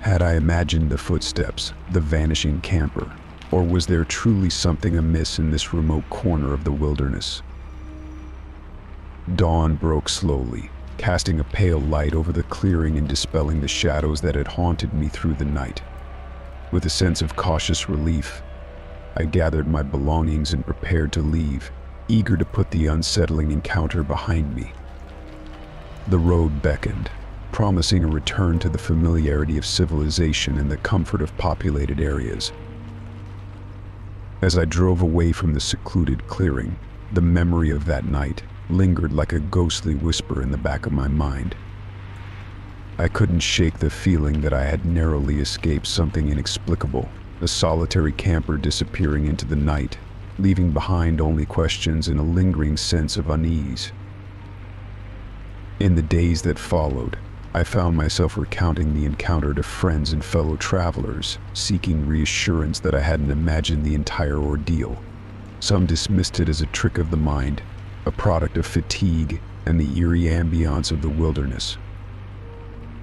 Had I imagined the footsteps, the vanishing camper, or was there truly something amiss in this remote corner of the wilderness? Dawn broke slowly, casting a pale light over the clearing and dispelling the shadows that had haunted me through the night. With a sense of cautious relief, I gathered my belongings and prepared to leave, eager to put the unsettling encounter behind me. The road beckoned, promising a return to the familiarity of civilization and the comfort of populated areas. As I drove away from the secluded clearing, the memory of that night lingered like a ghostly whisper in the back of my mind. I couldn't shake the feeling that I had narrowly escaped something inexplicable, a solitary camper disappearing into the night, leaving behind only questions and a lingering sense of unease. In the days that followed, I found myself recounting the encounter to friends and fellow travelers, seeking reassurance that I hadn't imagined the entire ordeal. Some dismissed it as a trick of the mind, a product of fatigue and the eerie ambiance of the wilderness.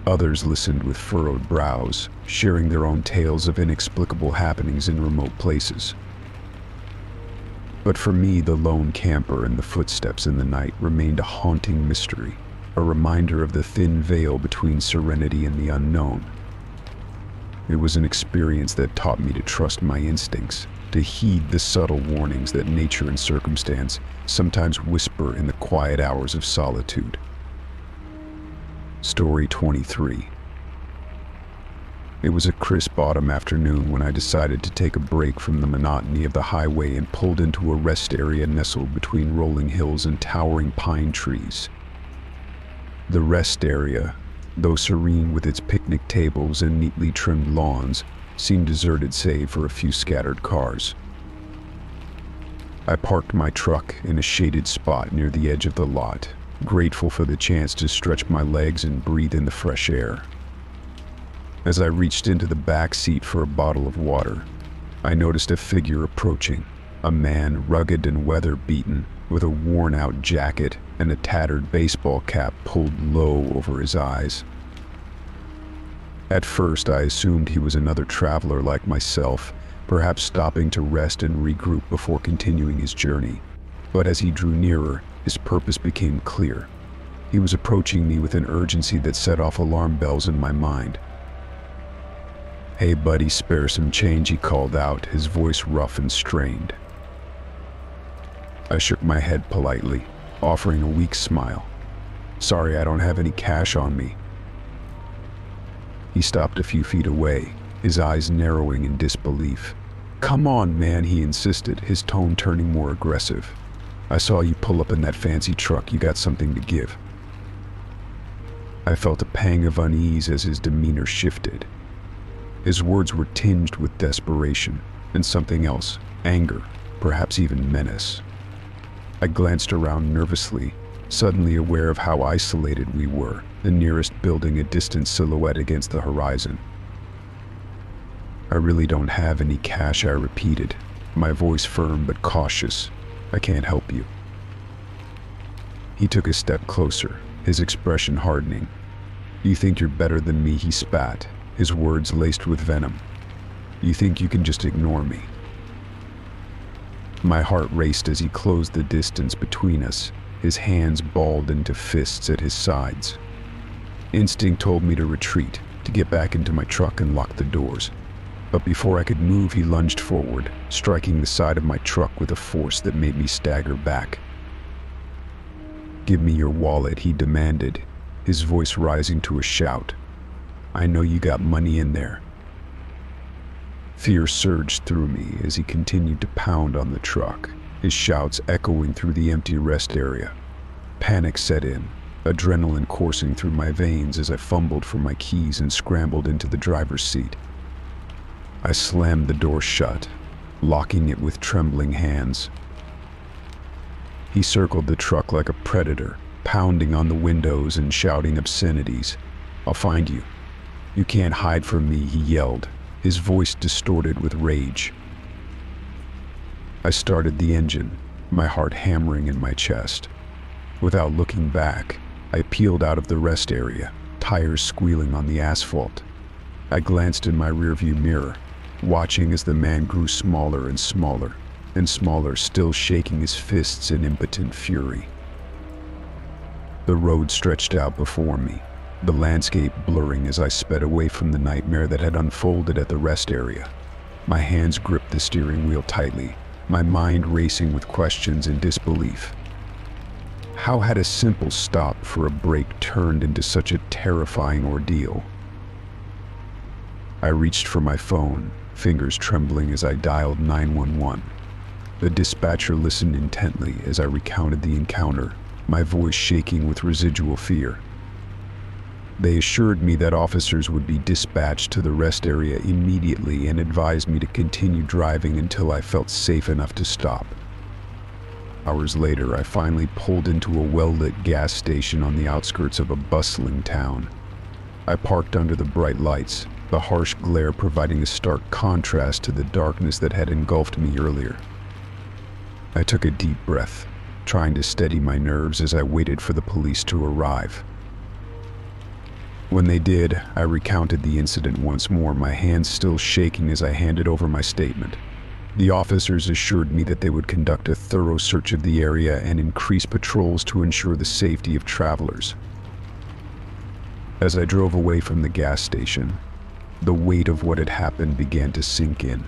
Others listened with furrowed brows, sharing their own tales of inexplicable happenings in remote places. But for me, the lone camper and the footsteps in the night remained a haunting mystery, a reminder of the thin veil between serenity and the unknown. It was an experience that taught me to trust my instincts, to heed the subtle warnings that nature and circumstance sometimes whisper in the quiet hours of solitude. Story 23. It was a crisp autumn afternoon when I decided to take a break from the monotony of the highway and pulled into a rest area nestled between rolling hills and towering pine trees. The rest area, though serene with its picnic tables and neatly trimmed lawns, seemed deserted save for a few scattered cars. I parked my truck in a shaded spot near the edge of the lot, grateful for the chance to stretch my legs and breathe in the fresh air. As I reached into the back seat for a bottle of water, I noticed a figure approaching, a man rugged and weather-beaten, with a worn-out jacket and a tattered baseball cap pulled low over his eyes. At first, I assumed he was another traveler like myself, perhaps stopping to rest and regroup before continuing his journey. But as he drew nearer, his purpose became clear. He was approaching me with an urgency that set off alarm bells in my mind. "Hey buddy, spare some change," he called out, his voice rough and strained. I shook my head politely, offering a weak smile. "Sorry, I don't have any cash on me." He stopped a few feet away, his eyes narrowing in disbelief. "Come on, man," he insisted, his tone turning more aggressive. "I saw you pull up in that fancy truck. You got something to give." I felt a pang of unease as his demeanor shifted. His words were tinged with desperation and something else, anger, perhaps even menace. I glanced around nervously, suddenly aware of how isolated we were, the nearest building a distant silhouette against the horizon. "I really don't have any cash," I repeated, my voice firm but cautious. "I can't help you." He took a step closer, his expression hardening. "You think you're better than me," he spat, his words laced with venom. "You think you can just ignore me." My heart raced as he closed the distance between us, his hands balled into fists at his sides. Instinct told me to retreat, to get back into my truck and lock the doors. But before I could move, he lunged forward, striking the side of my truck with a force that made me stagger back. "Give me your wallet," he demanded, his voice rising to a shout. "I know you got money in there." Fear surged through me as he continued to pound on the truck, his shouts echoing through the empty rest area. Panic set in, adrenaline coursing through my veins as I fumbled for my keys and scrambled into the driver's seat. I slammed the door shut, locking it with trembling hands. He circled the truck like a predator, pounding on the windows and shouting obscenities. "I'll find you. You can't hide from me," he yelled, his voice distorted with rage. I started the engine, my heart hammering in my chest. Without looking back, I peeled out of the rest area, tires squealing on the asphalt. I glanced in my rearview mirror, watching as the man grew smaller and smaller, still shaking his fists in impotent fury. The road stretched out before me, the landscape blurring as I sped away from the nightmare that had unfolded at the rest area. My hands gripped the steering wheel tightly, my mind racing with questions and disbelief. How had a simple stop for a break turned into such a terrifying ordeal? I reached for my phone, fingers trembling as I dialed 911. The dispatcher listened intently as I recounted the encounter, my voice shaking with residual fear. They assured me that officers would be dispatched to the rest area immediately and advised me to continue driving until I felt safe enough to stop. Hours later, I finally pulled into a well-lit gas station on the outskirts of a bustling town. I parked under the bright lights, the harsh glare providing a stark contrast to the darkness that had engulfed me earlier. I took a deep breath, trying to steady my nerves as I waited for the police to arrive. When they did, I recounted the incident once more, my hands still shaking as I handed over my statement. The officers assured me that they would conduct a thorough search of the area and increase patrols to ensure the safety of travelers. As I drove away from the gas station, the weight of what had happened began to sink in.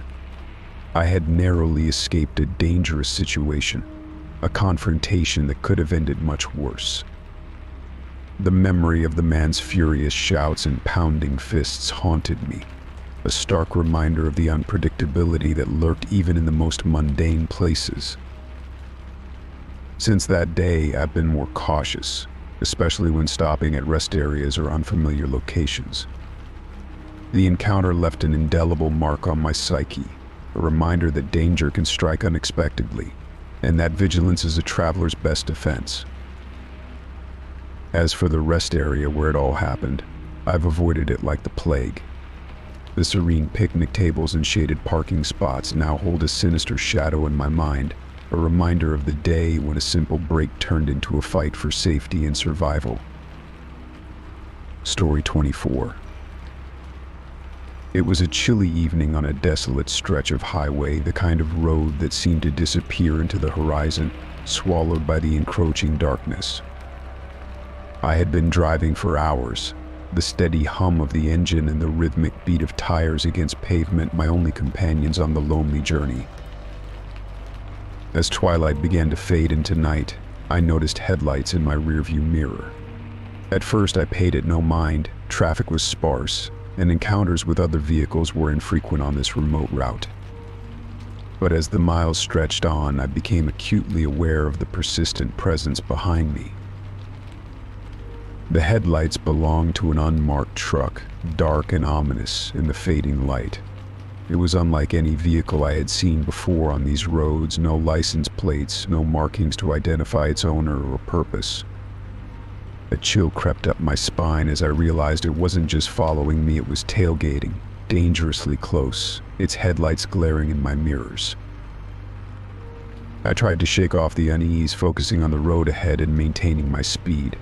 I had narrowly escaped a dangerous situation, a confrontation that could have ended much worse. The memory of the man's furious shouts and pounding fists haunted me, a stark reminder of the unpredictability that lurked even in the most mundane places. Since that day, I've been more cautious, especially when stopping at rest areas or unfamiliar locations. The encounter left an indelible mark on my psyche, a reminder that danger can strike unexpectedly, and that vigilance is a traveler's best defense. As for the rest area where it all happened, I've avoided it like the plague. The serene picnic tables and shaded parking spots now hold a sinister shadow in my mind, a reminder of the day when a simple break turned into a fight for safety and survival. Story 24. It was a chilly evening on a desolate stretch of highway, the kind of road that seemed to disappear into the horizon, swallowed by the encroaching darkness. I had been driving for hours, the steady hum of the engine and the rhythmic beat of tires against pavement my only companions on the lonely journey. As twilight began to fade into night, I noticed headlights in my rearview mirror. At first I paid it no mind, traffic was sparse, and encounters with other vehicles were infrequent on this remote route. But as the miles stretched on, I became acutely aware of the persistent presence behind me. The headlights belonged to an unmarked truck, dark and ominous in the fading light. It was unlike any vehicle I had seen before on these roads, no license plates, no markings to identify its owner or purpose. A chill crept up my spine as I realized it wasn't just following me, it was tailgating, dangerously close, its headlights glaring in my mirrors. I tried to shake off the unease, focusing on the road ahead and maintaining my speed.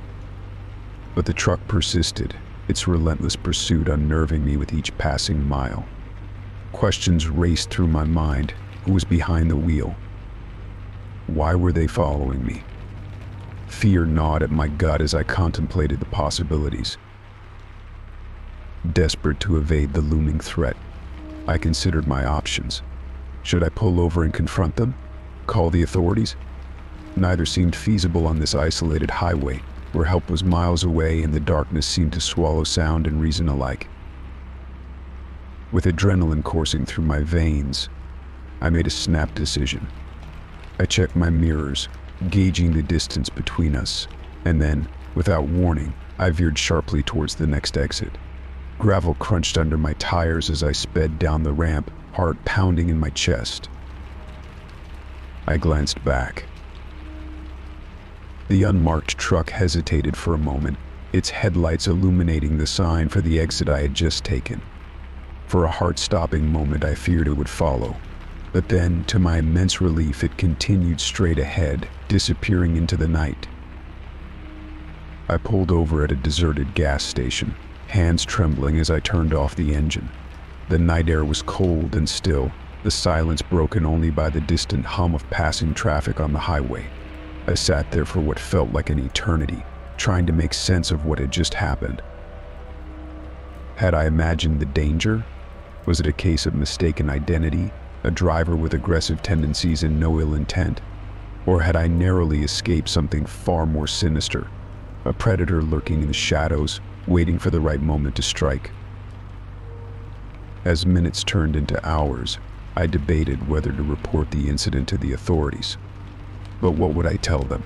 But the truck persisted, its relentless pursuit unnerving me with each passing mile. Questions raced through my mind. Who was behind the wheel? Why were they following me? Fear gnawed at my gut as I contemplated the possibilities. Desperate to evade the looming threat, I considered my options. Should I pull over and confront them? Call the authorities? Neither seemed feasible on this isolated highway, where help was miles away and the darkness seemed to swallow sound and reason alike. With adrenaline coursing through my veins, I made a snap decision. I checked my mirrors, gauging the distance between us, and then, without warning, I veered sharply towards the next exit. Gravel crunched under my tires as I sped down the ramp, heart pounding in my chest. I glanced back. The unmarked truck hesitated for a moment, its headlights illuminating the sign for the exit I had just taken. For a heart-stopping moment, I feared it would follow. But then, to my immense relief, it continued straight ahead, disappearing into the night. I pulled over at a deserted gas station, hands trembling as I turned off the engine. The night air was cold and still, the silence broken only by the distant hum of passing traffic on the highway. I sat there for what felt like an eternity, trying to make sense of what had just happened. Had I imagined the danger? Was it a case of mistaken identity, a driver with aggressive tendencies and no ill intent? Or had I narrowly escaped something far more sinister, a predator lurking in the shadows, waiting for the right moment to strike? As minutes turned into hours, I debated whether to report the incident to the authorities. But what would I tell them?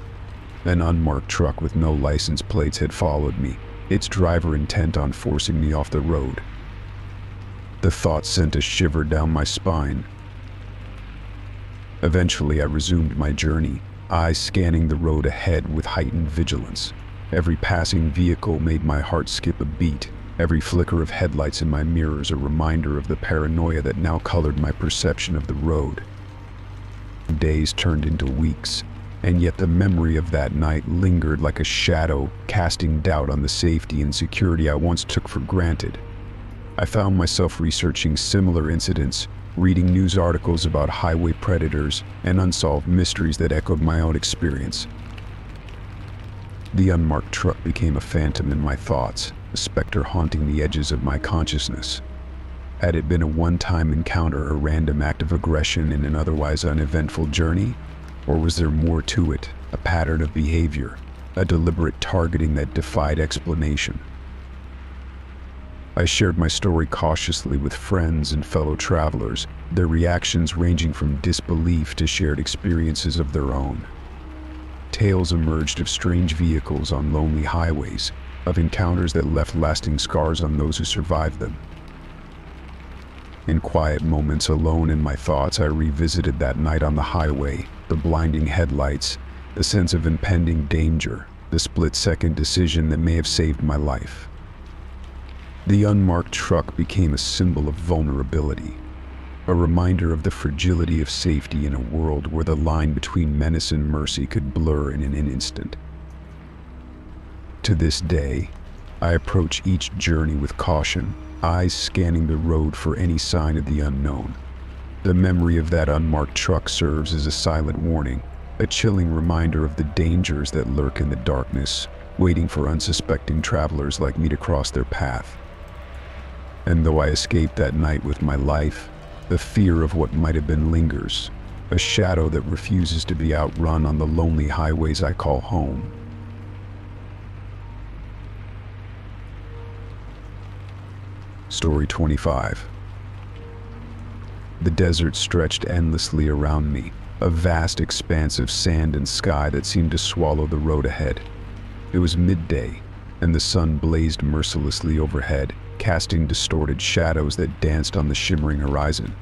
An unmarked truck with no license plates had followed me, its driver intent on forcing me off the road. The thought sent a shiver down my spine. Eventually, I resumed my journey, eyes scanning the road ahead with heightened vigilance. Every passing vehicle made my heart skip a beat, every flicker of headlights in my mirrors a reminder of the paranoia that now colored my perception of the road. Days turned into weeks, and yet the memory of that night lingered like a shadow, casting doubt on the safety and security I once took for granted. I found myself researching similar incidents, reading news articles about highway predators and unsolved mysteries that echoed my own experience. The unmarked truck became a phantom in my thoughts, a specter haunting the edges of my consciousness. Had it been a one-time encounter, a random act of aggression in an otherwise uneventful journey? Or was there more to it, a pattern of behavior, a deliberate targeting that defied explanation? I shared my story cautiously with friends and fellow travelers, their reactions ranging from disbelief to shared experiences of their own. Tales emerged of strange vehicles on lonely highways, of encounters that left lasting scars on those who survived them. In quiet moments alone in my thoughts, I revisited that night on the highway, the blinding headlights, the sense of impending danger, the split-second decision that may have saved my life. The unmarked truck became a symbol of vulnerability, a reminder of the fragility of safety in a world where the line between menace and mercy could blur in an instant. To this day, I approach each journey with caution, eyes scanning the road for any sign of the unknown. The memory of that unmarked truck serves as a silent warning, a chilling reminder of the dangers that lurk in the darkness, waiting for unsuspecting travelers like me to cross their path. And though I escaped that night with my life, the fear of what might have been lingers, a shadow that refuses to be outrun on the lonely highways I call home. Story 25. The desert stretched endlessly around me, a vast expanse of sand and sky that seemed to swallow the road ahead. It was midday, and the sun blazed mercilessly overhead, casting distorted shadows that danced on the shimmering horizon.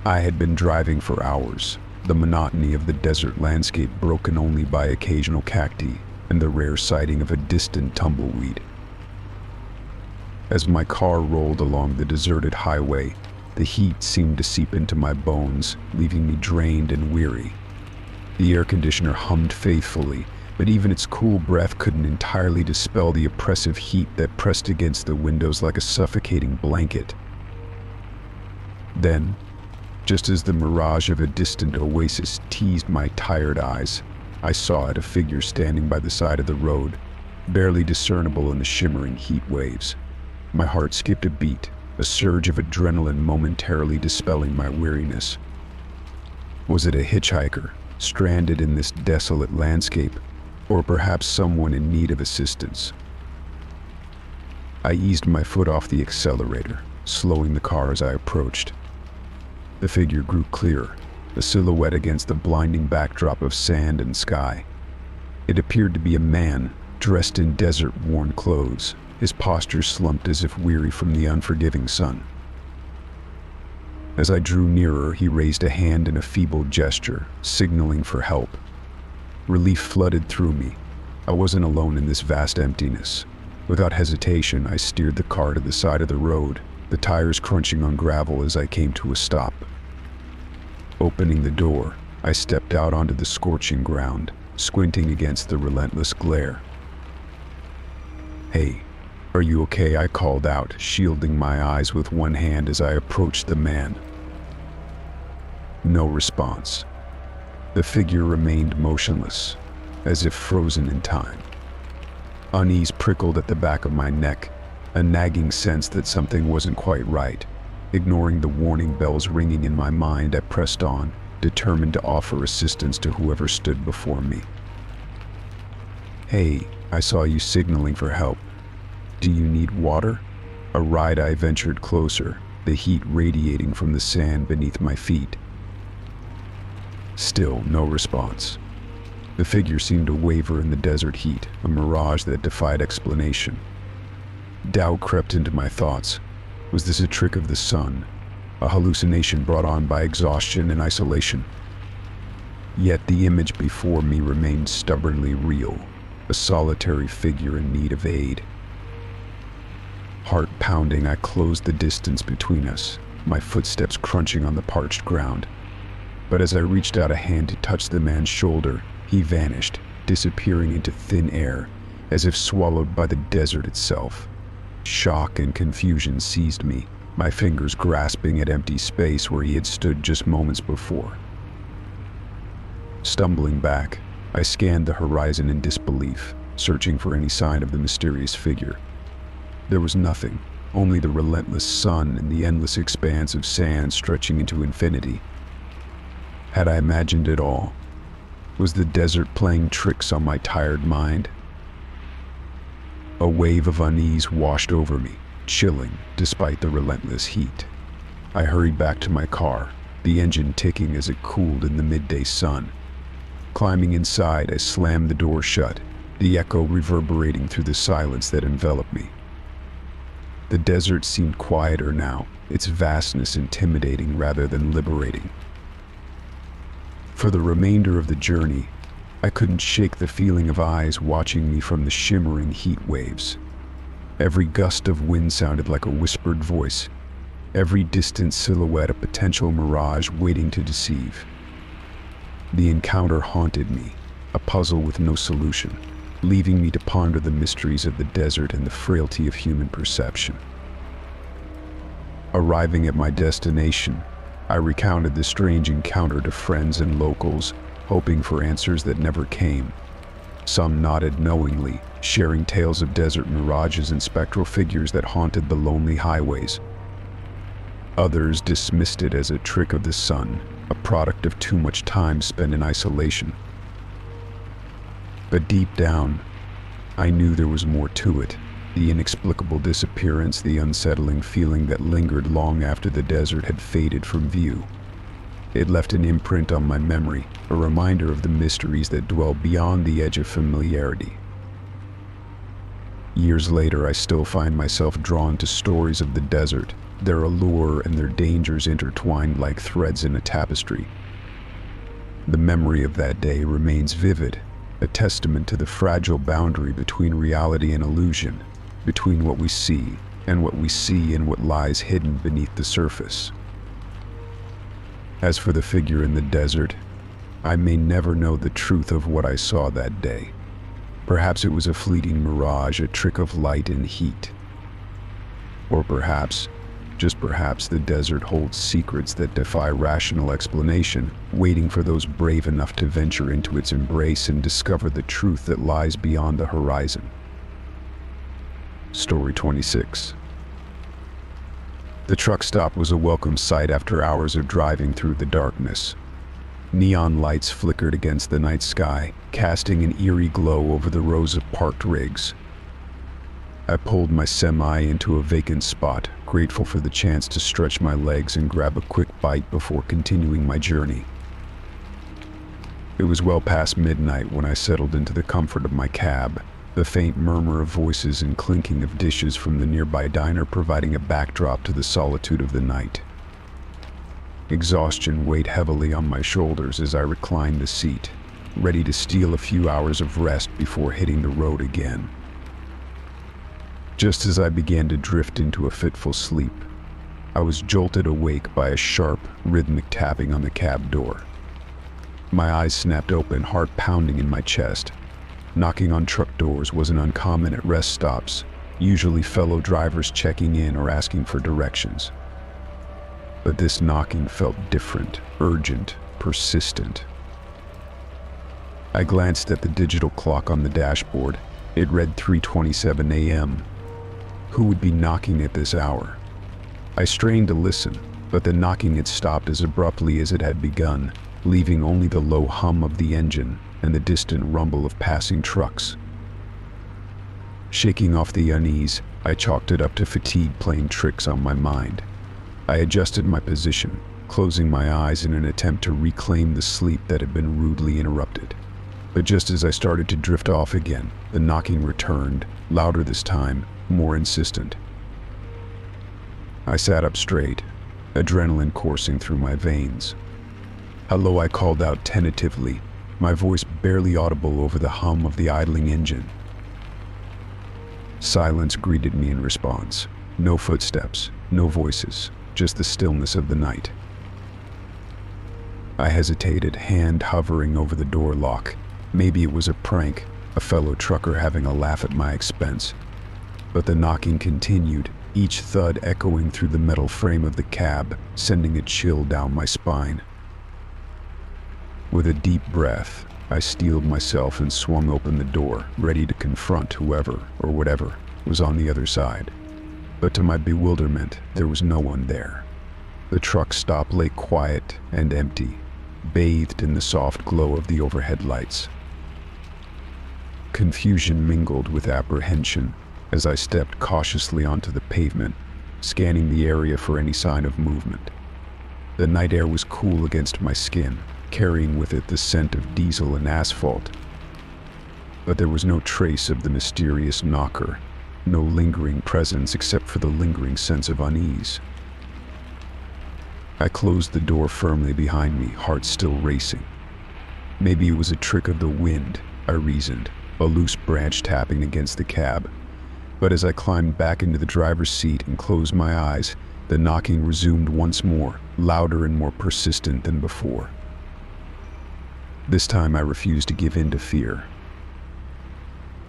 I had been driving for hours, the monotony of the desert landscape broken only by occasional cacti and the rare sighting of a distant tumbleweed. As my car rolled along the deserted highway, the heat seemed to seep into my bones, leaving me drained and weary. The air conditioner hummed faithfully, but even its cool breath couldn't entirely dispel the oppressive heat that pressed against the windows like a suffocating blanket. Then, just as the mirage of a distant oasis teased my tired eyes, I saw it, a figure standing by the side of the road, barely discernible in the shimmering heat waves. My heart skipped a beat, a surge of adrenaline momentarily dispelling my weariness. Was it a hitchhiker, stranded in this desolate landscape, or perhaps someone in need of assistance? I eased my foot off the accelerator, slowing the car as I approached. The figure grew clearer, a silhouette against the blinding backdrop of sand and sky. It appeared to be a man, dressed in desert-worn clothes, his posture slumped as if weary from the unforgiving sun. As I drew nearer, he raised a hand in a feeble gesture, signaling for help. Relief flooded through me. I wasn't alone in this vast emptiness. Without hesitation, I steered the car to the side of the road, the tires crunching on gravel as I came to a stop. Opening the door, I stepped out onto the scorching ground, squinting against the relentless glare. "Hey, are you okay?" I called out, shielding my eyes with one hand as I approached the man. No response. The figure remained motionless, as if frozen in time. Unease prickled at the back of my neck, a nagging sense that something wasn't quite right. Ignoring the warning bells ringing in my mind, I pressed on, determined to offer assistance to whoever stood before me. "Hey, I saw you signaling for help. Do you need water?" A ride. I ventured closer, the heat radiating from the sand beneath my feet. Still no response. The figure seemed to waver in the desert heat, a mirage that defied explanation. Doubt crept into my thoughts. Was this a trick of the sun, a hallucination brought on by exhaustion and isolation? Yet the image before me remained stubbornly real, a solitary figure in need of aid. Heart pounding, I closed the distance between us, my footsteps crunching on the parched ground. But as I reached out a hand to touch the man's shoulder, he vanished, disappearing into thin air, as if swallowed by the desert itself. Shock and confusion seized me, my fingers grasping at empty space where he had stood just moments before. Stumbling back, I scanned the horizon in disbelief, searching for any sign of the mysterious figure. There was nothing, only the relentless sun and the endless expanse of sand stretching into infinity. Had I imagined it all? Was the desert playing tricks on my tired mind? A wave of unease washed over me, chilling despite the relentless heat. I hurried back to my car, the engine ticking as it cooled in the midday sun. Climbing inside, I slammed the door shut, the echo reverberating through the silence that enveloped me. The desert seemed quieter now, its vastness intimidating rather than liberating. For the remainder of the journey, I couldn't shake the feeling of eyes watching me from the shimmering heat waves. Every gust of wind sounded like a whispered voice, every distant silhouette a potential mirage waiting to deceive. The encounter haunted me, a puzzle with no solution, leaving me to ponder the mysteries of the desert and the frailty of human perception. Arriving at my destination, I recounted the strange encounter to friends and locals, hoping for answers that never came. Some nodded knowingly, sharing tales of desert mirages and spectral figures that haunted the lonely highways. Others dismissed it as a trick of the sun, a product of too much time spent in isolation. But deep down, I knew there was more to it, The inexplicable disappearance, the unsettling feeling that lingered long after the desert had faded from view. It left an imprint on my memory, a reminder of the mysteries that dwell beyond the edge of familiarity. Years later, I still find myself drawn to stories of the desert, their allure and their dangers intertwined like threads in a tapestry. The memory of that day remains vivid, a testament to the fragile boundary between reality and illusion, between what we see and what lies hidden beneath the surface. As for the figure in the desert, I may never know the truth of what I saw that day. Perhaps it was a fleeting mirage, a trick of light and heat. Or perhaps, just perhaps, the desert holds secrets that defy rational explanation, waiting for those brave enough to venture into its embrace and discover the truth that lies beyond the horizon. Story 26. The truck stop was a welcome sight after hours of driving through the darkness. Neon lights flickered against the night sky, casting an eerie glow over the rows of parked rigs. I pulled my semi into a vacant spot, grateful for the chance to stretch my legs and grab a quick bite before continuing my journey. It was well past midnight when I settled into the comfort of my cab, the faint murmur of voices and clinking of dishes from the nearby diner providing a backdrop to the solitude of the night. Exhaustion weighed heavily on my shoulders as I reclined the seat, ready to steal a few hours of rest before hitting the road again. Just as I began to drift into a fitful sleep, I was jolted awake by a sharp, rhythmic tapping on the cab door. My eyes snapped open, heart pounding in my chest. Knocking on truck doors wasn't uncommon at rest stops, usually fellow drivers checking in or asking for directions. But this knocking felt different, urgent, persistent. I glanced at the digital clock on the dashboard. It read 3:27 a.m. Who would be knocking at this hour? I strained to listen, but the knocking had stopped as abruptly as it had begun, leaving only the low hum of the engine and the distant rumble of passing trucks. Shaking off the unease, I chalked it up to fatigue playing tricks on my mind. I adjusted my position, closing my eyes in an attempt to reclaim the sleep that had been rudely interrupted. But just as I started to drift off again, the knocking returned, louder this time, more insistent. I sat up straight, adrenaline coursing through my veins. "Hello," I called out tentatively, my voice barely audible over the hum of the idling engine. Silence greeted me in response. No footsteps, no voices, just the stillness of the night. I hesitated, hand hovering over the door lock. Maybe it was a prank, a fellow trucker having a laugh at my expense. But the knocking continued, each thud echoing through the metal frame of the cab, sending a chill down my spine. With a deep breath, I steeled myself and swung open the door, ready to confront whoever or whatever was on the other side. But to my bewilderment, there was no one there. The truck stop lay quiet and empty, bathed in the soft glow of the overhead lights. Confusion mingled with apprehension as I stepped cautiously onto the pavement, scanning the area for any sign of movement. The night air was cool against my skin, carrying with it the scent of diesel and asphalt. But there was no trace of the mysterious knocker, no lingering presence except for the lingering sense of unease. I closed the door firmly behind me, heart still racing. Maybe it was a trick of the wind, I reasoned, a loose branch tapping against the cab. But as I climbed back into the driver's seat and closed my eyes, the knocking resumed once more, louder and more persistent than before. This time I refused to give in to fear.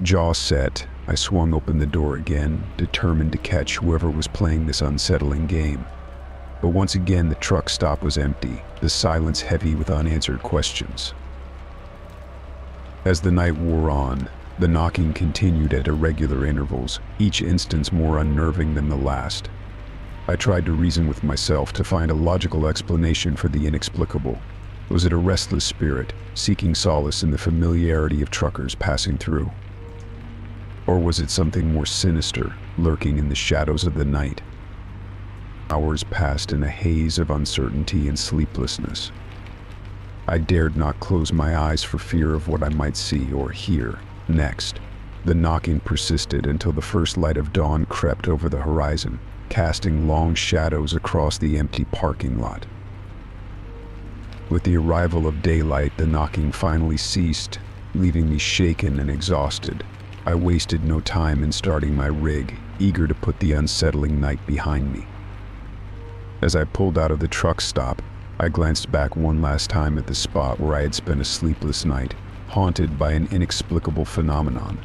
Jaw set, I swung open the door again, determined to catch whoever was playing this unsettling game. But once again the truck stop was empty, the silence heavy with unanswered questions. As the night wore on, the knocking continued at irregular intervals, each instance more unnerving than the last. I tried to reason with myself to find a logical explanation for the inexplicable. Was it a restless spirit, seeking solace in the familiarity of truckers passing through? Or was it something more sinister, lurking in the shadows of the night? Hours passed in a haze of uncertainty and sleeplessness. I dared not close my eyes for fear of what I might see or hear next. The knocking persisted until the first light of dawn crept over the horizon, casting long shadows across the empty parking lot. With the arrival of daylight, the knocking finally ceased, leaving me shaken and exhausted. I wasted no time in starting my rig, eager to put the unsettling night behind me. As I pulled out of the truck stop, I glanced back one last time at the spot where I had spent a sleepless night, haunted by an inexplicable phenomenon.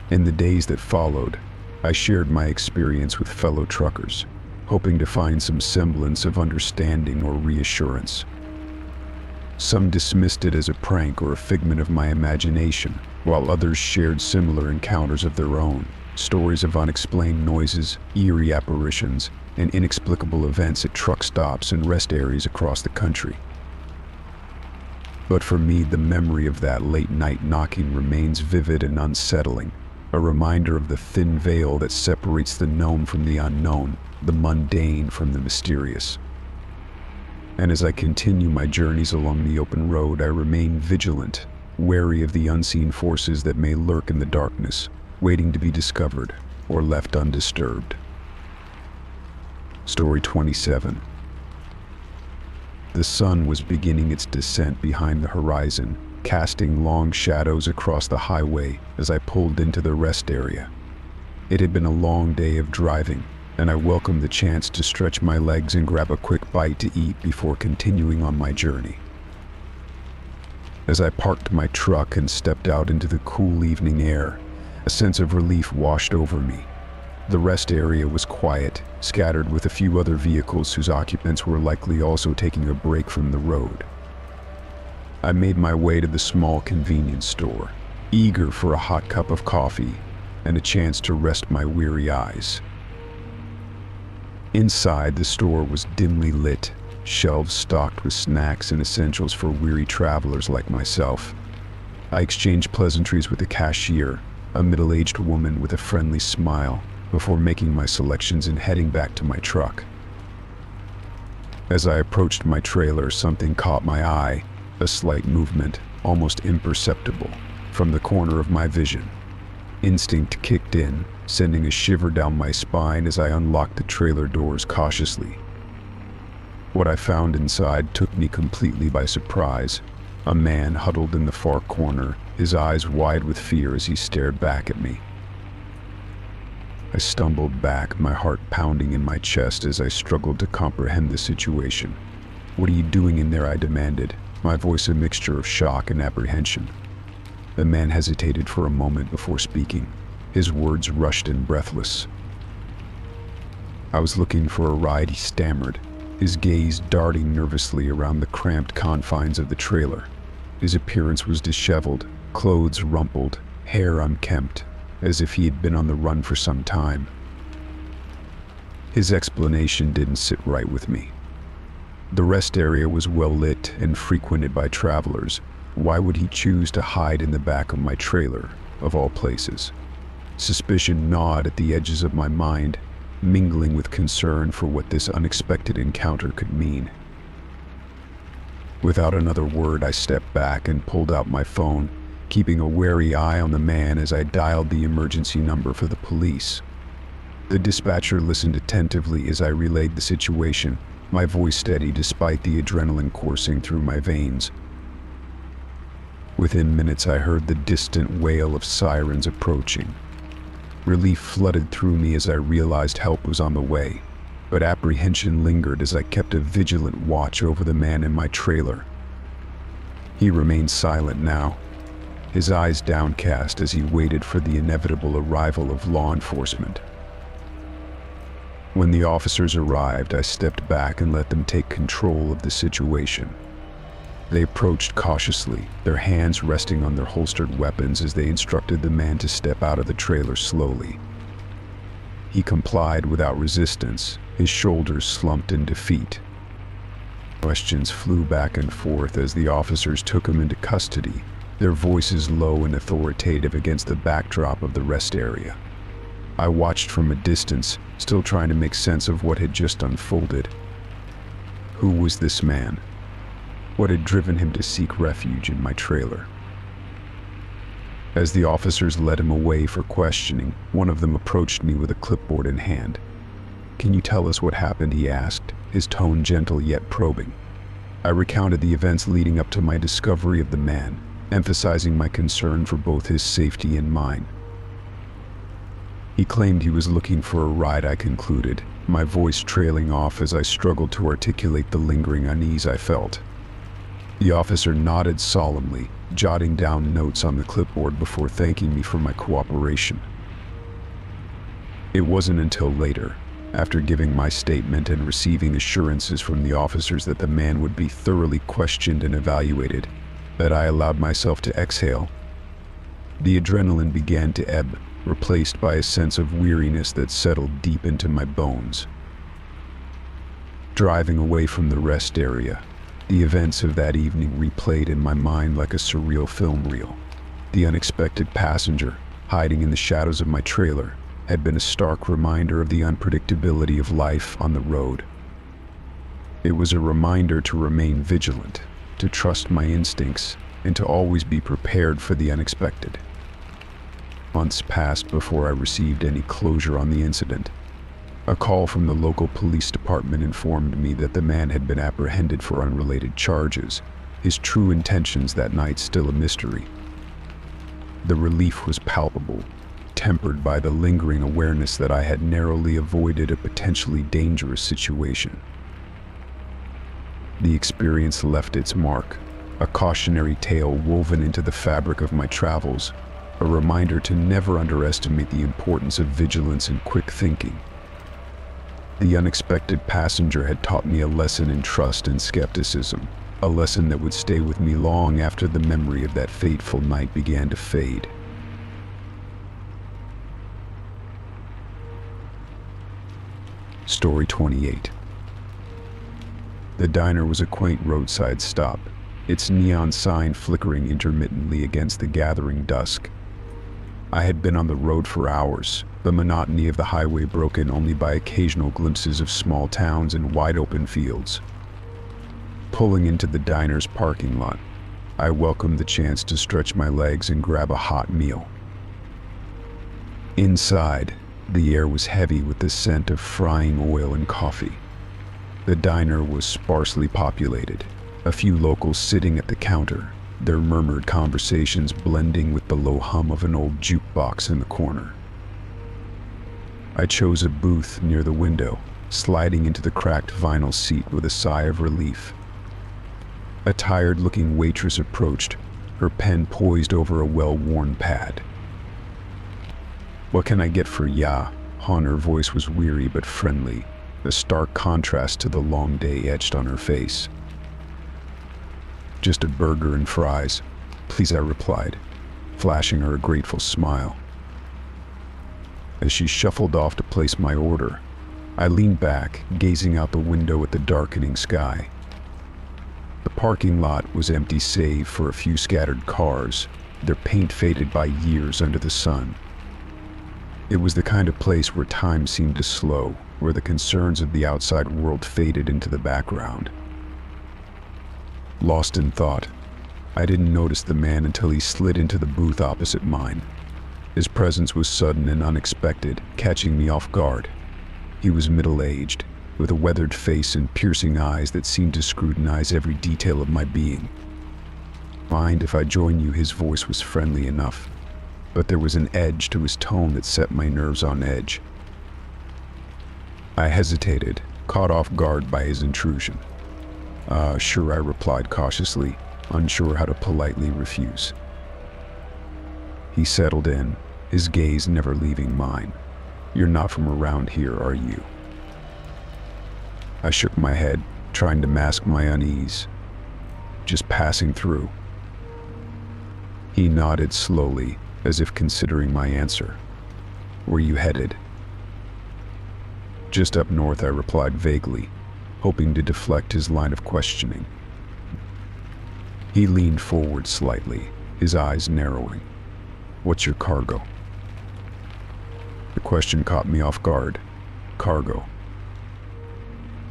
In the days that followed, I shared my experience with fellow truckers, hoping to find some semblance of understanding or reassurance. Some dismissed it as a prank or a figment of my imagination, while others shared similar encounters of their own, stories of unexplained noises, eerie apparitions, and inexplicable events at truck stops and rest areas across the country. But for me, the memory of that late-night knocking remains vivid and unsettling, a reminder of the thin veil that separates the known from the unknown, the mundane from the mysterious. And as I continue my journeys along the open road, I remain vigilant, wary of the unseen forces that may lurk in the darkness, waiting to be discovered or left undisturbed. Story 27. The sun was beginning its descent behind the horizon, casting long shadows across the highway as I pulled into the rest area. It had been a long day of driving, and I welcomed the chance to stretch my legs and grab a quick bite to eat before continuing on my journey. As I parked my truck and stepped out into the cool evening air, a sense of relief washed over me. The rest area was quiet, scattered with a few other vehicles whose occupants were likely also taking a break from the road. I made my way to the small convenience store, eager for a hot cup of coffee and a chance to rest my weary eyes. Inside, the store was dimly lit, shelves stocked with snacks and essentials for weary travelers like myself. I exchanged pleasantries with the cashier, a middle-aged woman with a friendly smile, before making my selections and heading back to my truck. As I approached my trailer, something caught my eye, a slight movement, almost imperceptible, from the corner of my vision. Instinct kicked in, sending a shiver down my spine as I unlocked the trailer doors cautiously. What I found inside took me completely by surprise. A man huddled in the far corner, his eyes wide with fear as he stared back at me. I stumbled back, my heart pounding in my chest as I struggled to comprehend the situation. "What are you doing in there?" I demanded, my voice a mixture of shock and apprehension. The man hesitated for a moment before speaking, his words rushed and breathless. "I was looking for a ride," he stammered, his gaze darting nervously around the cramped confines of the trailer. His appearance was disheveled, clothes rumpled, hair unkempt, as if he had been on the run for some time. His explanation didn't sit right with me. The rest area was well lit and frequented by travelers. Why would he choose to hide in the back of my trailer, of all places? Suspicion gnawed at the edges of my mind, mingling with concern for what this unexpected encounter could mean. Without another word, I stepped back and pulled out my phone, keeping a wary eye on the man as I dialed the emergency number for the police. The dispatcher listened attentively as I relayed the situation, my voice steady despite the adrenaline coursing through my veins. Within minutes, I heard the distant wail of sirens approaching. Relief flooded through me as I realized help was on the way, but apprehension lingered as I kept a vigilant watch over the man in my trailer. He remained silent now, his eyes downcast as he waited for the inevitable arrival of law enforcement. When the officers arrived, I stepped back and let them take control of the situation. They approached cautiously, their hands resting on their holstered weapons as they instructed the man to step out of the trailer slowly. He complied without resistance, his shoulders slumped in defeat. Questions flew back and forth as the officers took him into custody, their voices low and authoritative against the backdrop of the rest area. I watched from a distance, still trying to make sense of what had just unfolded. Who was this man? What had driven him to seek refuge in my trailer? As the officers led him away for questioning, one of them approached me with a clipboard in hand. "Can you tell us what happened?" he asked, his tone gentle yet probing. I recounted the events leading up to my discovery of the man, emphasizing my concern for both his safety and mine. He claimed he was looking for a ride, I concluded, my voice trailing off as I struggled to articulate the lingering unease I felt. The officer nodded solemnly, jotting down notes on the clipboard before thanking me for my cooperation. It wasn't until later, after giving my statement and receiving assurances from the officers that the man would be thoroughly questioned and evaluated, that I allowed myself to exhale. The adrenaline began to ebb, replaced by a sense of weariness that settled deep into my bones. Driving away from the rest area, the events of that evening replayed in my mind like a surreal film reel. The unexpected passenger, hiding in the shadows of my trailer, had been a stark reminder of the unpredictability of life on the road. It was a reminder to remain vigilant, to trust my instincts, and to always be prepared for the unexpected. Months passed before I received any closure on the incident. A call from the local police department informed me that the man had been apprehended for unrelated charges, his true intentions that night still a mystery. The relief was palpable, tempered by the lingering awareness that I had narrowly avoided a potentially dangerous situation. The experience left its mark, a cautionary tale woven into the fabric of my travels, a reminder to never underestimate the importance of vigilance and quick thinking. The unexpected passenger had taught me a lesson in trust and skepticism, a lesson that would stay with me long after the memory of that fateful night began to fade. Story 28. The diner was a quaint roadside stop, its neon sign flickering intermittently against the gathering dusk. I had been on the road for hours, the monotony of the highway broken only by occasional glimpses of small towns and wide-open fields. Pulling into the diner's parking lot, I welcomed the chance to stretch my legs and grab a hot meal. Inside, the air was heavy with the scent of frying oil and coffee. The diner was sparsely populated, a few locals sitting at the counter, their murmured conversations blending with the low hum of an old jukebox in the corner. I chose a booth near the window, sliding into the cracked vinyl seat with a sigh of relief. A tired-looking waitress approached, her pen poised over a well-worn pad. "What can I get for ya?" Her voice was weary but friendly, a stark contrast to the long day etched on her face. "Just a burger and fries, please," I replied, flashing her a grateful smile. As she shuffled off to place my order, I leaned back, gazing out the window at the darkening sky. The parking lot was empty save for a few scattered cars, their paint faded by years under the sun. It was the kind of place where time seemed to slow, where the concerns of the outside world faded into the background. Lost in thought, I didn't notice the man until he slid into the booth opposite mine. His presence was sudden and unexpected, catching me off guard. He was middle-aged, with a weathered face and piercing eyes that seemed to scrutinize every detail of my being. "Mind if I join you?" His voice was friendly enough, but there was an edge to his tone that set my nerves on edge. I hesitated, caught off guard by his intrusion. Sure," I replied cautiously, unsure how to politely refuse. He settled in, his gaze never leaving mine. "You're not from around here, are you?" I shook my head, trying to mask my unease. "Just passing through." He nodded slowly, as if considering my answer. "Where you headed?" "Just up north," I replied vaguely, hoping to deflect his line of questioning. He leaned forward slightly, his eyes narrowing. "What's your cargo?" The question caught me off guard. Cargo.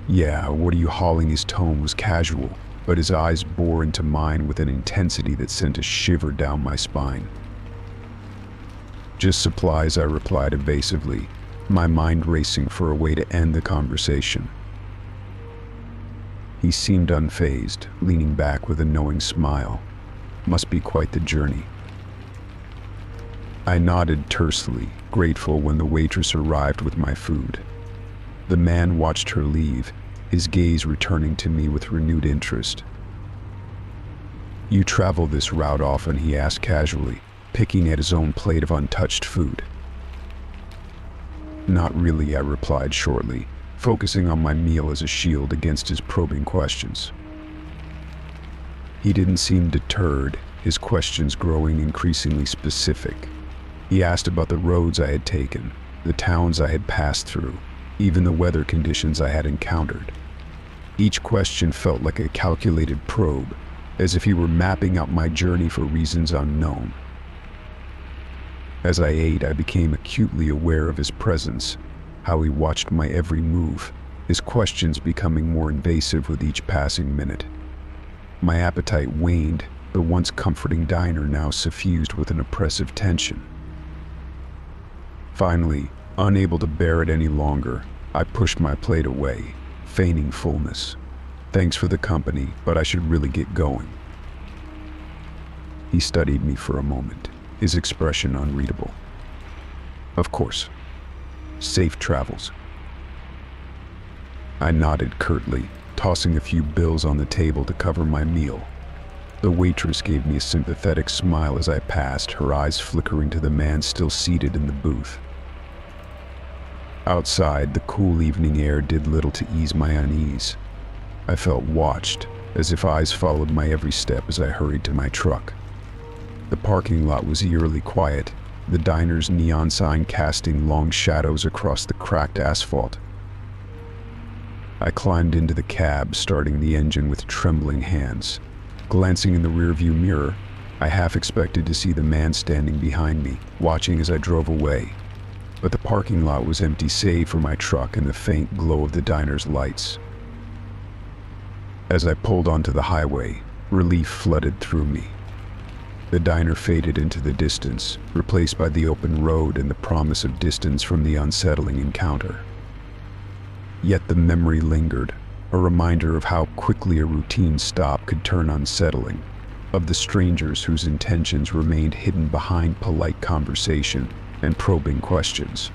"Yeah, what are you hauling?" His tone was casual, but his eyes bore into mine with an intensity that sent a shiver down my spine. "Just supplies," I replied evasively, my mind racing for a way to end the conversation. He seemed unfazed, leaning back with a knowing smile. Must be quite the journey. I nodded tersely, grateful when the waitress arrived with my food. The man watched her leave, his gaze returning to me with renewed interest. "You travel this route often?" he asked casually, picking at his own plate of untouched food. "Not really," I replied shortly, focusing on my meal as a shield against his probing questions. He didn't seem deterred, his questions growing increasingly specific. He asked about the roads I had taken, the towns I had passed through, even the weather conditions I had encountered. Each question felt like a calculated probe, as if he were mapping out my journey for reasons unknown. As I ate, I became acutely aware of his presence, how he watched my every move, his questions becoming more invasive with each passing minute. My appetite waned, the once comforting diner now suffused with an oppressive tension. Finally, unable to bear it any longer, I pushed my plate away, feigning fullness. "Thanks for the company, but I should really get going." He studied me for a moment, his expression unreadable. "Of course. Safe travels." I nodded curtly, tossing a few bills on the table to cover my meal. The waitress gave me a sympathetic smile as I passed, her eyes flickering to the man still seated in the booth. Outside, the cool evening air did little to ease my unease. I felt watched, as if eyes followed my every step as I hurried to my truck. The parking lot was eerily quiet, the diner's neon sign casting long shadows across the cracked asphalt. I climbed into the cab, starting the engine with trembling hands. Glancing in the rearview mirror, I half expected to see the man standing behind me, watching as I drove away. But the parking lot was empty save for my truck and the faint glow of the diner's lights. As I pulled onto the highway, relief flooded through me. The diner faded into the distance, replaced by the open road and the promise of distance from the unsettling encounter. Yet the memory lingered, a reminder of how quickly a routine stop could turn unsettling, of the strangers whose intentions remained hidden behind polite conversation and probing questions.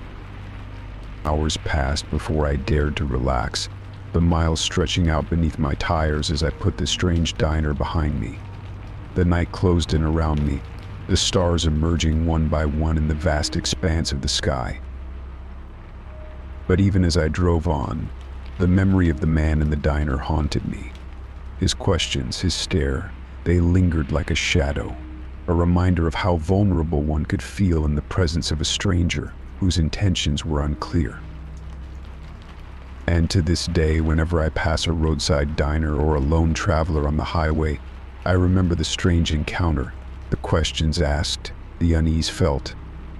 Hours passed before I dared to relax, the miles stretching out beneath my tires as I put the strange diner behind me. The night closed in around me, the stars emerging one by one in the vast expanse of the sky. But even as I drove on, the memory of the man in the diner haunted me. His questions, his stare, they lingered like a shadow, a reminder of how vulnerable one could feel in the presence of a stranger whose intentions were unclear. And to this day, whenever I pass a roadside diner or a lone traveler on the highway, I remember the strange encounter, the questions asked, the unease felt,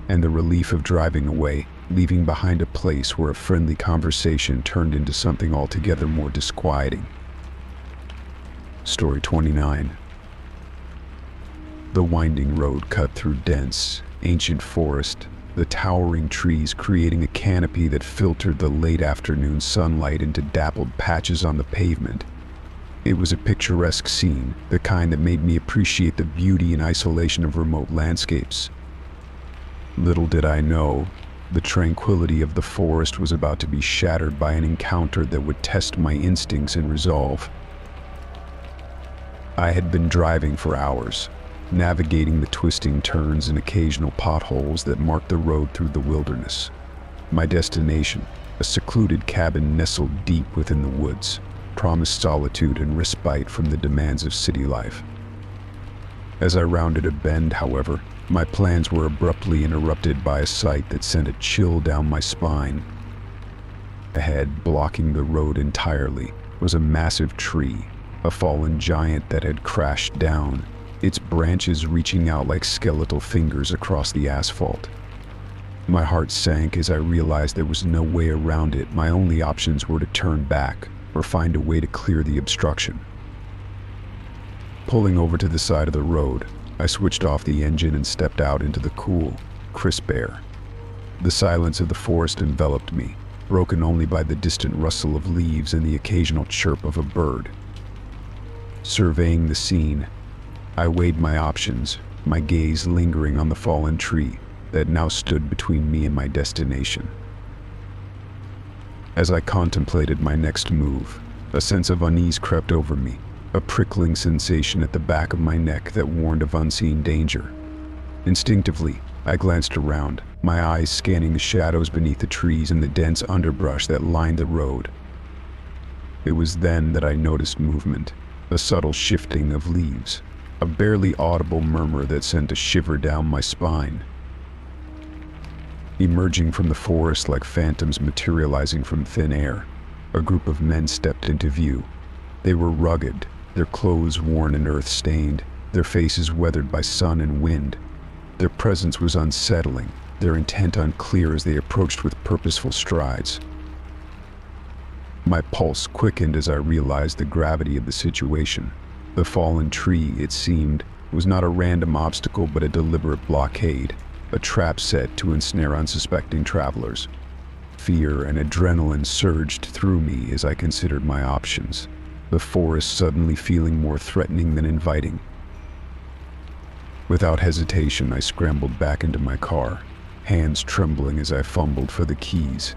and the relief of driving away, leaving behind a place where a friendly conversation turned into something altogether more disquieting. Story 29. The winding road cut through dense, ancient forest, the towering trees creating a canopy that filtered the late afternoon sunlight into dappled patches on the pavement. It was a picturesque scene, the kind that made me appreciate the beauty and isolation of remote landscapes. Little did I know, the tranquility of the forest was about to be shattered by an encounter that would test my instincts and resolve. I had been driving for hours, navigating the twisting turns and occasional potholes that marked the road through the wilderness. My destination, a secluded cabin nestled deep within the woods, promised solitude and respite from the demands of city life. As I rounded a bend, however, my plans were abruptly interrupted by a sight that sent a chill down my spine. Ahead, blocking the road entirely, was a massive tree, a fallen giant that had crashed down, its branches reaching out like skeletal fingers across the asphalt. My heart sank as I realized there was no way around it. My only options were to turn back or find a way to clear the obstruction. Pulling over to the side of the road, I switched off the engine and stepped out into the cool, crisp air. The silence of the forest enveloped me, broken only by the distant rustle of leaves and the occasional chirp of a bird. Surveying the scene, I weighed my options, my gaze lingering on the fallen tree that now stood between me and my destination. As I contemplated my next move, a sense of unease crept over me, a prickling sensation at the back of my neck that warned of unseen danger. Instinctively, I glanced around, my eyes scanning the shadows beneath the trees and the dense underbrush that lined the road. It was then that I noticed movement, a subtle shifting of leaves, a barely audible murmur that sent a shiver down my spine. Emerging from the forest like phantoms materializing from thin air, a group of men stepped into view. They were rugged, their clothes worn and earth-stained, their faces weathered by sun and wind. Their presence was unsettling, their intent unclear as they approached with purposeful strides. My pulse quickened as I realized the gravity of the situation. The fallen tree, it seemed, was not a random obstacle but a deliberate blockade, a trap set to ensnare unsuspecting travelers. Fear and adrenaline surged through me as I considered my options, the forest suddenly feeling more threatening than inviting. Without hesitation, I scrambled back into my car, hands trembling as I fumbled for the keys.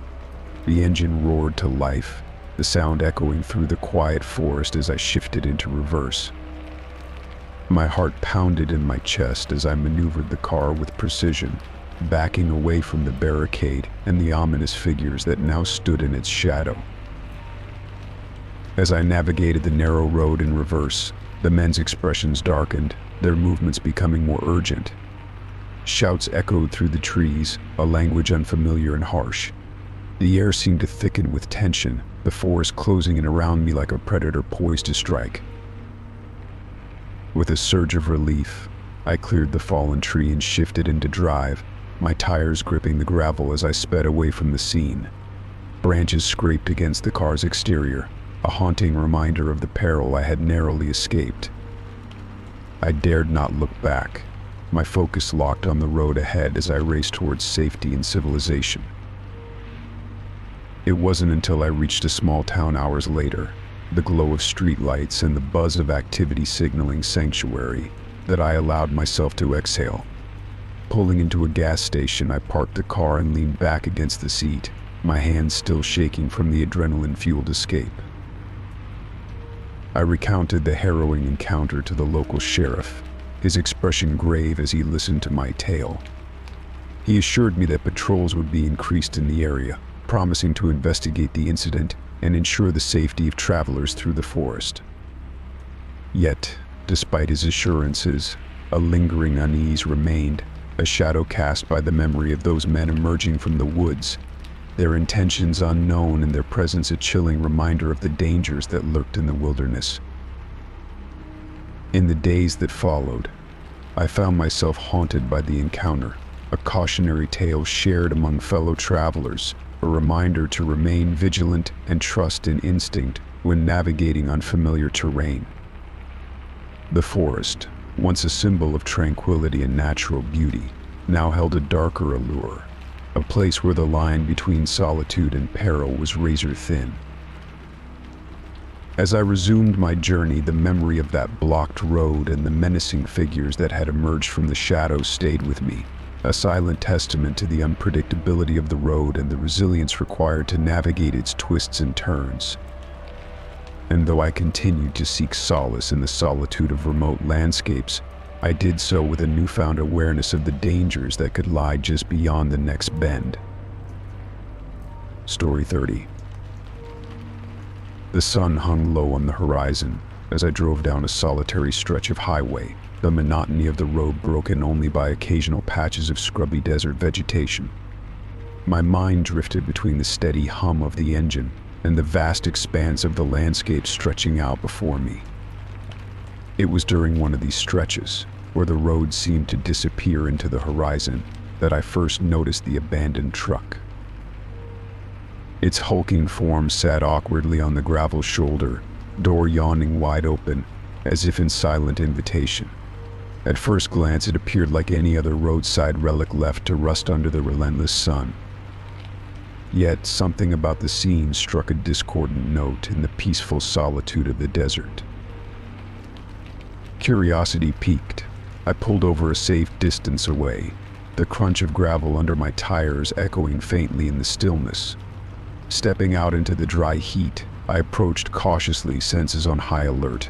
The engine roared to life, the sound echoing through the quiet forest as I shifted into reverse. My heart pounded in my chest as I maneuvered the car with precision, backing away from the barricade and the ominous figures that now stood in its shadow. As I navigated the narrow road in reverse, the men's expressions darkened, their movements becoming more urgent. Shouts echoed through the trees, a language unfamiliar and harsh. The air seemed to thicken with tension, the forest closing in around me like a predator poised to strike. With a surge of relief, I cleared the fallen tree and shifted into drive, my tires gripping the gravel as I sped away from the scene. Branches scraped against the car's exterior, a haunting reminder of the peril I had narrowly escaped. I dared not look back, my focus locked on the road ahead as I raced towards safety and civilization. It wasn't until I reached a small town hours later, the glow of streetlights and the buzz of activity signaling sanctuary, that I allowed myself to exhale. Pulling into a gas station, I parked the car and leaned back against the seat, my hands still shaking from the adrenaline-fueled escape. I recounted the harrowing encounter to the local sheriff, his expression grave as he listened to my tale. He assured me that patrols would be increased in the area, promising to investigate the incident and ensure the safety of travelers through the forest. Yet, despite his assurances, a lingering unease remained, a shadow cast by the memory of those men emerging from the woods, their intentions unknown and their presence a chilling reminder of the dangers that lurked in the wilderness. In the days that followed, I found myself haunted by the encounter, a cautionary tale shared among fellow travelers, a reminder to remain vigilant and trust in instinct when navigating unfamiliar terrain. The forest, once a symbol of tranquility and natural beauty, now held a darker allure, a place where the line between solitude and peril was razor thin. As I resumed my journey, the memory of that blocked road and the menacing figures that had emerged from the shadows stayed with me, a silent testament to the unpredictability of the road and the resilience required to navigate its twists and turns. And though I continued to seek solace in the solitude of remote landscapes, I did so with a newfound awareness of the dangers that could lie just beyond the next bend. Story 30. The sun hung low on the horizon as I drove down a solitary stretch of highway, the monotony of the road broken only by occasional patches of scrubby desert vegetation. My mind drifted between the steady hum of the engine and the vast expanse of the landscape stretching out before me. It was during one of these stretches, where the road seemed to disappear into the horizon, that I first noticed the abandoned truck. Its hulking form sat awkwardly on the gravel shoulder, door yawning wide open, as if in silent invitation. At first glance, it appeared like any other roadside relic left to rust under the relentless sun. Yet something about the scene struck a discordant note in the peaceful solitude of the desert. Curiosity piqued. I pulled over a safe distance away, the crunch of gravel under my tires echoing faintly in the stillness. Stepping out into the dry heat, I approached cautiously, senses on high alert.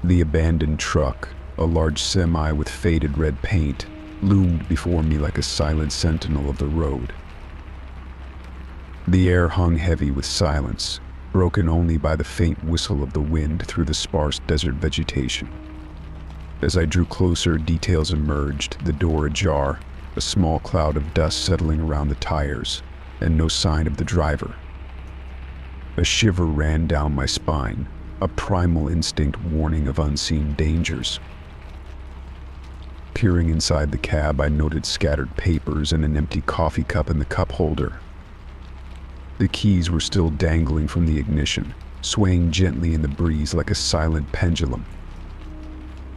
The abandoned truck, a large semi with faded red paint, loomed before me like a silent sentinel of the road. The air hung heavy with silence, broken only by the faint whistle of the wind through the sparse desert vegetation. As I drew closer, details emerged, the door ajar, a small cloud of dust settling around the tires, and no sign of the driver. A shiver ran down my spine, a primal instinct warning of unseen dangers. Peering inside the cab, I noted scattered papers and an empty coffee cup in the cup holder. The keys were still dangling from the ignition, swaying gently in the breeze like a silent pendulum.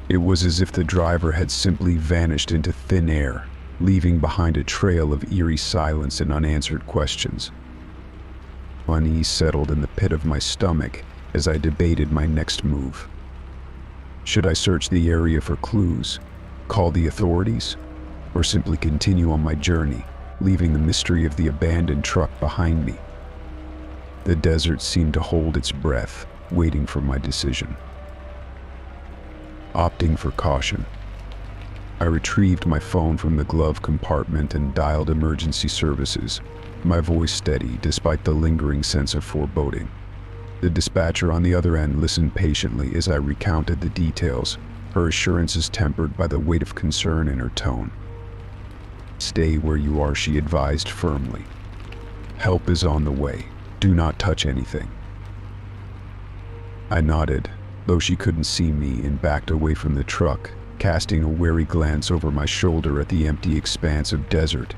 It was as if the driver had simply vanished into thin air, leaving behind a trail of eerie silence and unanswered questions. Unease settled in the pit of my stomach as I debated my next move. Should I search the area for clues, call the authorities, or simply continue on my journey, leaving the mystery of the abandoned truck behind me? The desert seemed to hold its breath, waiting for my decision. Opting for caution, I retrieved my phone from the glove compartment and dialed emergency services, my voice steady despite the lingering sense of foreboding. The dispatcher on the other end listened patiently as I recounted the details, her assurances tempered by the weight of concern in her tone. "Stay where you are," she advised firmly. "Help is on the way. Do not touch anything." I nodded, though she couldn't see me, and backed away from the truck, casting a wary glance over my shoulder at the empty expanse of desert.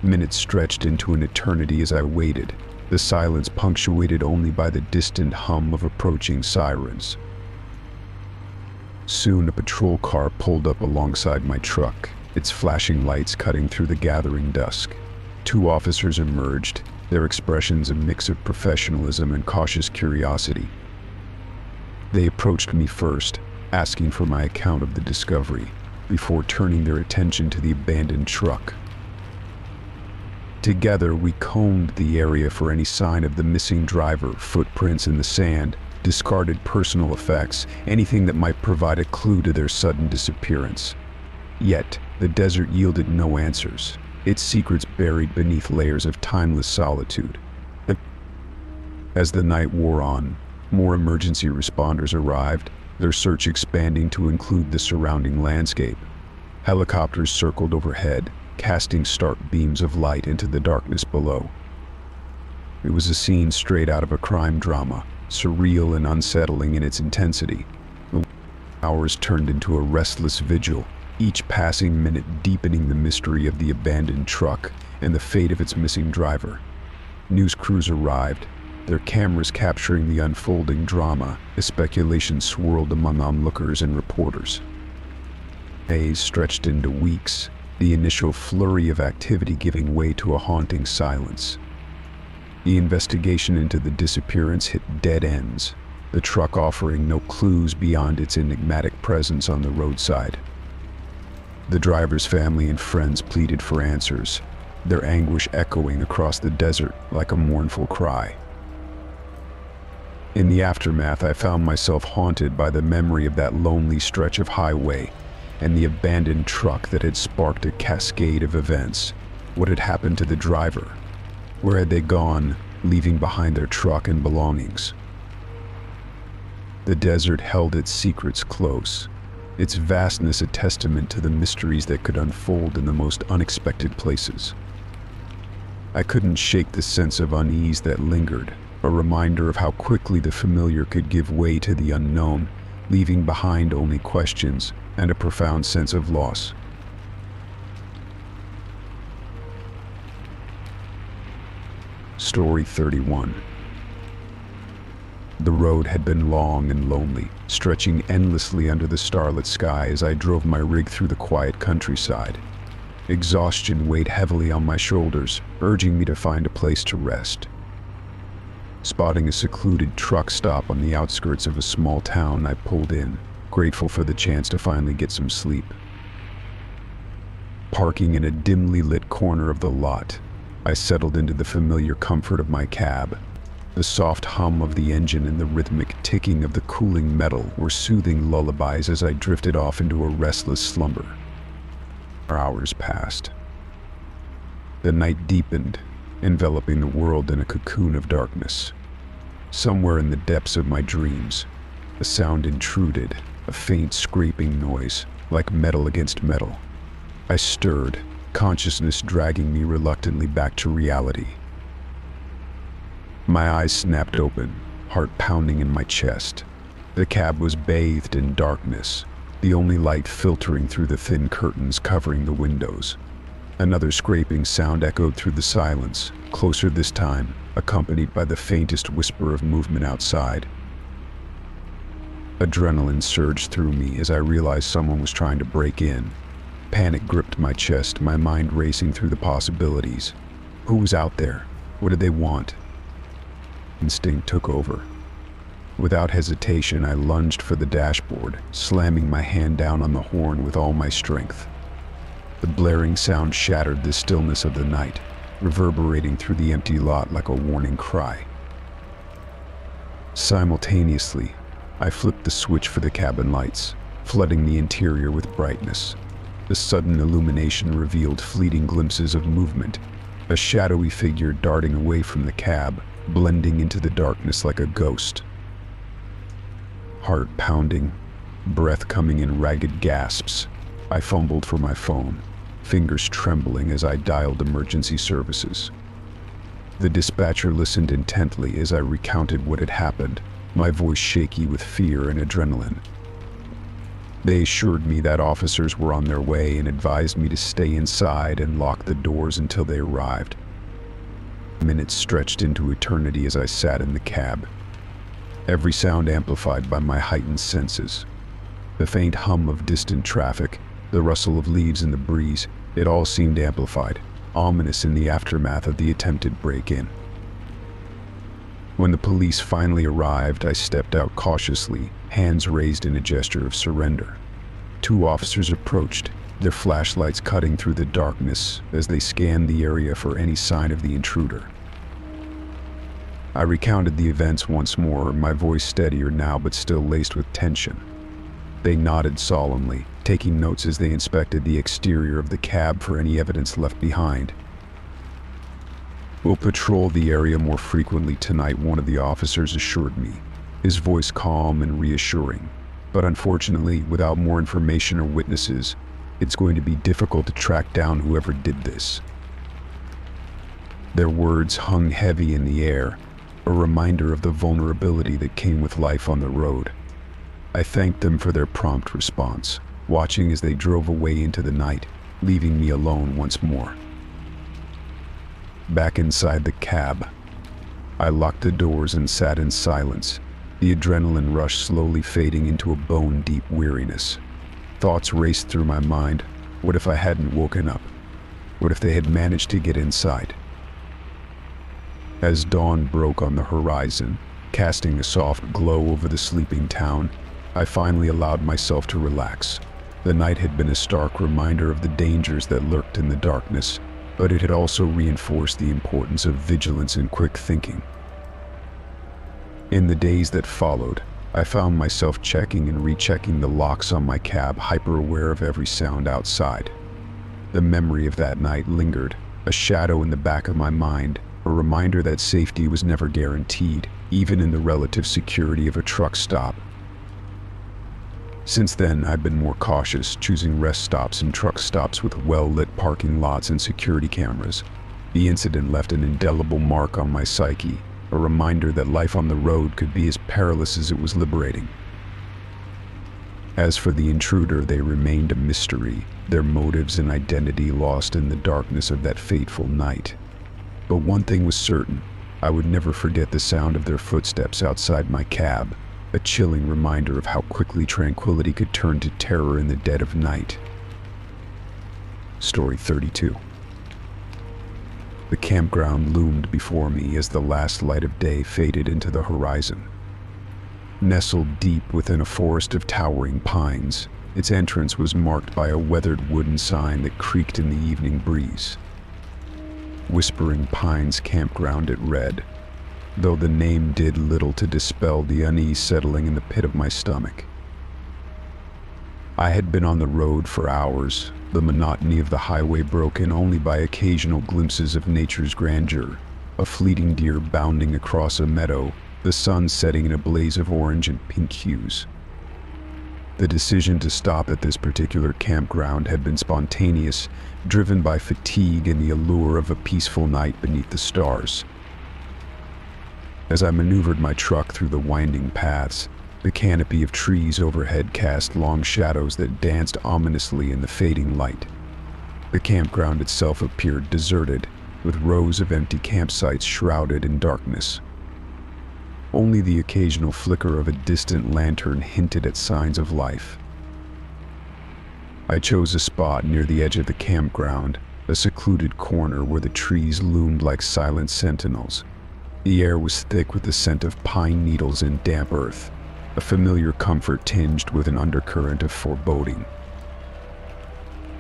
Minutes stretched into an eternity as I waited, the silence punctuated only by the distant hum of approaching sirens. Soon a patrol car pulled up alongside my truck, its flashing lights cutting through the gathering dusk. Two officers emerged, their expressions a mix of professionalism and cautious curiosity. They approached me first, asking for my account of the discovery, before turning their attention to the abandoned truck. Together, we combed the area for any sign of the missing driver, footprints in the sand, discarded personal effects, anything that might provide a clue to their sudden disappearance. Yet, the desert yielded no answers, its secrets buried beneath layers of timeless solitude. As the night wore on, more emergency responders arrived, their search expanding to include the surrounding landscape. Helicopters circled overhead, casting stark beams of light into the darkness below. It was a scene straight out of a crime drama, surreal and unsettling in its intensity. The hours turned into a restless vigil, each passing minute deepening the mystery of the abandoned truck and the fate of its missing driver. News crews arrived, their cameras capturing the unfolding drama as speculation swirled among onlookers and reporters. Days stretched into weeks, the initial flurry of activity giving way to a haunting silence. The investigation into the disappearance hit dead ends, the truck offering no clues beyond its enigmatic presence on the roadside. The driver's family and friends pleaded for answers, their anguish echoing across the desert like a mournful cry. In the aftermath, I found myself haunted by the memory of that lonely stretch of highway and the abandoned truck that had sparked a cascade of events. What had happened to the driver? Where had they gone, leaving behind their truck and belongings? The desert held its secrets close, its vastness a testament to the mysteries that could unfold in the most unexpected places. I couldn't shake the sense of unease that lingered, a reminder of how quickly the familiar could give way to the unknown, leaving behind only questions and a profound sense of loss. Story 31. The road had been long and lonely, stretching endlessly under the starlit sky as I drove my rig through the quiet countryside. Exhaustion weighed heavily on my shoulders, urging me to find a place to rest. Spotting a secluded truck stop on the outskirts of a small town, I pulled in, grateful for the chance to finally get some sleep. Parking in a dimly lit corner of the lot, I settled into the familiar comfort of my cab. The soft hum of the engine and the rhythmic ticking of the cooling metal were soothing lullabies as I drifted off into a restless slumber. Hours passed. The night deepened, enveloping the world in a cocoon of darkness. Somewhere in the depths of my dreams, a sound intruded, a faint scraping noise, like metal against metal. I stirred, consciousness dragging me reluctantly back to reality. My eyes snapped open, heart pounding in my chest. The cab was bathed in darkness, the only light filtering through the thin curtains covering the windows. Another scraping sound echoed through the silence, closer this time, accompanied by the faintest whisper of movement outside. Adrenaline surged through me as I realized someone was trying to break in. Panic gripped my chest, my mind racing through the possibilities. Who was out there? What did they want? Instinct took over. Without hesitation, I lunged for the dashboard, slamming my hand down on the horn with all my strength. The blaring sound shattered the stillness of the night, reverberating through the empty lot like a warning cry. Simultaneously, I flipped the switch for the cabin lights, flooding the interior with brightness. The sudden illumination revealed fleeting glimpses of movement, a shadowy figure darting away from the cab, blending into the darkness like a ghost. Heart pounding, breath coming in ragged gasps, I fumbled for my phone, fingers trembling as I dialed emergency services. The dispatcher listened intently as I recounted what had happened, my voice shaky with fear and adrenaline. They assured me that officers were on their way and advised me to stay inside and lock the doors until they arrived. Minutes stretched into eternity as I sat in the cab, every sound amplified by my heightened senses. The faint hum of distant traffic, the rustle of leaves in the breeze, it all seemed amplified, ominous in the aftermath of the attempted break-in. When the police finally arrived, I stepped out cautiously, hands raised in a gesture of surrender. Two officers approached, their flashlights cutting through the darkness as they scanned the area for any sign of the intruder. I recounted the events once more, my voice steadier now but still laced with tension. They nodded solemnly, taking notes as they inspected the exterior of the cab for any evidence left behind. "We'll patrol the area more frequently tonight," one of the officers assured me, his voice calm and reassuring. "But unfortunately, without more information or witnesses, it's going to be difficult to track down whoever did this." Their words hung heavy in the air, a reminder of the vulnerability that came with life on the road. I thanked them for their prompt response, watching as they drove away into the night, leaving me alone once more. Back inside the cab, I locked the doors and sat in silence, the adrenaline rush slowly fading into a bone-deep weariness. Thoughts raced through my mind. What if I hadn't woken up? What if they had managed to get inside? As dawn broke on the horizon, casting a soft glow over the sleeping town, I finally allowed myself to relax. The night had been a stark reminder of the dangers that lurked in the darkness, but it had also reinforced the importance of vigilance and quick thinking. In the days that followed, I found myself checking and rechecking the locks on my cab, hyper-aware of every sound outside. The memory of that night lingered, a shadow in the back of my mind, a reminder that safety was never guaranteed, even in the relative security of a truck stop. Since then, I've been more cautious, choosing rest stops and truck stops with well-lit parking lots and security cameras. The incident left an indelible mark on my psyche, a reminder that life on the road could be as perilous as it was liberating. As for the intruder, they remained a mystery, their motives and identity lost in the darkness of that fateful night. But one thing was certain, I would never forget the sound of their footsteps outside my cab, a chilling reminder of how quickly tranquility could turn to terror in the dead of night. Story 32. The campground loomed before me as the last light of day faded into the horizon. Nestled deep within a forest of towering pines, its entrance was marked by a weathered wooden sign that creaked in the evening breeze. Whispering Pines Campground it read, though the name did little to dispel the unease settling in the pit of my stomach. I had been on the road for hours, the monotony of the highway broken only by occasional glimpses of nature's grandeur, a fleeting deer bounding across a meadow, the sun setting in a blaze of orange and pink hues. The decision to stop at this particular campground had been spontaneous, driven by fatigue and the allure of a peaceful night beneath the stars. As I maneuvered my truck through the winding paths, the canopy of trees overhead cast long shadows that danced ominously in the fading light. The campground itself appeared deserted, with rows of empty campsites shrouded in darkness. Only the occasional flicker of a distant lantern hinted at signs of life. I chose a spot near the edge of the campground, a secluded corner where the trees loomed like silent sentinels. The air was thick with the scent of pine needles and damp earth, a familiar comfort tinged with an undercurrent of foreboding.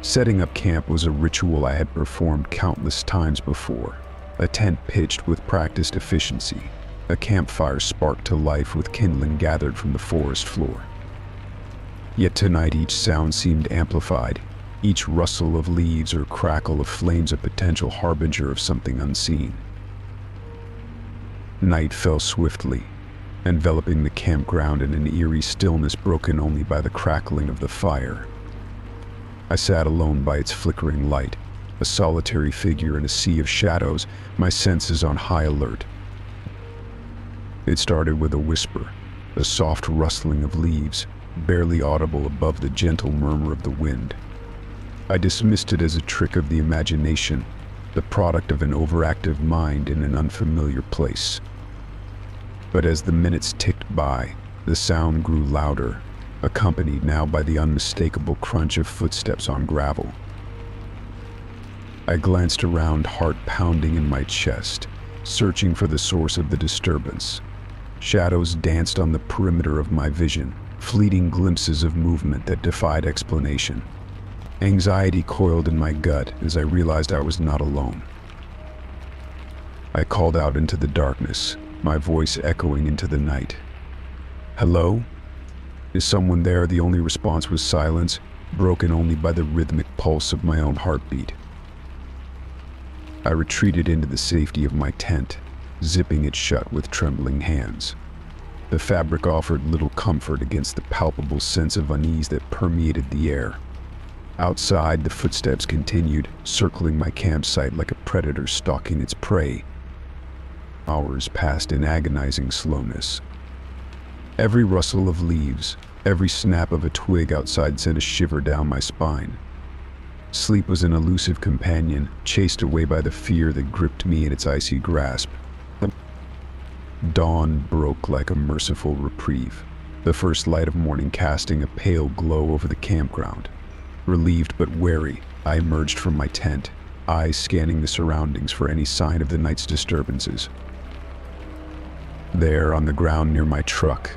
Setting up camp was a ritual I had performed countless times before, a tent pitched with practiced efficiency, a campfire sparked to life with kindling gathered from the forest floor. Yet tonight each sound seemed amplified, each rustle of leaves or crackle of flames a potential harbinger of something unseen. Night fell swiftly, enveloping the campground in an eerie stillness broken only by the crackling of the fire. I sat alone by its flickering light, a solitary figure in a sea of shadows, my senses on high alert. It started with a whisper, a soft rustling of leaves, barely audible above the gentle murmur of the wind. I dismissed it as a trick of the imagination, the product of an overactive mind in an unfamiliar place. But as the minutes ticked by, the sound grew louder, accompanied now by the unmistakable crunch of footsteps on gravel. I glanced around, heart pounding in my chest, searching for the source of the disturbance. Shadows danced on the perimeter of my vision, fleeting glimpses of movement that defied explanation. Anxiety coiled in my gut as I realized I was not alone. I called out into the darkness, my voice echoing into the night. "Hello? Is someone there?" The only response was silence, broken only by the rhythmic pulse of my own heartbeat. I retreated into the safety of my tent, zipping it shut with trembling hands. The fabric offered little comfort against the palpable sense of unease that permeated the air. Outside, the footsteps continued, circling my campsite like a predator stalking its prey. Hours passed in agonizing slowness. Every rustle of leaves, every snap of a twig outside sent a shiver down my spine. Sleep was an elusive companion, chased away by the fear that gripped me in its icy grasp. Dawn broke like a merciful reprieve, the first light of morning casting a pale glow over the campground. Relieved but wary, I emerged from my tent, eyes scanning the surroundings for any sign of the night's disturbances. There, on the ground near my truck,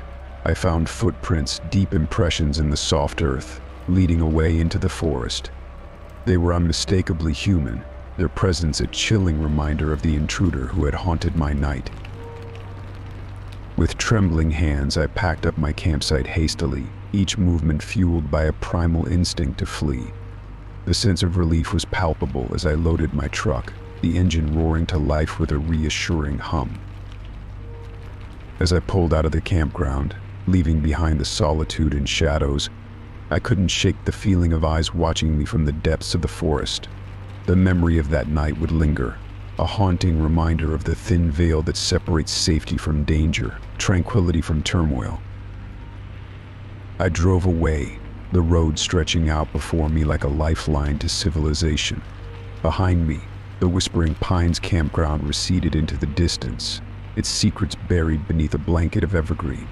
I found footprints, deep impressions in the soft earth, leading away into the forest. They were unmistakably human, their presence a chilling reminder of the intruder who had haunted my night. With trembling hands, I packed up my campsite hastily, each movement fueled by a primal instinct to flee. The sense of relief was palpable as I loaded my truck, the engine roaring to life with a reassuring hum. As I pulled out of the campground, leaving behind the solitude and shadows, I couldn't shake the feeling of eyes watching me from the depths of the forest. The memory of that night would linger, a haunting reminder of the thin veil that separates safety from danger, tranquility from turmoil. I drove away, the road stretching out before me like a lifeline to civilization. Behind me, the Whispering Pines campground receded into the distance, its secrets buried beneath a blanket of evergreen.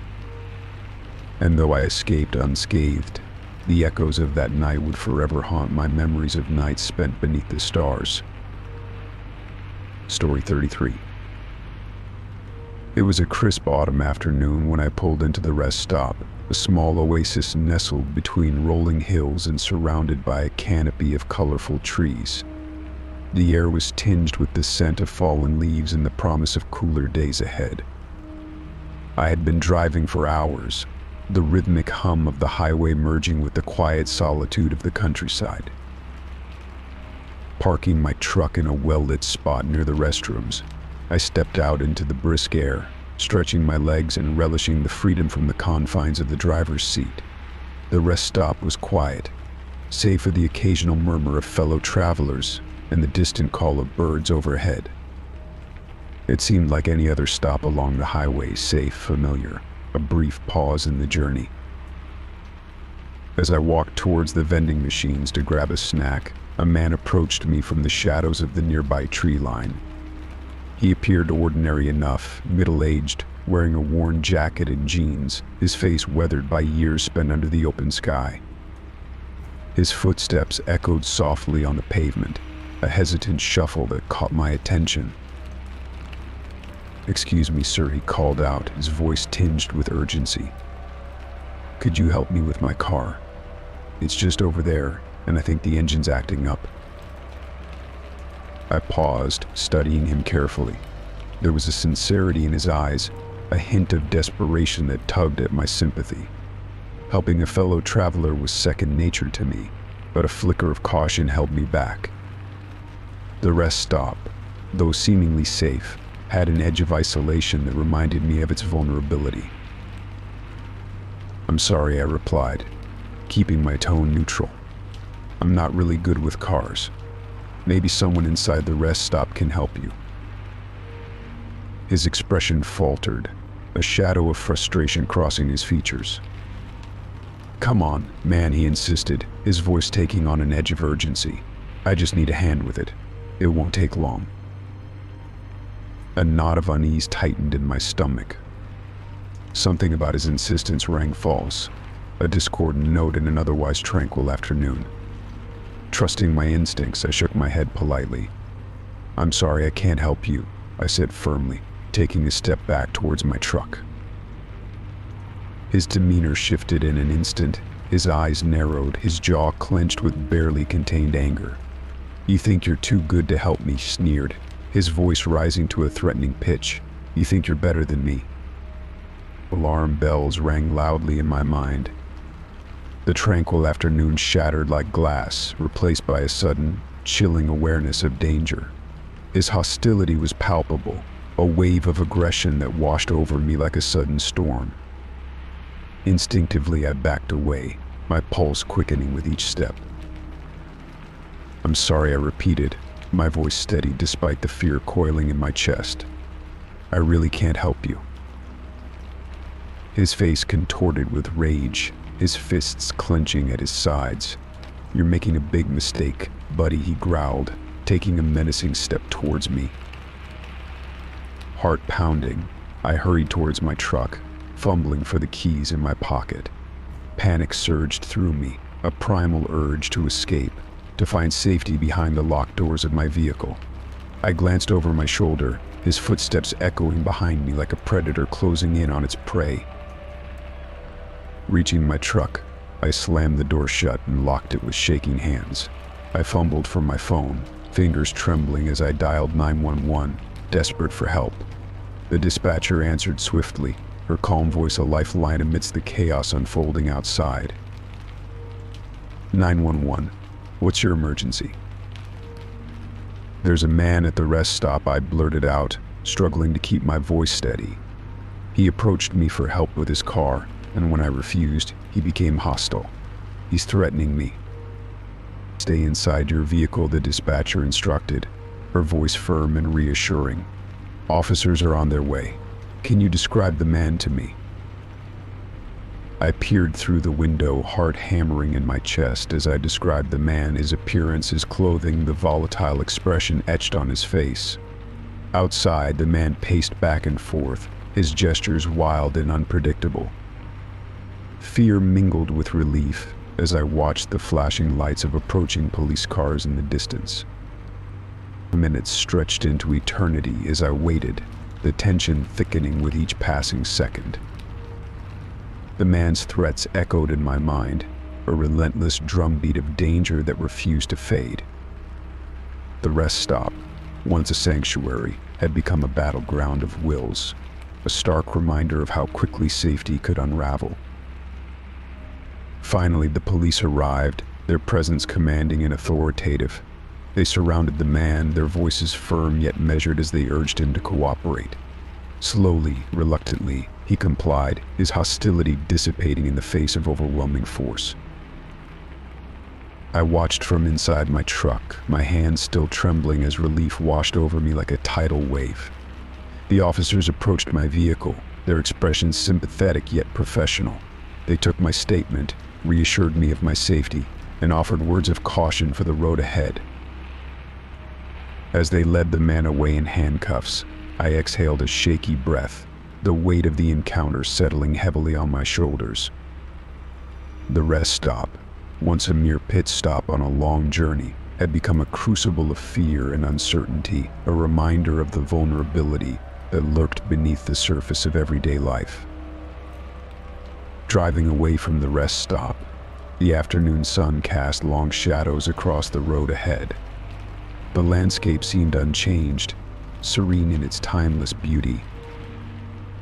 And though I escaped unscathed, the echoes of that night would forever haunt my memories of nights spent beneath the stars. Story 33. It was a crisp autumn afternoon when I pulled into the rest stop, a small oasis nestled between rolling hills and surrounded by a canopy of colorful trees. The air was tinged with the scent of fallen leaves and the promise of cooler days ahead. I had been driving for hours, the rhythmic hum of the highway merging with the quiet solitude of the countryside. Parking my truck in a well-lit spot near the restrooms, I stepped out into the brisk air, stretching my legs and relishing the freedom from the confines of the driver's seat. The rest stop was quiet, save for the occasional murmur of fellow travelers and the distant call of birds overhead. It seemed like any other stop along the highway, safe, familiar, a brief pause in the journey. As I walked towards the vending machines to grab a snack, a man approached me from the shadows of the nearby tree line. He appeared ordinary enough, middle-aged, wearing a worn jacket and jeans, his face weathered by years spent under the open sky. His footsteps echoed softly on the pavement, a hesitant shuffle that caught my attention. "Excuse me, sir," he called out, his voice tinged with urgency. "Could you help me with my car? It's just over there, and I think the engine's acting up." I paused, studying him carefully. There was a sincerity in his eyes, a hint of desperation that tugged at my sympathy. Helping a fellow traveler was second nature to me, but a flicker of caution held me back. The rest stop, though seemingly safe, had an edge of isolation that reminded me of its vulnerability. "I'm sorry," I replied, keeping my tone neutral. "I'm not really good with cars. Maybe someone inside the rest stop can help you." His expression faltered, a shadow of frustration crossing his features. "Come on, man," he insisted, his voice taking on an edge of urgency. "I just need a hand with it. It won't take long." A knot of unease tightened in my stomach. Something about his insistence rang false, a discordant note in an otherwise tranquil afternoon. Trusting my instincts, I shook my head politely. "I'm sorry, I can't help you," I said firmly, taking a step back towards my truck. His demeanor shifted in an instant, his eyes narrowed, his jaw clenched with barely contained anger. "You think you're too good to help me," he sneered, his voice rising to a threatening pitch. "You think you're better than me." Alarm bells rang loudly in my mind. The tranquil afternoon shattered like glass, replaced by a sudden, chilling awareness of danger. His hostility was palpable, a wave of aggression that washed over me like a sudden storm. Instinctively, I backed away, my pulse quickening with each step. "I'm sorry," I repeated, my voice steady despite the fear coiling in my chest. "I really can't help you." His face contorted with rage, his fists clenching at his sides. "You're making a big mistake, buddy," he growled, taking a menacing step towards me. Heart pounding, I hurried towards my truck, fumbling for the keys in my pocket. Panic surged through me, a primal urge to escape, to find safety behind the locked doors of my vehicle. I glanced over my shoulder, his footsteps echoing behind me like a predator closing in on its prey. Reaching my truck, I slammed the door shut and locked it with shaking hands. I fumbled for my phone, fingers trembling as I dialed 911, desperate for help. The dispatcher answered swiftly, her calm voice a lifeline amidst the chaos unfolding outside. 911, what's your emergency? "There's a man at the rest stop," I blurted out, struggling to keep my voice steady. He approached me for help with his car, and when I refused, he became hostile. "He's threatening me." "Stay inside your vehicle," the dispatcher instructed, her voice firm and reassuring. "Officers are on their way. Can you describe the man to me?" I peered through the window, heart hammering in my chest as I described the man, his appearance, his clothing, the volatile expression etched on his face. Outside, the man paced back and forth, his gestures wild and unpredictable. Fear mingled with relief as I watched the flashing lights of approaching police cars in the distance. Minutes stretched into eternity as I waited, the tension thickening with each passing second. The man's threats echoed in my mind, a relentless drumbeat of danger that refused to fade. The rest stop, once a sanctuary, had become a battleground of wills, a stark reminder of how quickly safety could unravel. Finally, the police arrived, their presence commanding and authoritative. They surrounded the man, their voices firm yet measured as they urged him to cooperate. Slowly, reluctantly, he complied, his hostility dissipating in the face of overwhelming force. I watched from inside my truck, my hands still trembling as relief washed over me like a tidal wave. The officers approached my vehicle, their expressions sympathetic yet professional. They took my statement, reassured me of my safety, and offered words of caution for the road ahead. As they led the man away in handcuffs, I exhaled a shaky breath, the weight of the encounter settling heavily on my shoulders. The rest stop, once a mere pit stop on a long journey, had become a crucible of fear and uncertainty, a reminder of the vulnerability that lurked beneath the surface of everyday life. Driving away from the rest stop, the afternoon sun cast long shadows across the road ahead. The landscape seemed unchanged, serene in its timeless beauty.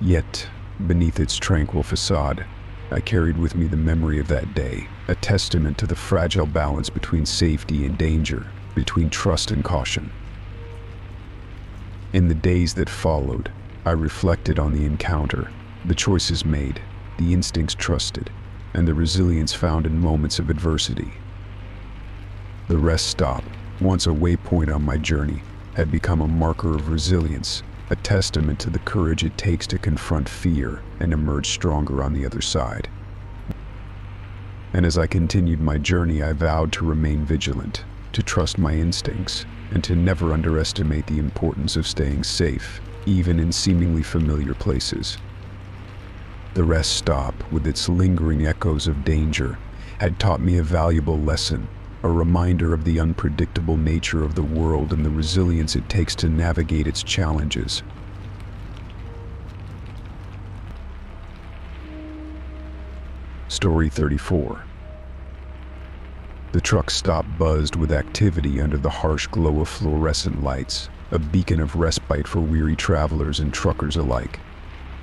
Yet, beneath its tranquil facade, I carried with me the memory of that day, a testament to the fragile balance between safety and danger, between trust and caution. In the days that followed, I reflected on the encounter, the choices made, the instincts trusted, and the resilience found in moments of adversity. The rest stop, once a waypoint on my journey, had become a marker of resilience, a testament to the courage it takes to confront fear and emerge stronger on the other side. And as I continued my journey, I vowed to remain vigilant, to trust my instincts, and to never underestimate the importance of staying safe, even in seemingly familiar places. The rest stop, with its lingering echoes of danger, had taught me a valuable lesson, a reminder of the unpredictable nature of the world and the resilience it takes to navigate its challenges. Story 34. The truck stop buzzed with activity under the harsh glow of fluorescent lights, a beacon of respite for weary travelers and truckers alike.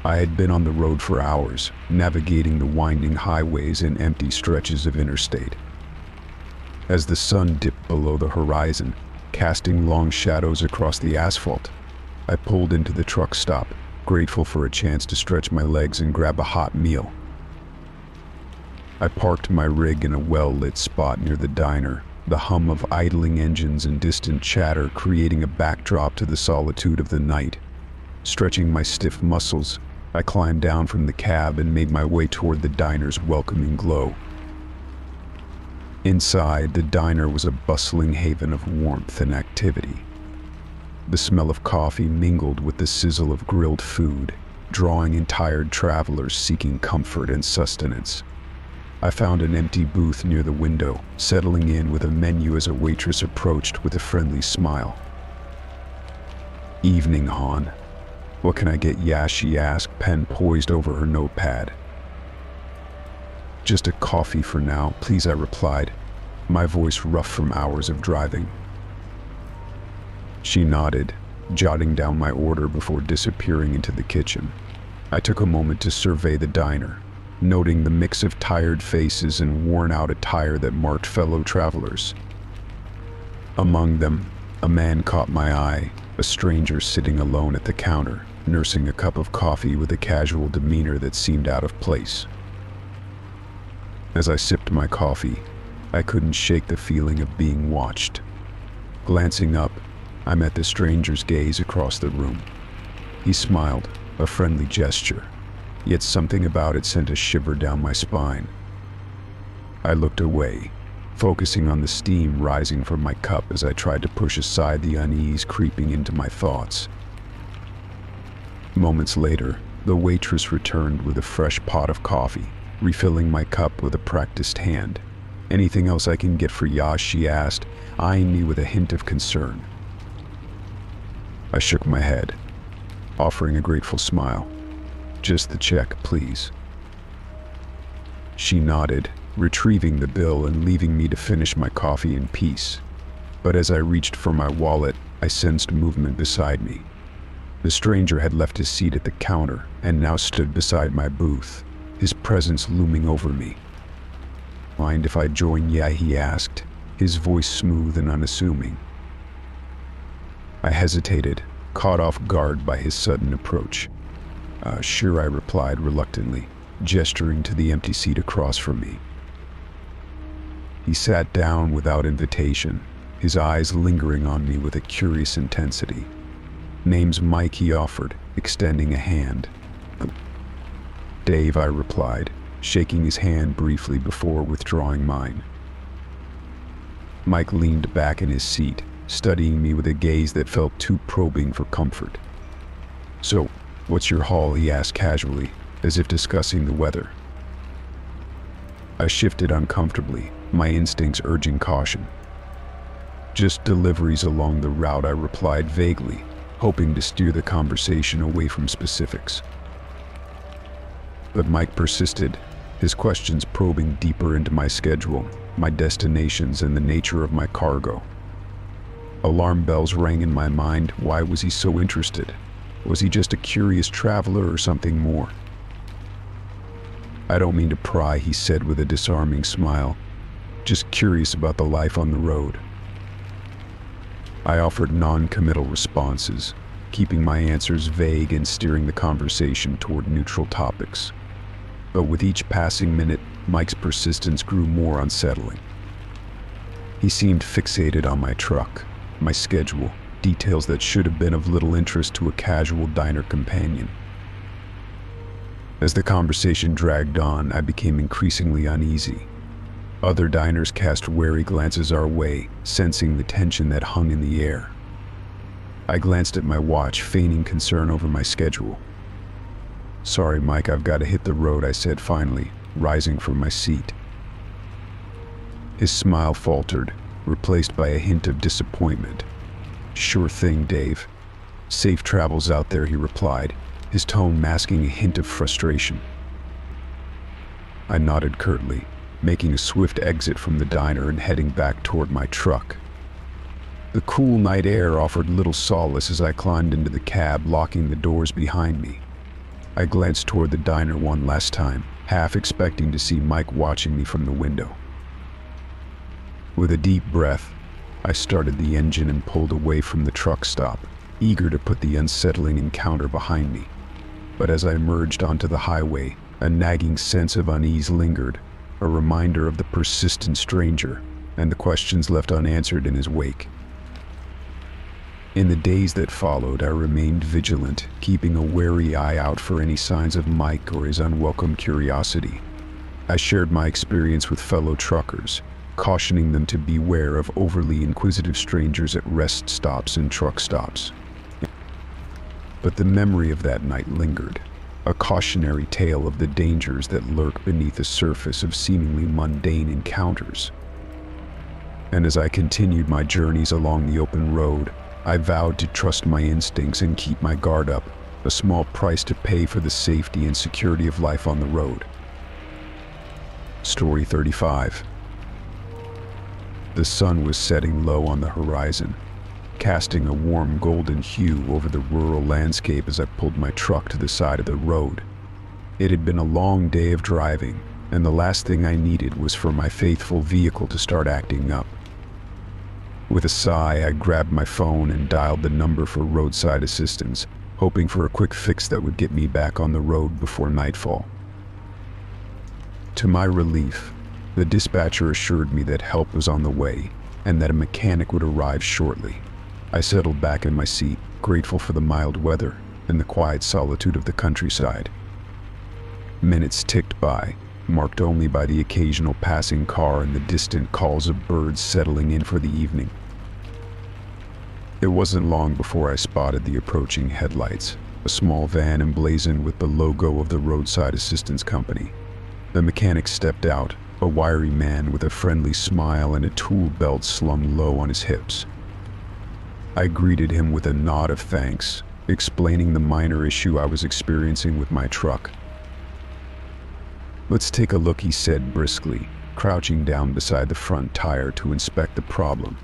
I had been on the road for hours, navigating the winding highways and empty stretches of interstate. As the sun dipped below the horizon, casting long shadows across the asphalt, I pulled into the truck stop, grateful for a chance to stretch my legs and grab a hot meal. I parked my rig in a well-lit spot near the diner, the hum of idling engines and distant chatter creating a backdrop to the solitude of the night. Stretching my stiff muscles, I climbed down from the cab and made my way toward the diner's welcoming glow. Inside, the diner was a bustling haven of warmth and activity. The smell of coffee mingled with the sizzle of grilled food, drawing in tired travelers seeking comfort and sustenance. I found an empty booth near the window, settling in with a menu as a waitress approached with a friendly smile. "Evening, Han. What can I get ya?" she asked, pen poised over her notepad. "Just a coffee for now, please," I replied, my voice rough from hours of driving. She nodded, jotting down my order before disappearing into the kitchen. I took a moment to survey the diner, noting the mix of tired faces and worn-out attire that marked fellow travelers. Among them, a man caught my eye, a stranger sitting alone at the counter, nursing a cup of coffee with a casual demeanor that seemed out of place. As I sipped my coffee, I couldn't shake the feeling of being watched. Glancing up, I met the stranger's gaze across the room. He smiled, a friendly gesture. yet something about it sent a shiver down my spine. I looked away, focusing on the steam rising from my cup as I tried to push aside the unease creeping into my thoughts. Moments later, the waitress returned with a fresh pot of coffee, refilling my cup with a practiced hand. "Anything else I can get for Yash?" she asked, eyeing me with a hint of concern. I shook my head, offering a grateful smile. "Just the check, please." She nodded, retrieving the bill and leaving me to finish my coffee in peace. But as I reached for my wallet, I sensed movement beside me. The stranger had left his seat at the counter and now stood beside my booth, his presence looming over me. "Mind if I join ya?" he asked, his voice smooth and unassuming. I hesitated, caught off guard by his sudden approach. Sure, I replied reluctantly, gesturing to the empty seat across from me. He sat down without invitation, his eyes lingering on me with a curious intensity. "Name's Mike," he offered, extending a hand. "Dave," I replied, shaking his hand briefly before withdrawing mine. Mike leaned back in his seat, studying me with a gaze that felt too probing for comfort. "So, what's your haul?" he asked casually, as if discussing the weather. I shifted uncomfortably, my instincts urging caution. "Just deliveries along the route," I replied vaguely, hoping to steer the conversation away from specifics. But Mike persisted, his questions probing deeper into my schedule, my destinations, and the nature of my cargo. Alarm bells rang in my mind. Why was he so interested? Was he just a curious traveler or something more? "I don't mean to pry," he said with a disarming smile. "Just curious about the life on the road." I offered non-committal responses, keeping my answers vague and steering the conversation toward neutral topics. But with each passing minute, Mike's persistence grew more unsettling. He seemed fixated on my truck, my schedule, details that should have been of little interest to a casual diner companion. As the conversation dragged on, I became increasingly uneasy. Other diners cast wary glances our way, sensing the tension that hung in the air. I glanced at my watch, feigning concern over my schedule. "Sorry, Mike, I've got to hit the road," I said finally, rising from my seat. His smile faltered, replaced by a hint of disappointment. "Sure thing, Dave. Safe travels out there," he replied, his tone masking a hint of frustration. I nodded curtly, making a swift exit from the diner and heading back toward my truck. The cool night air offered little solace as I climbed into the cab, locking the doors behind me. I glanced toward the diner one last time, half expecting to see Mike watching me from the window. With a deep breath, I started the engine and pulled away from the truck stop, eager to put the unsettling encounter behind me. But as I emerged onto the highway, a nagging sense of unease lingered, a reminder of the persistent stranger and the questions left unanswered in his wake. In the days that followed, I remained vigilant, keeping a wary eye out for any signs of Mike or his unwelcome curiosity. I shared my experience with fellow truckers, cautioning them to beware of overly inquisitive strangers at rest stops and truck stops. But the memory of that night lingered, a cautionary tale of the dangers that lurk beneath the surface of seemingly mundane encounters. And as I continued my journeys along the open road, I vowed to trust my instincts and keep my guard up, a small price to pay for the safety and security of life on the road. Story 35. The sun was setting low on the horizon, casting a warm golden hue over the rural landscape as I pulled my truck to the side of the road. It had been a long day of driving, and the last thing I needed was for my faithful vehicle to start acting up. With a sigh, I grabbed my phone and dialed the number for roadside assistance, hoping for a quick fix that would get me back on the road before nightfall. To my relief, the dispatcher assured me that help was on the way and that a mechanic would arrive shortly. I settled back in my seat, grateful for the mild weather and the quiet solitude of the countryside. Minutes ticked by, marked only by the occasional passing car and the distant calls of birds settling in for the evening. It wasn't long before I spotted the approaching headlights, a small van emblazoned with the logo of the roadside assistance company. The mechanic stepped out, a wiry man with a friendly smile and a tool belt slung low on his hips. I greeted him with a nod of thanks, explaining the minor issue I was experiencing with my truck. "Let's take a look," he said briskly, crouching down beside the front tire to inspect the problem.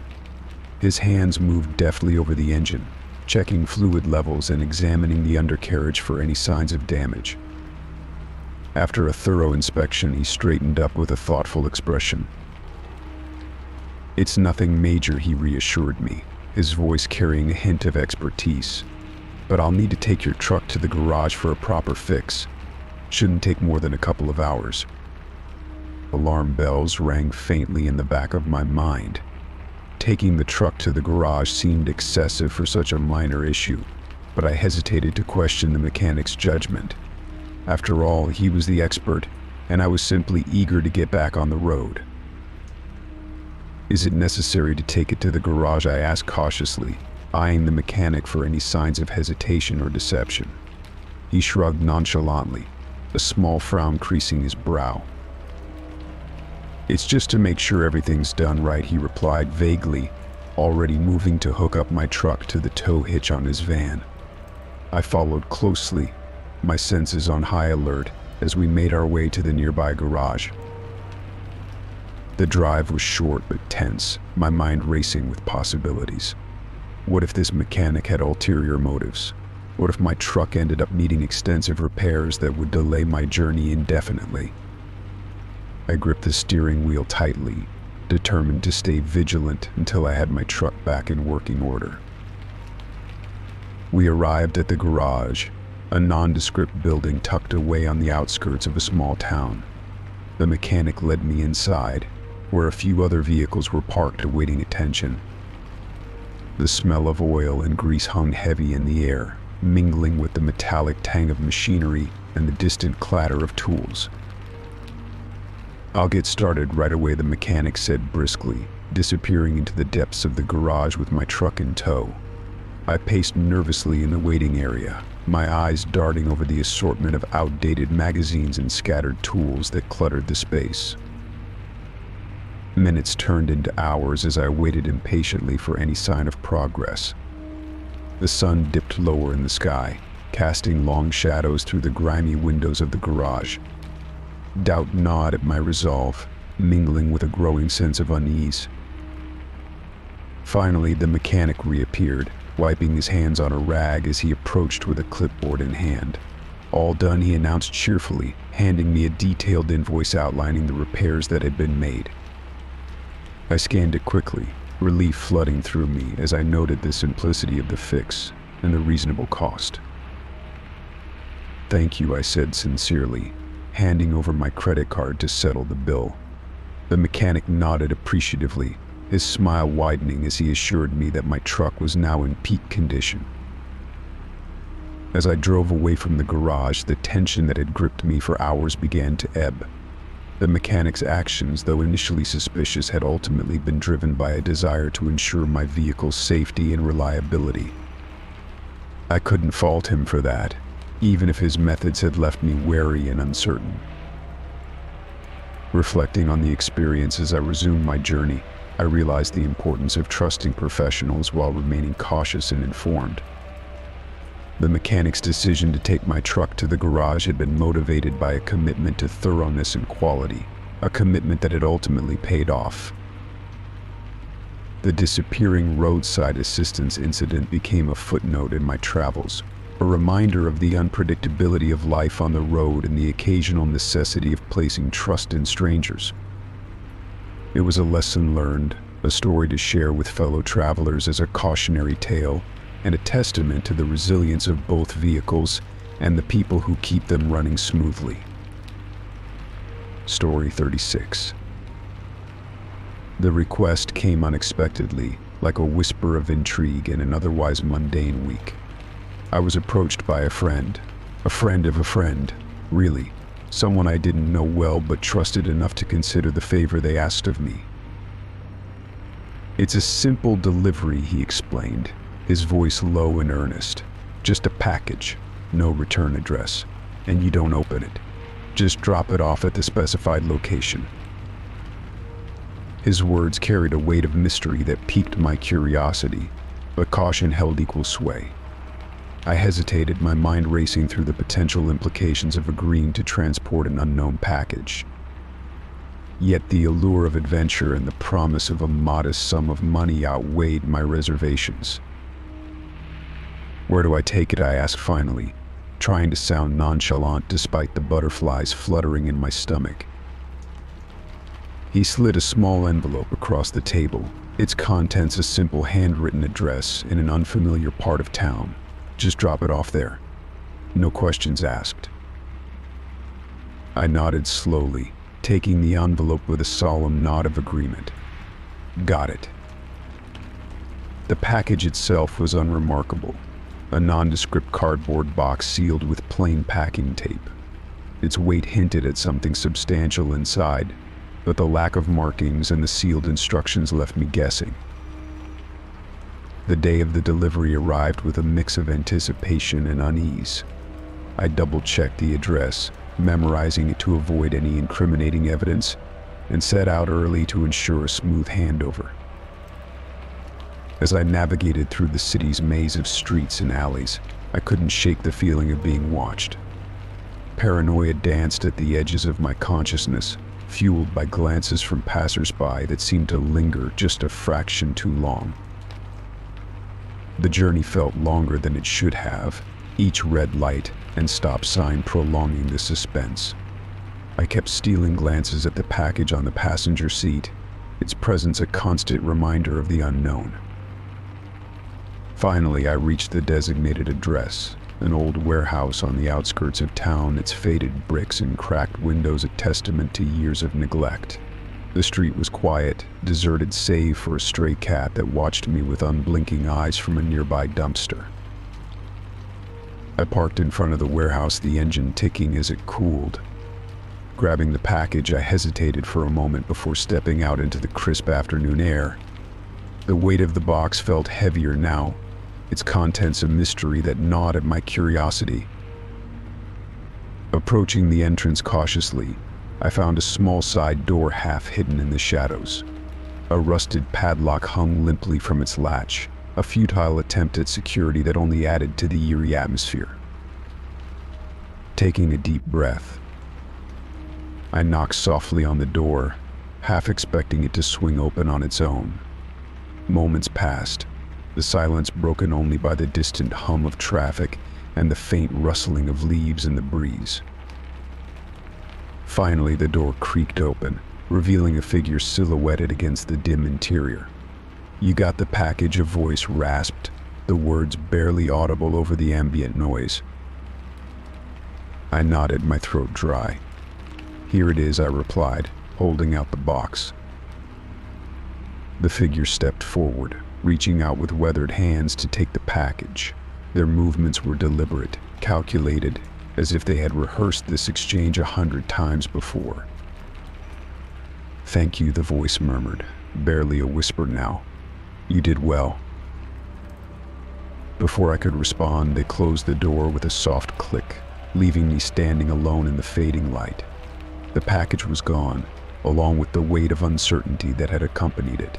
His hands moved deftly over the engine, checking fluid levels and examining the undercarriage for any signs of damage. After a thorough inspection, he straightened up with a thoughtful expression. "It's nothing major," he reassured me, his voice carrying a hint of expertise. "But I'll need to take your truck to the garage for a proper fix. Shouldn't take more than a couple of hours." Alarm bells rang faintly in the back of my mind. Taking the truck to the garage seemed excessive for such a minor issue, but I hesitated to question the mechanic's judgment. After all, he was the expert, and I was simply eager to get back on the road. "Is it necessary to take it to the garage?" I asked cautiously, eyeing the mechanic for any signs of hesitation or deception. He shrugged nonchalantly, a small frown creasing his brow. "It's just to make sure everything's done right," he replied vaguely, already moving to hook up my truck to the tow hitch on his van. I followed closely, my senses on high alert, as we made our way to the nearby garage. The drive was short but tense, my mind racing with possibilities. What if this mechanic had ulterior motives? What if my truck ended up needing extensive repairs that would delay my journey indefinitely? I gripped the steering wheel tightly, determined to stay vigilant until I had my truck back in working order. We arrived at the garage, a nondescript building tucked away on the outskirts of a small town. The mechanic led me inside, where a few other vehicles were parked awaiting attention. The smell of oil and grease hung heavy in the air, mingling with the metallic tang of machinery and the distant clatter of tools. "I'll get started right away," the mechanic said briskly, disappearing into the depths of the garage with my truck in tow. I paced nervously in the waiting area, my eyes darting over the assortment of outdated magazines and scattered tools that cluttered the space. Minutes turned into hours as I waited impatiently for any sign of progress. The sun dipped lower in the sky, casting long shadows through the grimy windows of the garage. Doubt gnawed at my resolve, mingling with a growing sense of unease. Finally, the mechanic reappeared, wiping his hands on a rag as he approached with a clipboard in hand. "All done," he announced cheerfully, handing me a detailed invoice outlining the repairs that had been made. I scanned it quickly, relief flooding through me as I noted the simplicity of the fix and the reasonable cost. "Thank you," I said sincerely, handing over my credit card to settle the bill. The mechanic nodded appreciatively, his smile widening as he assured me that my truck was now in peak condition. As I drove away from the garage, the tension that had gripped me for hours began to ebb. The mechanic's actions, though initially suspicious, had ultimately been driven by a desire to ensure my vehicle's safety and reliability. I couldn't fault him for that, even if his methods had left me wary and uncertain. Reflecting on the experience as I resumed my journey, I realized the importance of trusting professionals while remaining cautious and informed. The mechanic's decision to take my truck to the garage had been motivated by a commitment to thoroughness and quality, a commitment that had ultimately paid off. The disappearing roadside assistance incident became a footnote in my travels, a reminder of the unpredictability of life on the road and the occasional necessity of placing trust in strangers. It was a lesson learned, a story to share with fellow travelers as a cautionary tale, and a testament to the resilience of both vehicles and the people who keep them running smoothly. Story 36. The request came unexpectedly, like a whisper of intrigue in an otherwise mundane week. I was approached by a friend of a friend, really, someone I didn't know well but trusted enough to consider the favor they asked of me. "It's a simple delivery," he explained, his voice low and earnest. "Just a package, no return address, and you don't open it. Just drop it off at the specified location." His words carried a weight of mystery that piqued my curiosity, but caution held equal sway. I hesitated, my mind racing through the potential implications of agreeing to transport an unknown package. Yet the allure of adventure and the promise of a modest sum of money outweighed my reservations. "Where do I take it?" I asked finally, trying to sound nonchalant despite the butterflies fluttering in my stomach. He slid a small envelope across the table, its contents a simple handwritten address in an unfamiliar part of town. "Just drop it off there. No questions asked." I nodded slowly, taking the envelope with a solemn nod of agreement. "Got it." The package itself was unremarkable, a nondescript cardboard box sealed with plain packing tape. Its weight hinted at something substantial inside, but the lack of markings and the sealed instructions left me guessing. The day of the delivery arrived with a mix of anticipation and unease. I double-checked the address, memorizing it to avoid any incriminating evidence, and set out early to ensure a smooth handover. As I navigated through the city's maze of streets and alleys, I couldn't shake the feeling of being watched. Paranoia danced at the edges of my consciousness, fueled by glances from passers-by that seemed to linger just a fraction too long. The journey felt longer than it should have, each red light and stop sign prolonging the suspense. I kept stealing glances at the package on the passenger seat, its presence a constant reminder of the unknown. Finally, I reached the designated address, an old warehouse on the outskirts of town, its faded bricks and cracked windows a testament to years of neglect. The street was quiet, deserted save for a stray cat that watched me with unblinking eyes from a nearby dumpster. I parked in front of the warehouse, the engine ticking as it cooled. Grabbing the package, I hesitated for a moment before stepping out into the crisp afternoon air. The weight of the box felt heavier now, its contents a mystery that gnawed at my curiosity. Approaching the entrance cautiously, I found a small side door half hidden in the shadows. A rusted padlock hung limply from its latch, a futile attempt at security that only added to the eerie atmosphere. Taking a deep breath, I knocked softly on the door, half expecting it to swing open on its own. Moments passed, the silence broken only by the distant hum of traffic and the faint rustling of leaves in the breeze. Finally, the door creaked open, revealing a figure silhouetted against the dim interior. "You got the package," a voice rasped, the words barely audible over the ambient noise. I nodded, my throat dry. "Here it is," I replied, holding out the box. The figure stepped forward, reaching out with weathered hands to take the package. Their movements were deliberate, calculated, as if they had rehearsed this exchange 100 times before. "Thank you," the voice murmured, barely a whisper now. "You did well." Before I could respond, they closed the door with a soft click, leaving me standing alone in the fading light. The package was gone, along with the weight of uncertainty that had accompanied it.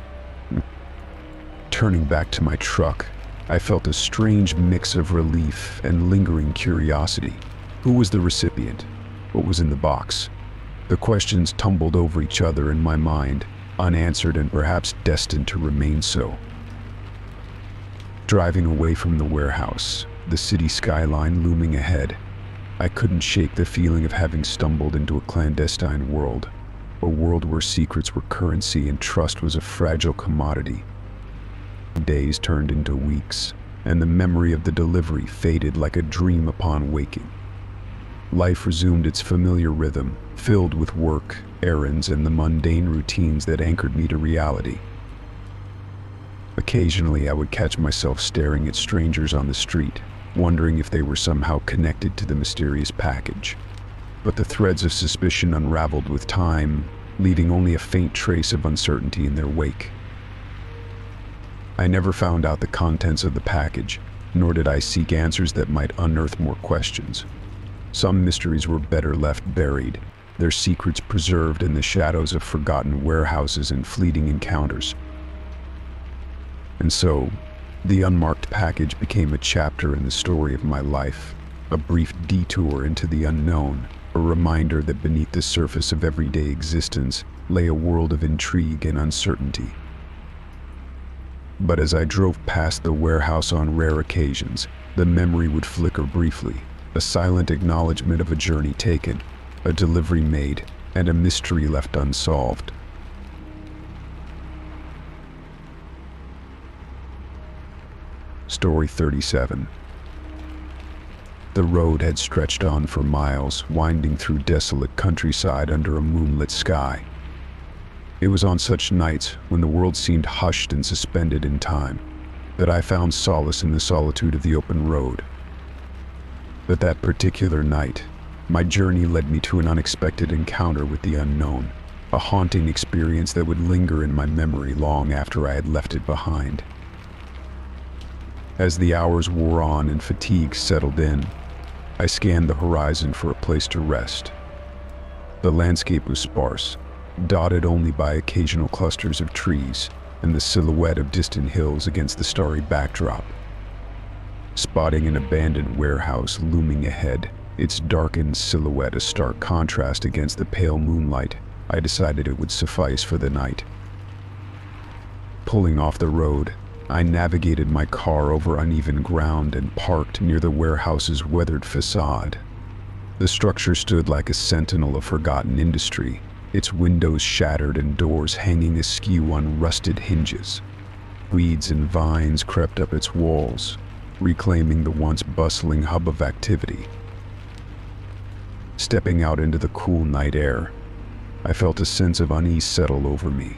Turning back to my truck, I felt a strange mix of relief and lingering curiosity. Who was the recipient? What was in the box? The questions tumbled over each other in my mind, unanswered and perhaps destined to remain so. Driving away from the warehouse, the city skyline looming ahead, I couldn't shake the feeling of having stumbled into a clandestine world, a world where secrets were currency and trust was a fragile commodity. Days turned into weeks, and the memory of the delivery faded like a dream upon waking. Life resumed its familiar rhythm, filled with work, errands, and the mundane routines that anchored me to reality. Occasionally, I would catch myself staring at strangers on the street, wondering if they were somehow connected to the mysterious package. but the threads of suspicion unraveled with time, leaving only a faint trace of uncertainty in their wake. I never found out the contents of the package, nor did I seek answers that might unearth more questions. Some mysteries were better left buried, their secrets preserved in the shadows of forgotten warehouses and fleeting encounters. And so, the unmarked package became a chapter in the story of my life, a brief detour into the unknown, a reminder that beneath the surface of everyday existence lay a world of intrigue and uncertainty. But as I drove past the warehouse on rare occasions, the memory would flicker briefly, a silent acknowledgement of a journey taken, a delivery made, and a mystery left unsolved. Story 37. The road had stretched on for miles, winding through desolate countryside under a moonlit sky. It was on such nights, when the world seemed hushed and suspended in time, that I found solace in the solitude of the open road. But that particular night, my journey led me to an unexpected encounter with the unknown, a haunting experience that would linger in my memory long after I had left it behind. As the hours wore on and fatigue settled in, I scanned the horizon for a place to rest. The landscape was sparse, dotted only by occasional clusters of trees and the silhouette of distant hills against the starry backdrop. Spotting an abandoned warehouse looming ahead, its darkened silhouette a stark contrast against the pale moonlight, I decided it would suffice for the night. Pulling off the road, I navigated my car over uneven ground and parked near the warehouse's weathered facade. The structure stood like a sentinel of forgotten industry, its windows shattered and doors hanging askew on rusted hinges. Weeds and vines crept up its walls, reclaiming the once bustling hub of activity. Stepping out into the cool night air, I felt a sense of unease settle over me,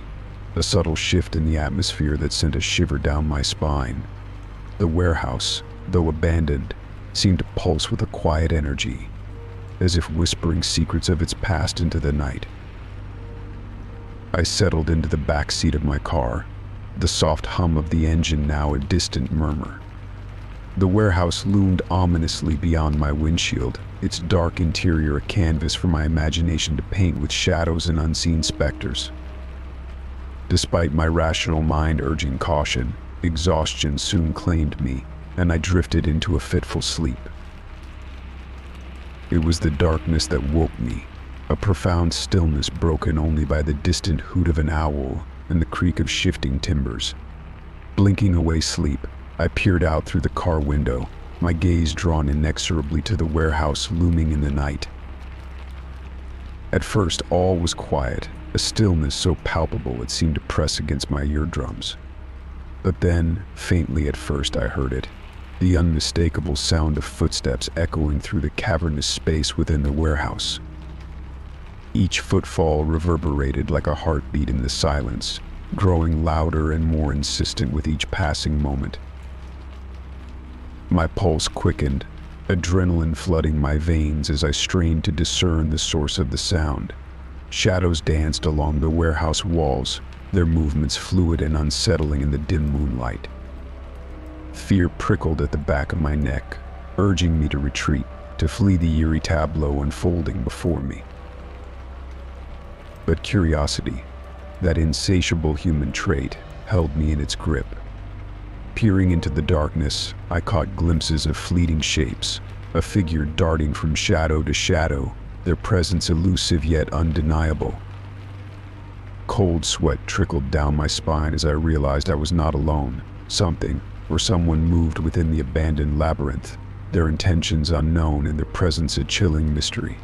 a subtle shift in the atmosphere that sent a shiver down my spine. The warehouse, though abandoned, seemed to pulse with a quiet energy, as if whispering secrets of its past into the night. I settled into the back seat of my car, the soft hum of the engine now a distant murmur. The warehouse loomed ominously beyond my windshield, its dark interior a canvas for my imagination to paint with shadows and unseen specters. Despite my rational mind urging caution, exhaustion soon claimed me, and I drifted into a fitful sleep. It was the darkness that woke me, a profound stillness broken only by the distant hoot of an owl and the creak of shifting timbers. Blinking away sleep, I peered out through the car window, my gaze drawn inexorably to the warehouse looming in the night. At first, all was quiet, a stillness so palpable it seemed to press against my eardrums. But then, faintly at first I heard it, the unmistakable sound of footsteps echoing through the cavernous space within the warehouse. Each footfall reverberated like a heartbeat in the silence, growing louder and more insistent with each passing moment. My pulse quickened, adrenaline flooding my veins as I strained to discern the source of the sound. Shadows danced along the warehouse walls, their movements fluid and unsettling in the dim moonlight. Fear prickled at the back of my neck, urging me to retreat, to flee the eerie tableau unfolding before me. But curiosity, that insatiable human trait, held me in its grip. Peering into the darkness, I caught glimpses of fleeting shapes, a figure darting from shadow to shadow, their presence elusive yet undeniable. Cold sweat trickled down my spine as I realized I was not alone. Something, or someone moved within the abandoned labyrinth, their intentions unknown and their presence a chilling mystery.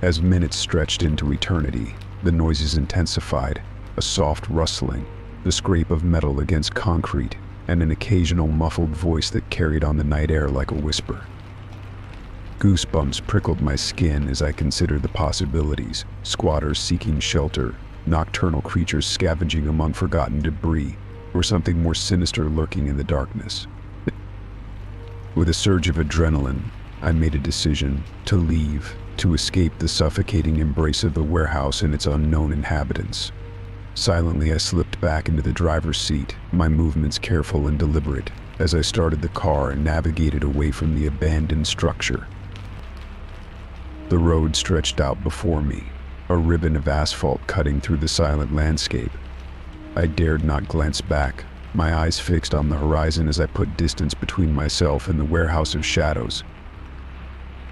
As minutes stretched into eternity, the noises intensified, a soft rustling, the scrape of metal against concrete, and an occasional muffled voice that carried on the night air like a whisper. Goosebumps prickled my skin as I considered the possibilities: squatters seeking shelter, nocturnal creatures scavenging among forgotten debris, or something more sinister lurking in the darkness. With a surge of adrenaline, I made a decision to leave, to escape the suffocating embrace of the warehouse and its unknown inhabitants. Silently, I slipped back into the driver's seat, my movements careful and deliberate, as I started the car and navigated away from the abandoned structure. The road stretched out before me, a ribbon of asphalt cutting through the silent landscape. I dared not glance back, my eyes fixed on the horizon as I put distance between myself and the warehouse of shadows.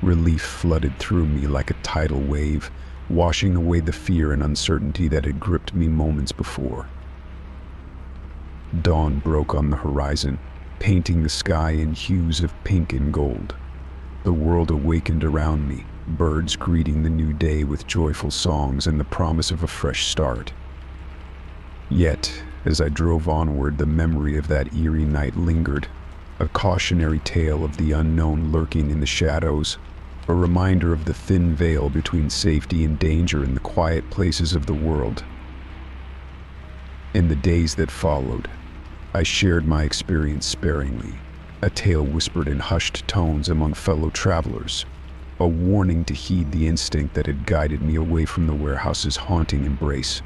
Relief flooded through me like a tidal wave, washing away the fear and uncertainty that had gripped me moments before. Dawn broke on the horizon, painting the sky in hues of pink and gold. The world awakened around me, birds greeting the new day with joyful songs and the promise of a fresh start. Yet, as I drove onward, the memory of that eerie night lingered, a cautionary tale of the unknown lurking in the shadows, a reminder of the thin veil between safety and danger in the quiet places of the world. In the days that followed, I shared my experience sparingly, a tale whispered in hushed tones among fellow travelers, a warning to heed the instinct that had guided me away from the warehouse's haunting embrace.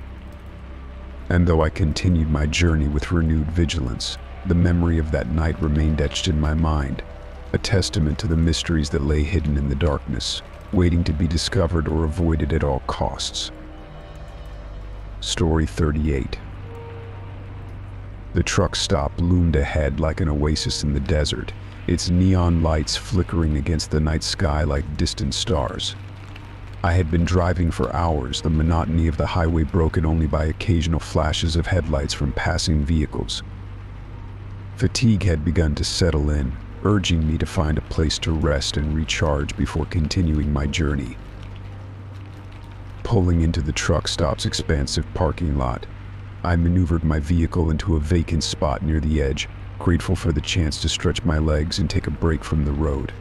And though I continued my journey with renewed vigilance, the memory of that night remained etched in my mind, a testament to the mysteries that lay hidden in the darkness, waiting to be discovered or avoided at all costs. Story 38. The truck stop loomed ahead like an oasis in the desert, its neon lights flickering against the night sky like distant stars. I had been driving for hours, the monotony of the highway broken only by occasional flashes of headlights from passing vehicles. Fatigue had begun to settle in, urging me to find a place to rest and recharge before continuing my journey. Pulling into the truck stop's expansive parking lot, I maneuvered my vehicle into a vacant spot near the edge, grateful for the chance to stretch my legs and take a break from the road.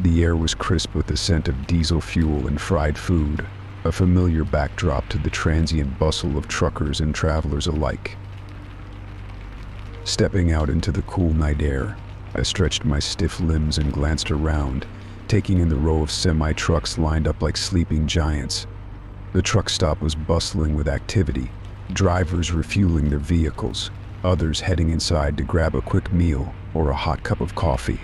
The air was crisp with the scent of diesel fuel and fried food, a familiar backdrop to the transient bustle of truckers and travelers alike. Stepping out into the cool night air, I stretched my stiff limbs and glanced around, taking in the row of semi-trucks lined up like sleeping giants. The truck stop was bustling with activity, drivers refueling their vehicles, others heading inside to grab a quick meal or a hot cup of coffee.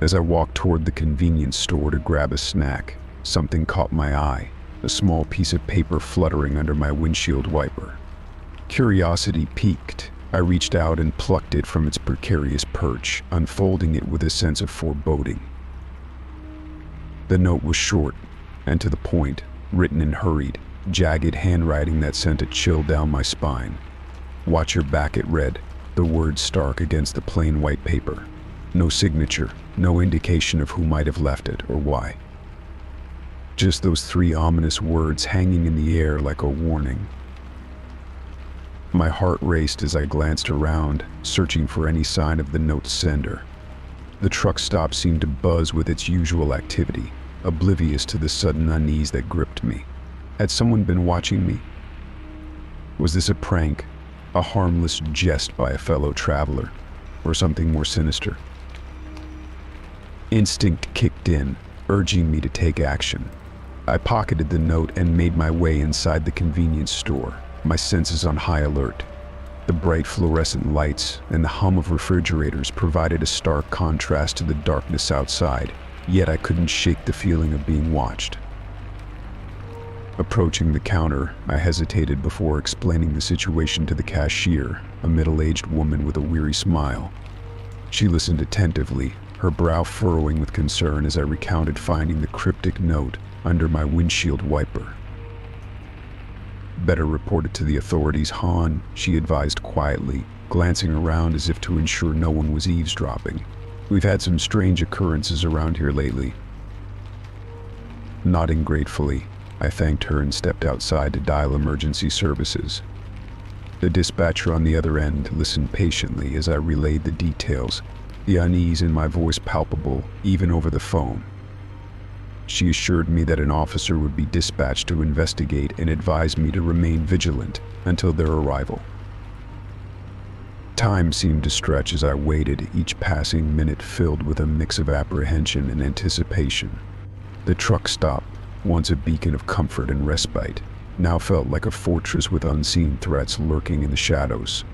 As I walked toward the convenience store to grab a snack, something caught my eye, a small piece of paper fluttering under my windshield wiper. Curiosity piqued. I reached out and plucked it from its precarious perch, unfolding it with a sense of foreboding. The note was short and to the point, written in hurried, jagged handwriting that sent a chill down my spine. "Watch your back," it read, the words stark against the plain white paper. No signature, no indication of who might have left it or why. Just those three ominous words hanging in the air like a warning. My heart raced as I glanced around, searching for any sign of the note's sender. The truck stop seemed to buzz with its usual activity, oblivious to the sudden unease that gripped me. Had someone been watching me? Was this a prank, a harmless jest by a fellow traveler, or something more sinister? Instinct kicked in, urging me to take action. I pocketed the note and made my way inside the convenience store, my senses on high alert. The bright fluorescent lights and the hum of refrigerators provided a stark contrast to the darkness outside, yet I couldn't shake the feeling of being watched. Approaching the counter, I hesitated before explaining the situation to the cashier, a middle-aged woman with a weary smile. She listened attentively, her brow furrowing with concern as I recounted finding the cryptic note under my windshield wiper. "Better report it to the authorities, Han," she advised quietly, glancing around as if to ensure no one was eavesdropping. "We've had some strange occurrences around here lately." Nodding gratefully, I thanked her and stepped outside to dial emergency services. The dispatcher on the other end listened patiently as I relayed the details, the unease in my voice palpable even over the phone. She assured me that an officer would be dispatched to investigate and advised me to remain vigilant until their arrival. Time seemed to stretch as I waited, each passing minute filled with a mix of apprehension and anticipation. The truck stop, once a beacon of comfort and respite, now felt like a fortress with unseen threats lurking in the shadows.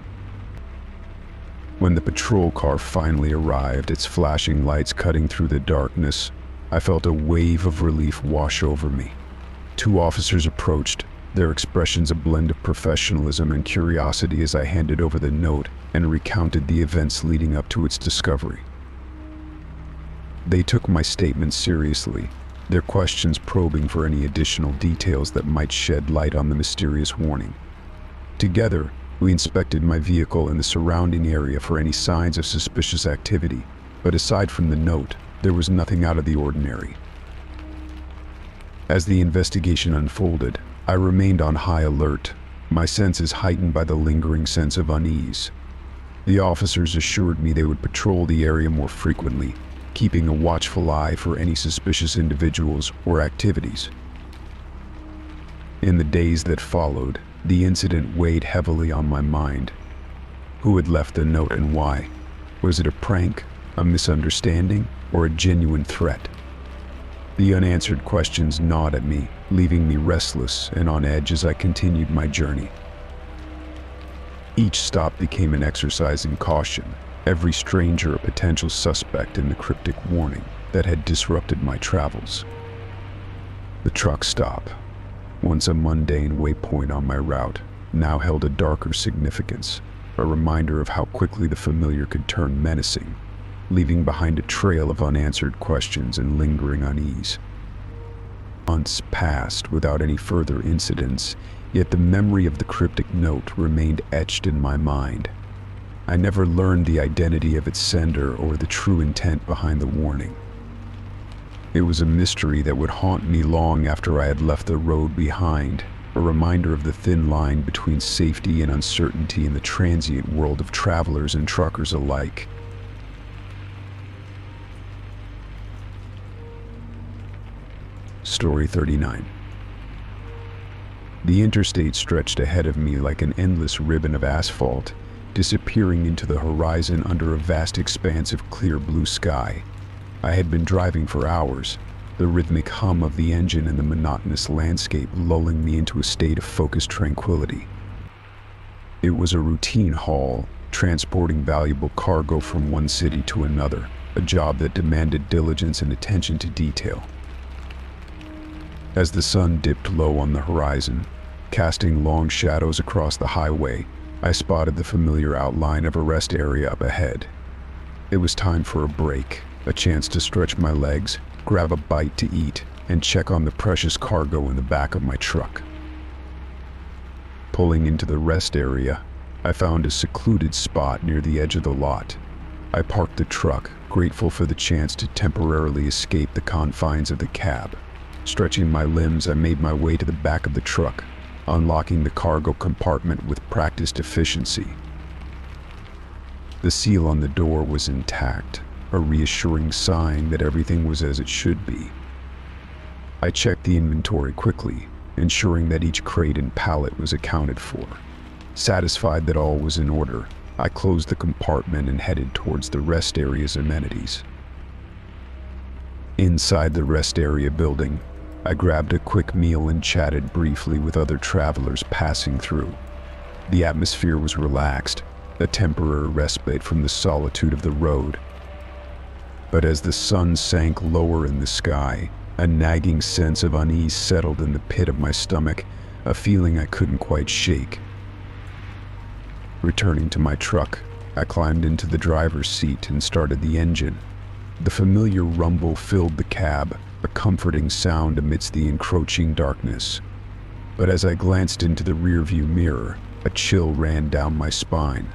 When the patrol car finally arrived, its flashing lights cutting through the darkness, I felt a wave of relief wash over me. Two officers approached, their expressions a blend of professionalism and curiosity as I handed over the note and recounted the events leading up to its discovery. They took my statements seriously, their questions probing for any additional details that might shed light on the mysterious warning. Together, we inspected my vehicle and the surrounding area for any signs of suspicious activity, but aside from the note, there was nothing out of the ordinary. As the investigation unfolded, I remained on high alert, my senses heightened by the lingering sense of unease. The officers assured me they would patrol the area more frequently, keeping a watchful eye for any suspicious individuals or activities. In the days that followed, the incident weighed heavily on my mind. Who had left the note and why? Was it a prank, a misunderstanding, or a genuine threat? The unanswered questions gnawed at me, leaving me restless and on edge as I continued my journey. Each stop became an exercise in caution, every stranger a potential suspect in the cryptic warning that had disrupted my travels. The truck stop, once a mundane waypoint on my route, now held a darker significance, a reminder of how quickly the familiar could turn menacing, leaving behind a trail of unanswered questions and lingering unease. Months passed without any further incidents, yet the memory of the cryptic note remained etched in my mind. I never learned the identity of its sender or the true intent behind the warning. It was a mystery that would haunt me long after I had left the road behind, a reminder of the thin line between safety and uncertainty in the transient world of travelers and truckers alike. Story 39. The interstate stretched ahead of me like an endless ribbon of asphalt, disappearing into the horizon under a vast expanse of clear blue sky. I had been driving for hours, the rhythmic hum of the engine and the monotonous landscape lulling me into a state of focused tranquility. It was a routine haul, transporting valuable cargo from one city to another, a job that demanded diligence and attention to detail. As the sun dipped low on the horizon, casting long shadows across the highway, I spotted the familiar outline of a rest area up ahead. It was time for a break, a chance to stretch my legs, grab a bite to eat, and check on the precious cargo in the back of my truck. Pulling into the rest area, I found a secluded spot near the edge of the lot. I parked the truck, grateful for the chance to temporarily escape the confines of the cab. Stretching my limbs, I made my way to the back of the truck, unlocking the cargo compartment with practiced efficiency. The seal on the door was intact, a reassuring sign that everything was as it should be. I checked the inventory quickly, ensuring that each crate and pallet was accounted for. Satisfied that all was in order, I closed the compartment and headed towards the rest area's amenities. Inside the rest area building, I grabbed a quick meal and chatted briefly with other travelers passing through. The atmosphere was relaxed, a temporary respite from the solitude of the road. But as the sun sank lower in the sky, a nagging sense of unease settled in the pit of my stomach, a feeling I couldn't quite shake. Returning to my truck, I climbed into the driver's seat and started the engine. The familiar rumble filled the cab, a comforting sound amidst the encroaching darkness. But as I glanced into the rearview mirror, a chill ran down my spine.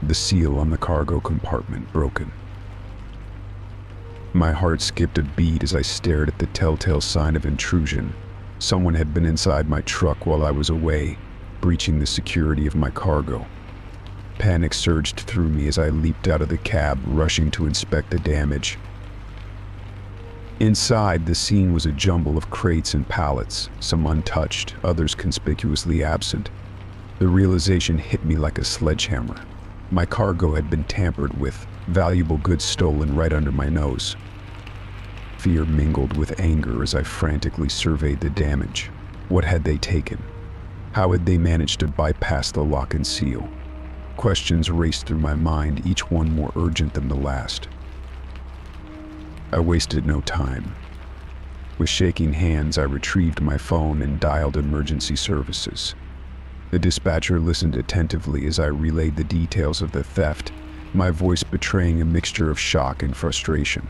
The seal on the cargo compartment broken. My heart skipped a beat as I stared at the telltale sign of intrusion. Someone had been inside my truck while I was away, breaching the security of my cargo. Panic surged through me as I leaped out of the cab, rushing to inspect the damage. Inside, the scene was a jumble of crates and pallets, some untouched, others conspicuously absent. The realization hit me like a sledgehammer. My cargo had been tampered with, valuable goods stolen right under my nose. Fear mingled with anger as I frantically surveyed the damage. What had they taken? How had they managed to bypass the lock and seal? Questions raced through my mind, each one more urgent than the last. I wasted no time. With shaking hands, I retrieved my phone and dialed emergency services. The dispatcher listened attentively as I relayed the details of the theft, my voice betraying a mixture of shock and frustration.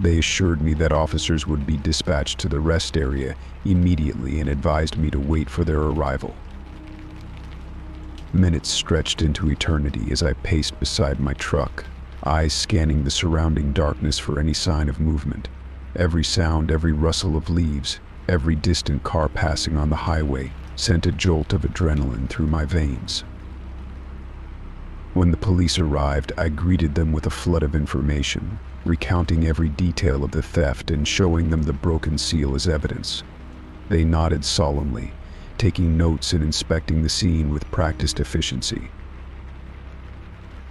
They assured me that officers would be dispatched to the rest area immediately and advised me to wait for their arrival. Minutes stretched into eternity as I paced beside my truck, eyes scanning the surrounding darkness for any sign of movement. Every sound, every rustle of leaves, every distant car passing on the highway sent a jolt of adrenaline through my veins. When the police arrived, I greeted them with a flood of information, recounting every detail of the theft and showing them the broken seal as evidence. They nodded solemnly, taking notes and inspecting the scene with practiced efficiency.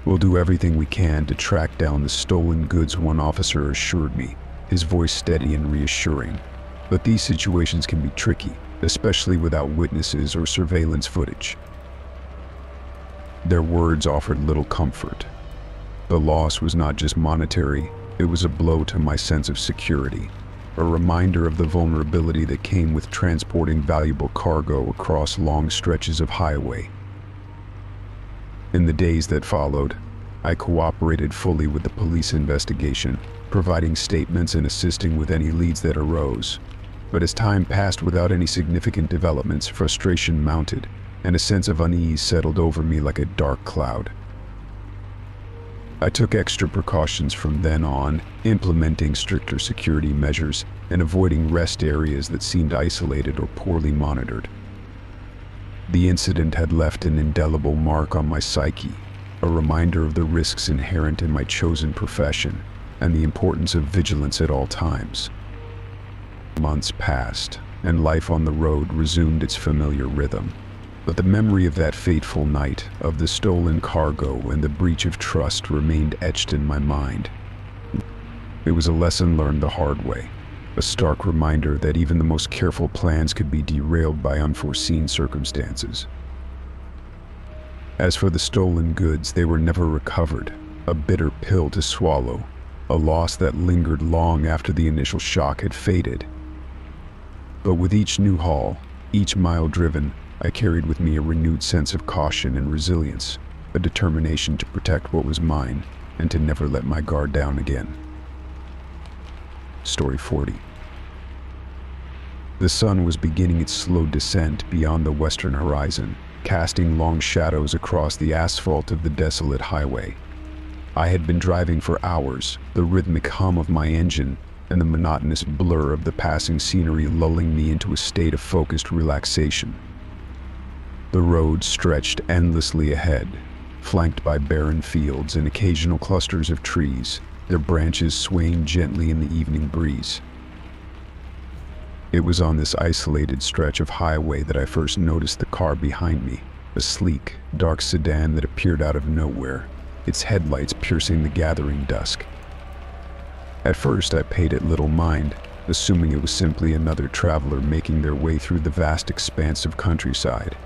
"We'll do everything we can to track down the stolen goods," one officer assured me, his voice steady and reassuring. "But these situations can be tricky, especially without witnesses or surveillance footage." Their words offered little comfort. The loss was not just monetary, it was a blow to my sense of security, a reminder of the vulnerability that came with transporting valuable cargo across long stretches of highway. In the days that followed, I cooperated fully with the police investigation, providing statements and assisting with any leads that arose. But as time passed without any significant developments, frustration mounted, and a sense of unease settled over me like a dark cloud. I took extra precautions from then on, implementing stricter security measures and avoiding rest areas that seemed isolated or poorly monitored. The incident had left an indelible mark on my psyche, a reminder of the risks inherent in my chosen profession and the importance of vigilance at all times. Months passed, and life on the road resumed its familiar rhythm. But the memory of that fateful night, of the stolen cargo and the breach of trust remained etched in my mind. It was a lesson learned the hard way, a stark reminder that even the most careful plans could be derailed by unforeseen circumstances. As for the stolen goods, they were never recovered, a bitter pill to swallow, a loss that lingered long after the initial shock had faded. But with each new haul, each mile driven, I carried with me a renewed sense of caution and resilience, a determination to protect what was mine and to never let my guard down again. Story 40. The sun was beginning its slow descent beyond the western horizon, casting long shadows across the asphalt of the desolate highway. I had been driving for hours, the rhythmic hum of my engine and the monotonous blur of the passing scenery lulling me into a state of focused relaxation. The road stretched endlessly ahead, flanked by barren fields and occasional clusters of trees, their branches swaying gently in the evening breeze. It was on this isolated stretch of highway that I first noticed the car behind me, a sleek, dark sedan that appeared out of nowhere, its headlights piercing the gathering dusk. At first, I paid it little mind, assuming it was simply another traveler making their way through the vast expanse of countryside.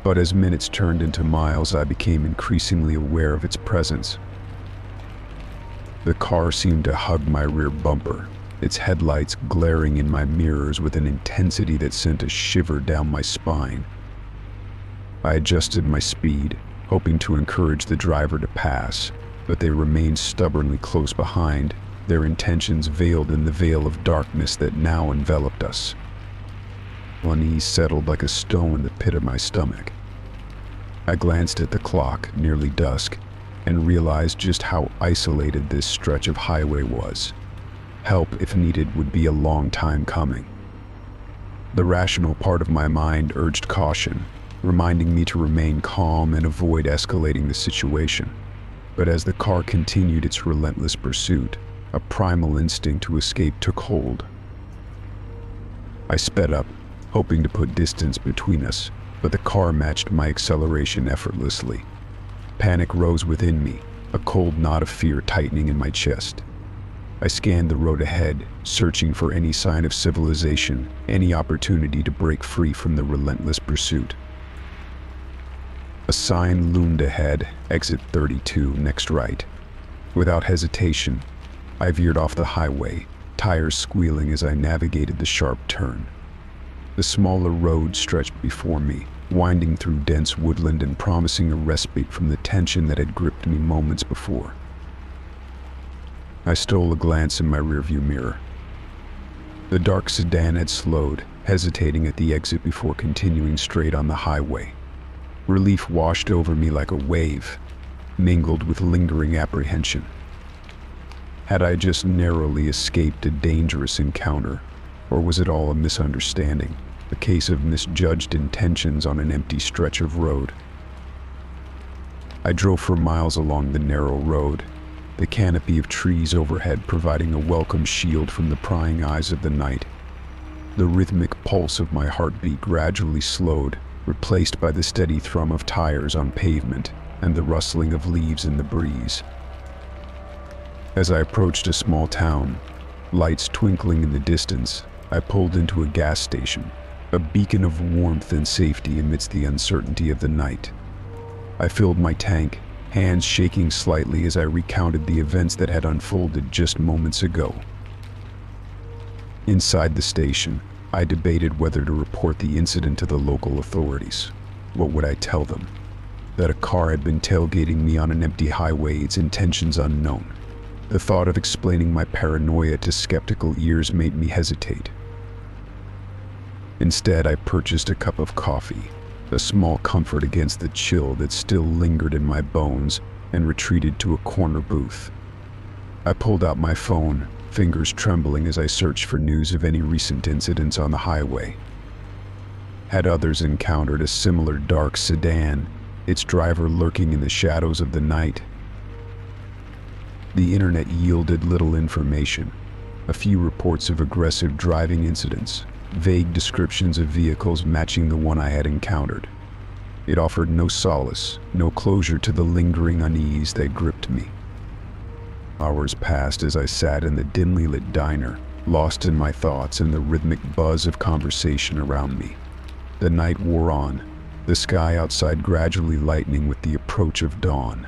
But as minutes turned into miles, I became increasingly aware of its presence. The car seemed to hug my rear bumper, its headlights glaring in my mirrors with an intensity that sent a shiver down my spine. I adjusted my speed, hoping to encourage the driver to pass, but they remained stubbornly close behind, their intentions veiled in the veil of darkness that now enveloped us. Unease settled like a stone in the pit of my stomach. I glanced at the clock, nearly dusk, and realized just how isolated this stretch of highway was. Help, if needed, would be a long time coming. The rational part of my mind urged caution, reminding me to remain calm and avoid escalating the situation. But as the car continued its relentless pursuit, a primal instinct to escape took hold. I sped up, hoping to put distance between us, but the car matched my acceleration effortlessly. Panic rose within me, a cold knot of fear tightening in my chest. I scanned the road ahead, searching for any sign of civilization, any opportunity to break free from the relentless pursuit. A sign loomed ahead, exit 32, next right. Without hesitation, I veered off the highway, tires squealing as I navigated the sharp turn. The smaller road stretched before me, winding through dense woodland and promising a respite from the tension that had gripped me moments before. I stole a glance in my rearview mirror. The dark sedan had slowed, hesitating at the exit before continuing straight on the highway. Relief washed over me like a wave, mingled with lingering apprehension. Had I just narrowly escaped a dangerous encounter, or was it all a misunderstanding, a case of misjudged intentions on an empty stretch of road? I drove for miles along the narrow road, the canopy of trees overhead providing a welcome shield from the prying eyes of the night. The rhythmic pulse of my heartbeat gradually slowed, replaced by the steady thrum of tires on pavement and the rustling of leaves in the breeze. As I approached a small town, lights twinkling in the distance, I pulled into a gas station, a beacon of warmth and safety amidst the uncertainty of the night. I filled my tank, hands shaking slightly as I recounted the events that had unfolded just moments ago. Inside the station, I debated whether to report the incident to the local authorities. What would I tell them? That a car had been tailgating me on an empty highway, its intentions unknown. The thought of explaining my paranoia to skeptical ears made me hesitate. Instead, I purchased a cup of coffee, a small comfort against the chill that still lingered in my bones, and retreated to a corner booth. I pulled out my phone, fingers trembling as I searched for news of any recent incidents on the highway. Had others encountered a similar dark sedan, its driver lurking in the shadows of the night? The internet yielded little information. A few reports of aggressive driving incidents, vague descriptions of vehicles matching the one I had encountered. It offered no solace, no closure to the lingering unease that gripped me. Hours passed as I sat in the dimly lit diner, lost in my thoughts and the rhythmic buzz of conversation around me. The night wore on, the sky outside gradually lightening with the approach of dawn.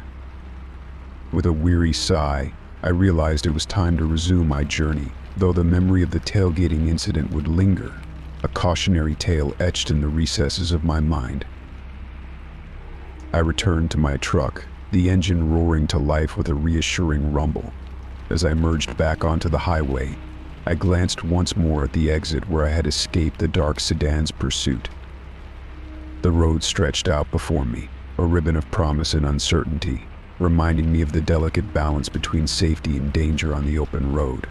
With a weary sigh, I realized it was time to resume my journey, though the memory of the tailgating incident would linger, a cautionary tale etched in the recesses of my mind. I returned to my truck, the engine roaring to life with a reassuring rumble. As I merged back onto the highway, I glanced once more at the exit where I had escaped the dark sedan's pursuit. The road stretched out before me, a ribbon of promise and uncertainty, reminding me of the delicate balance between safety and danger on the open road.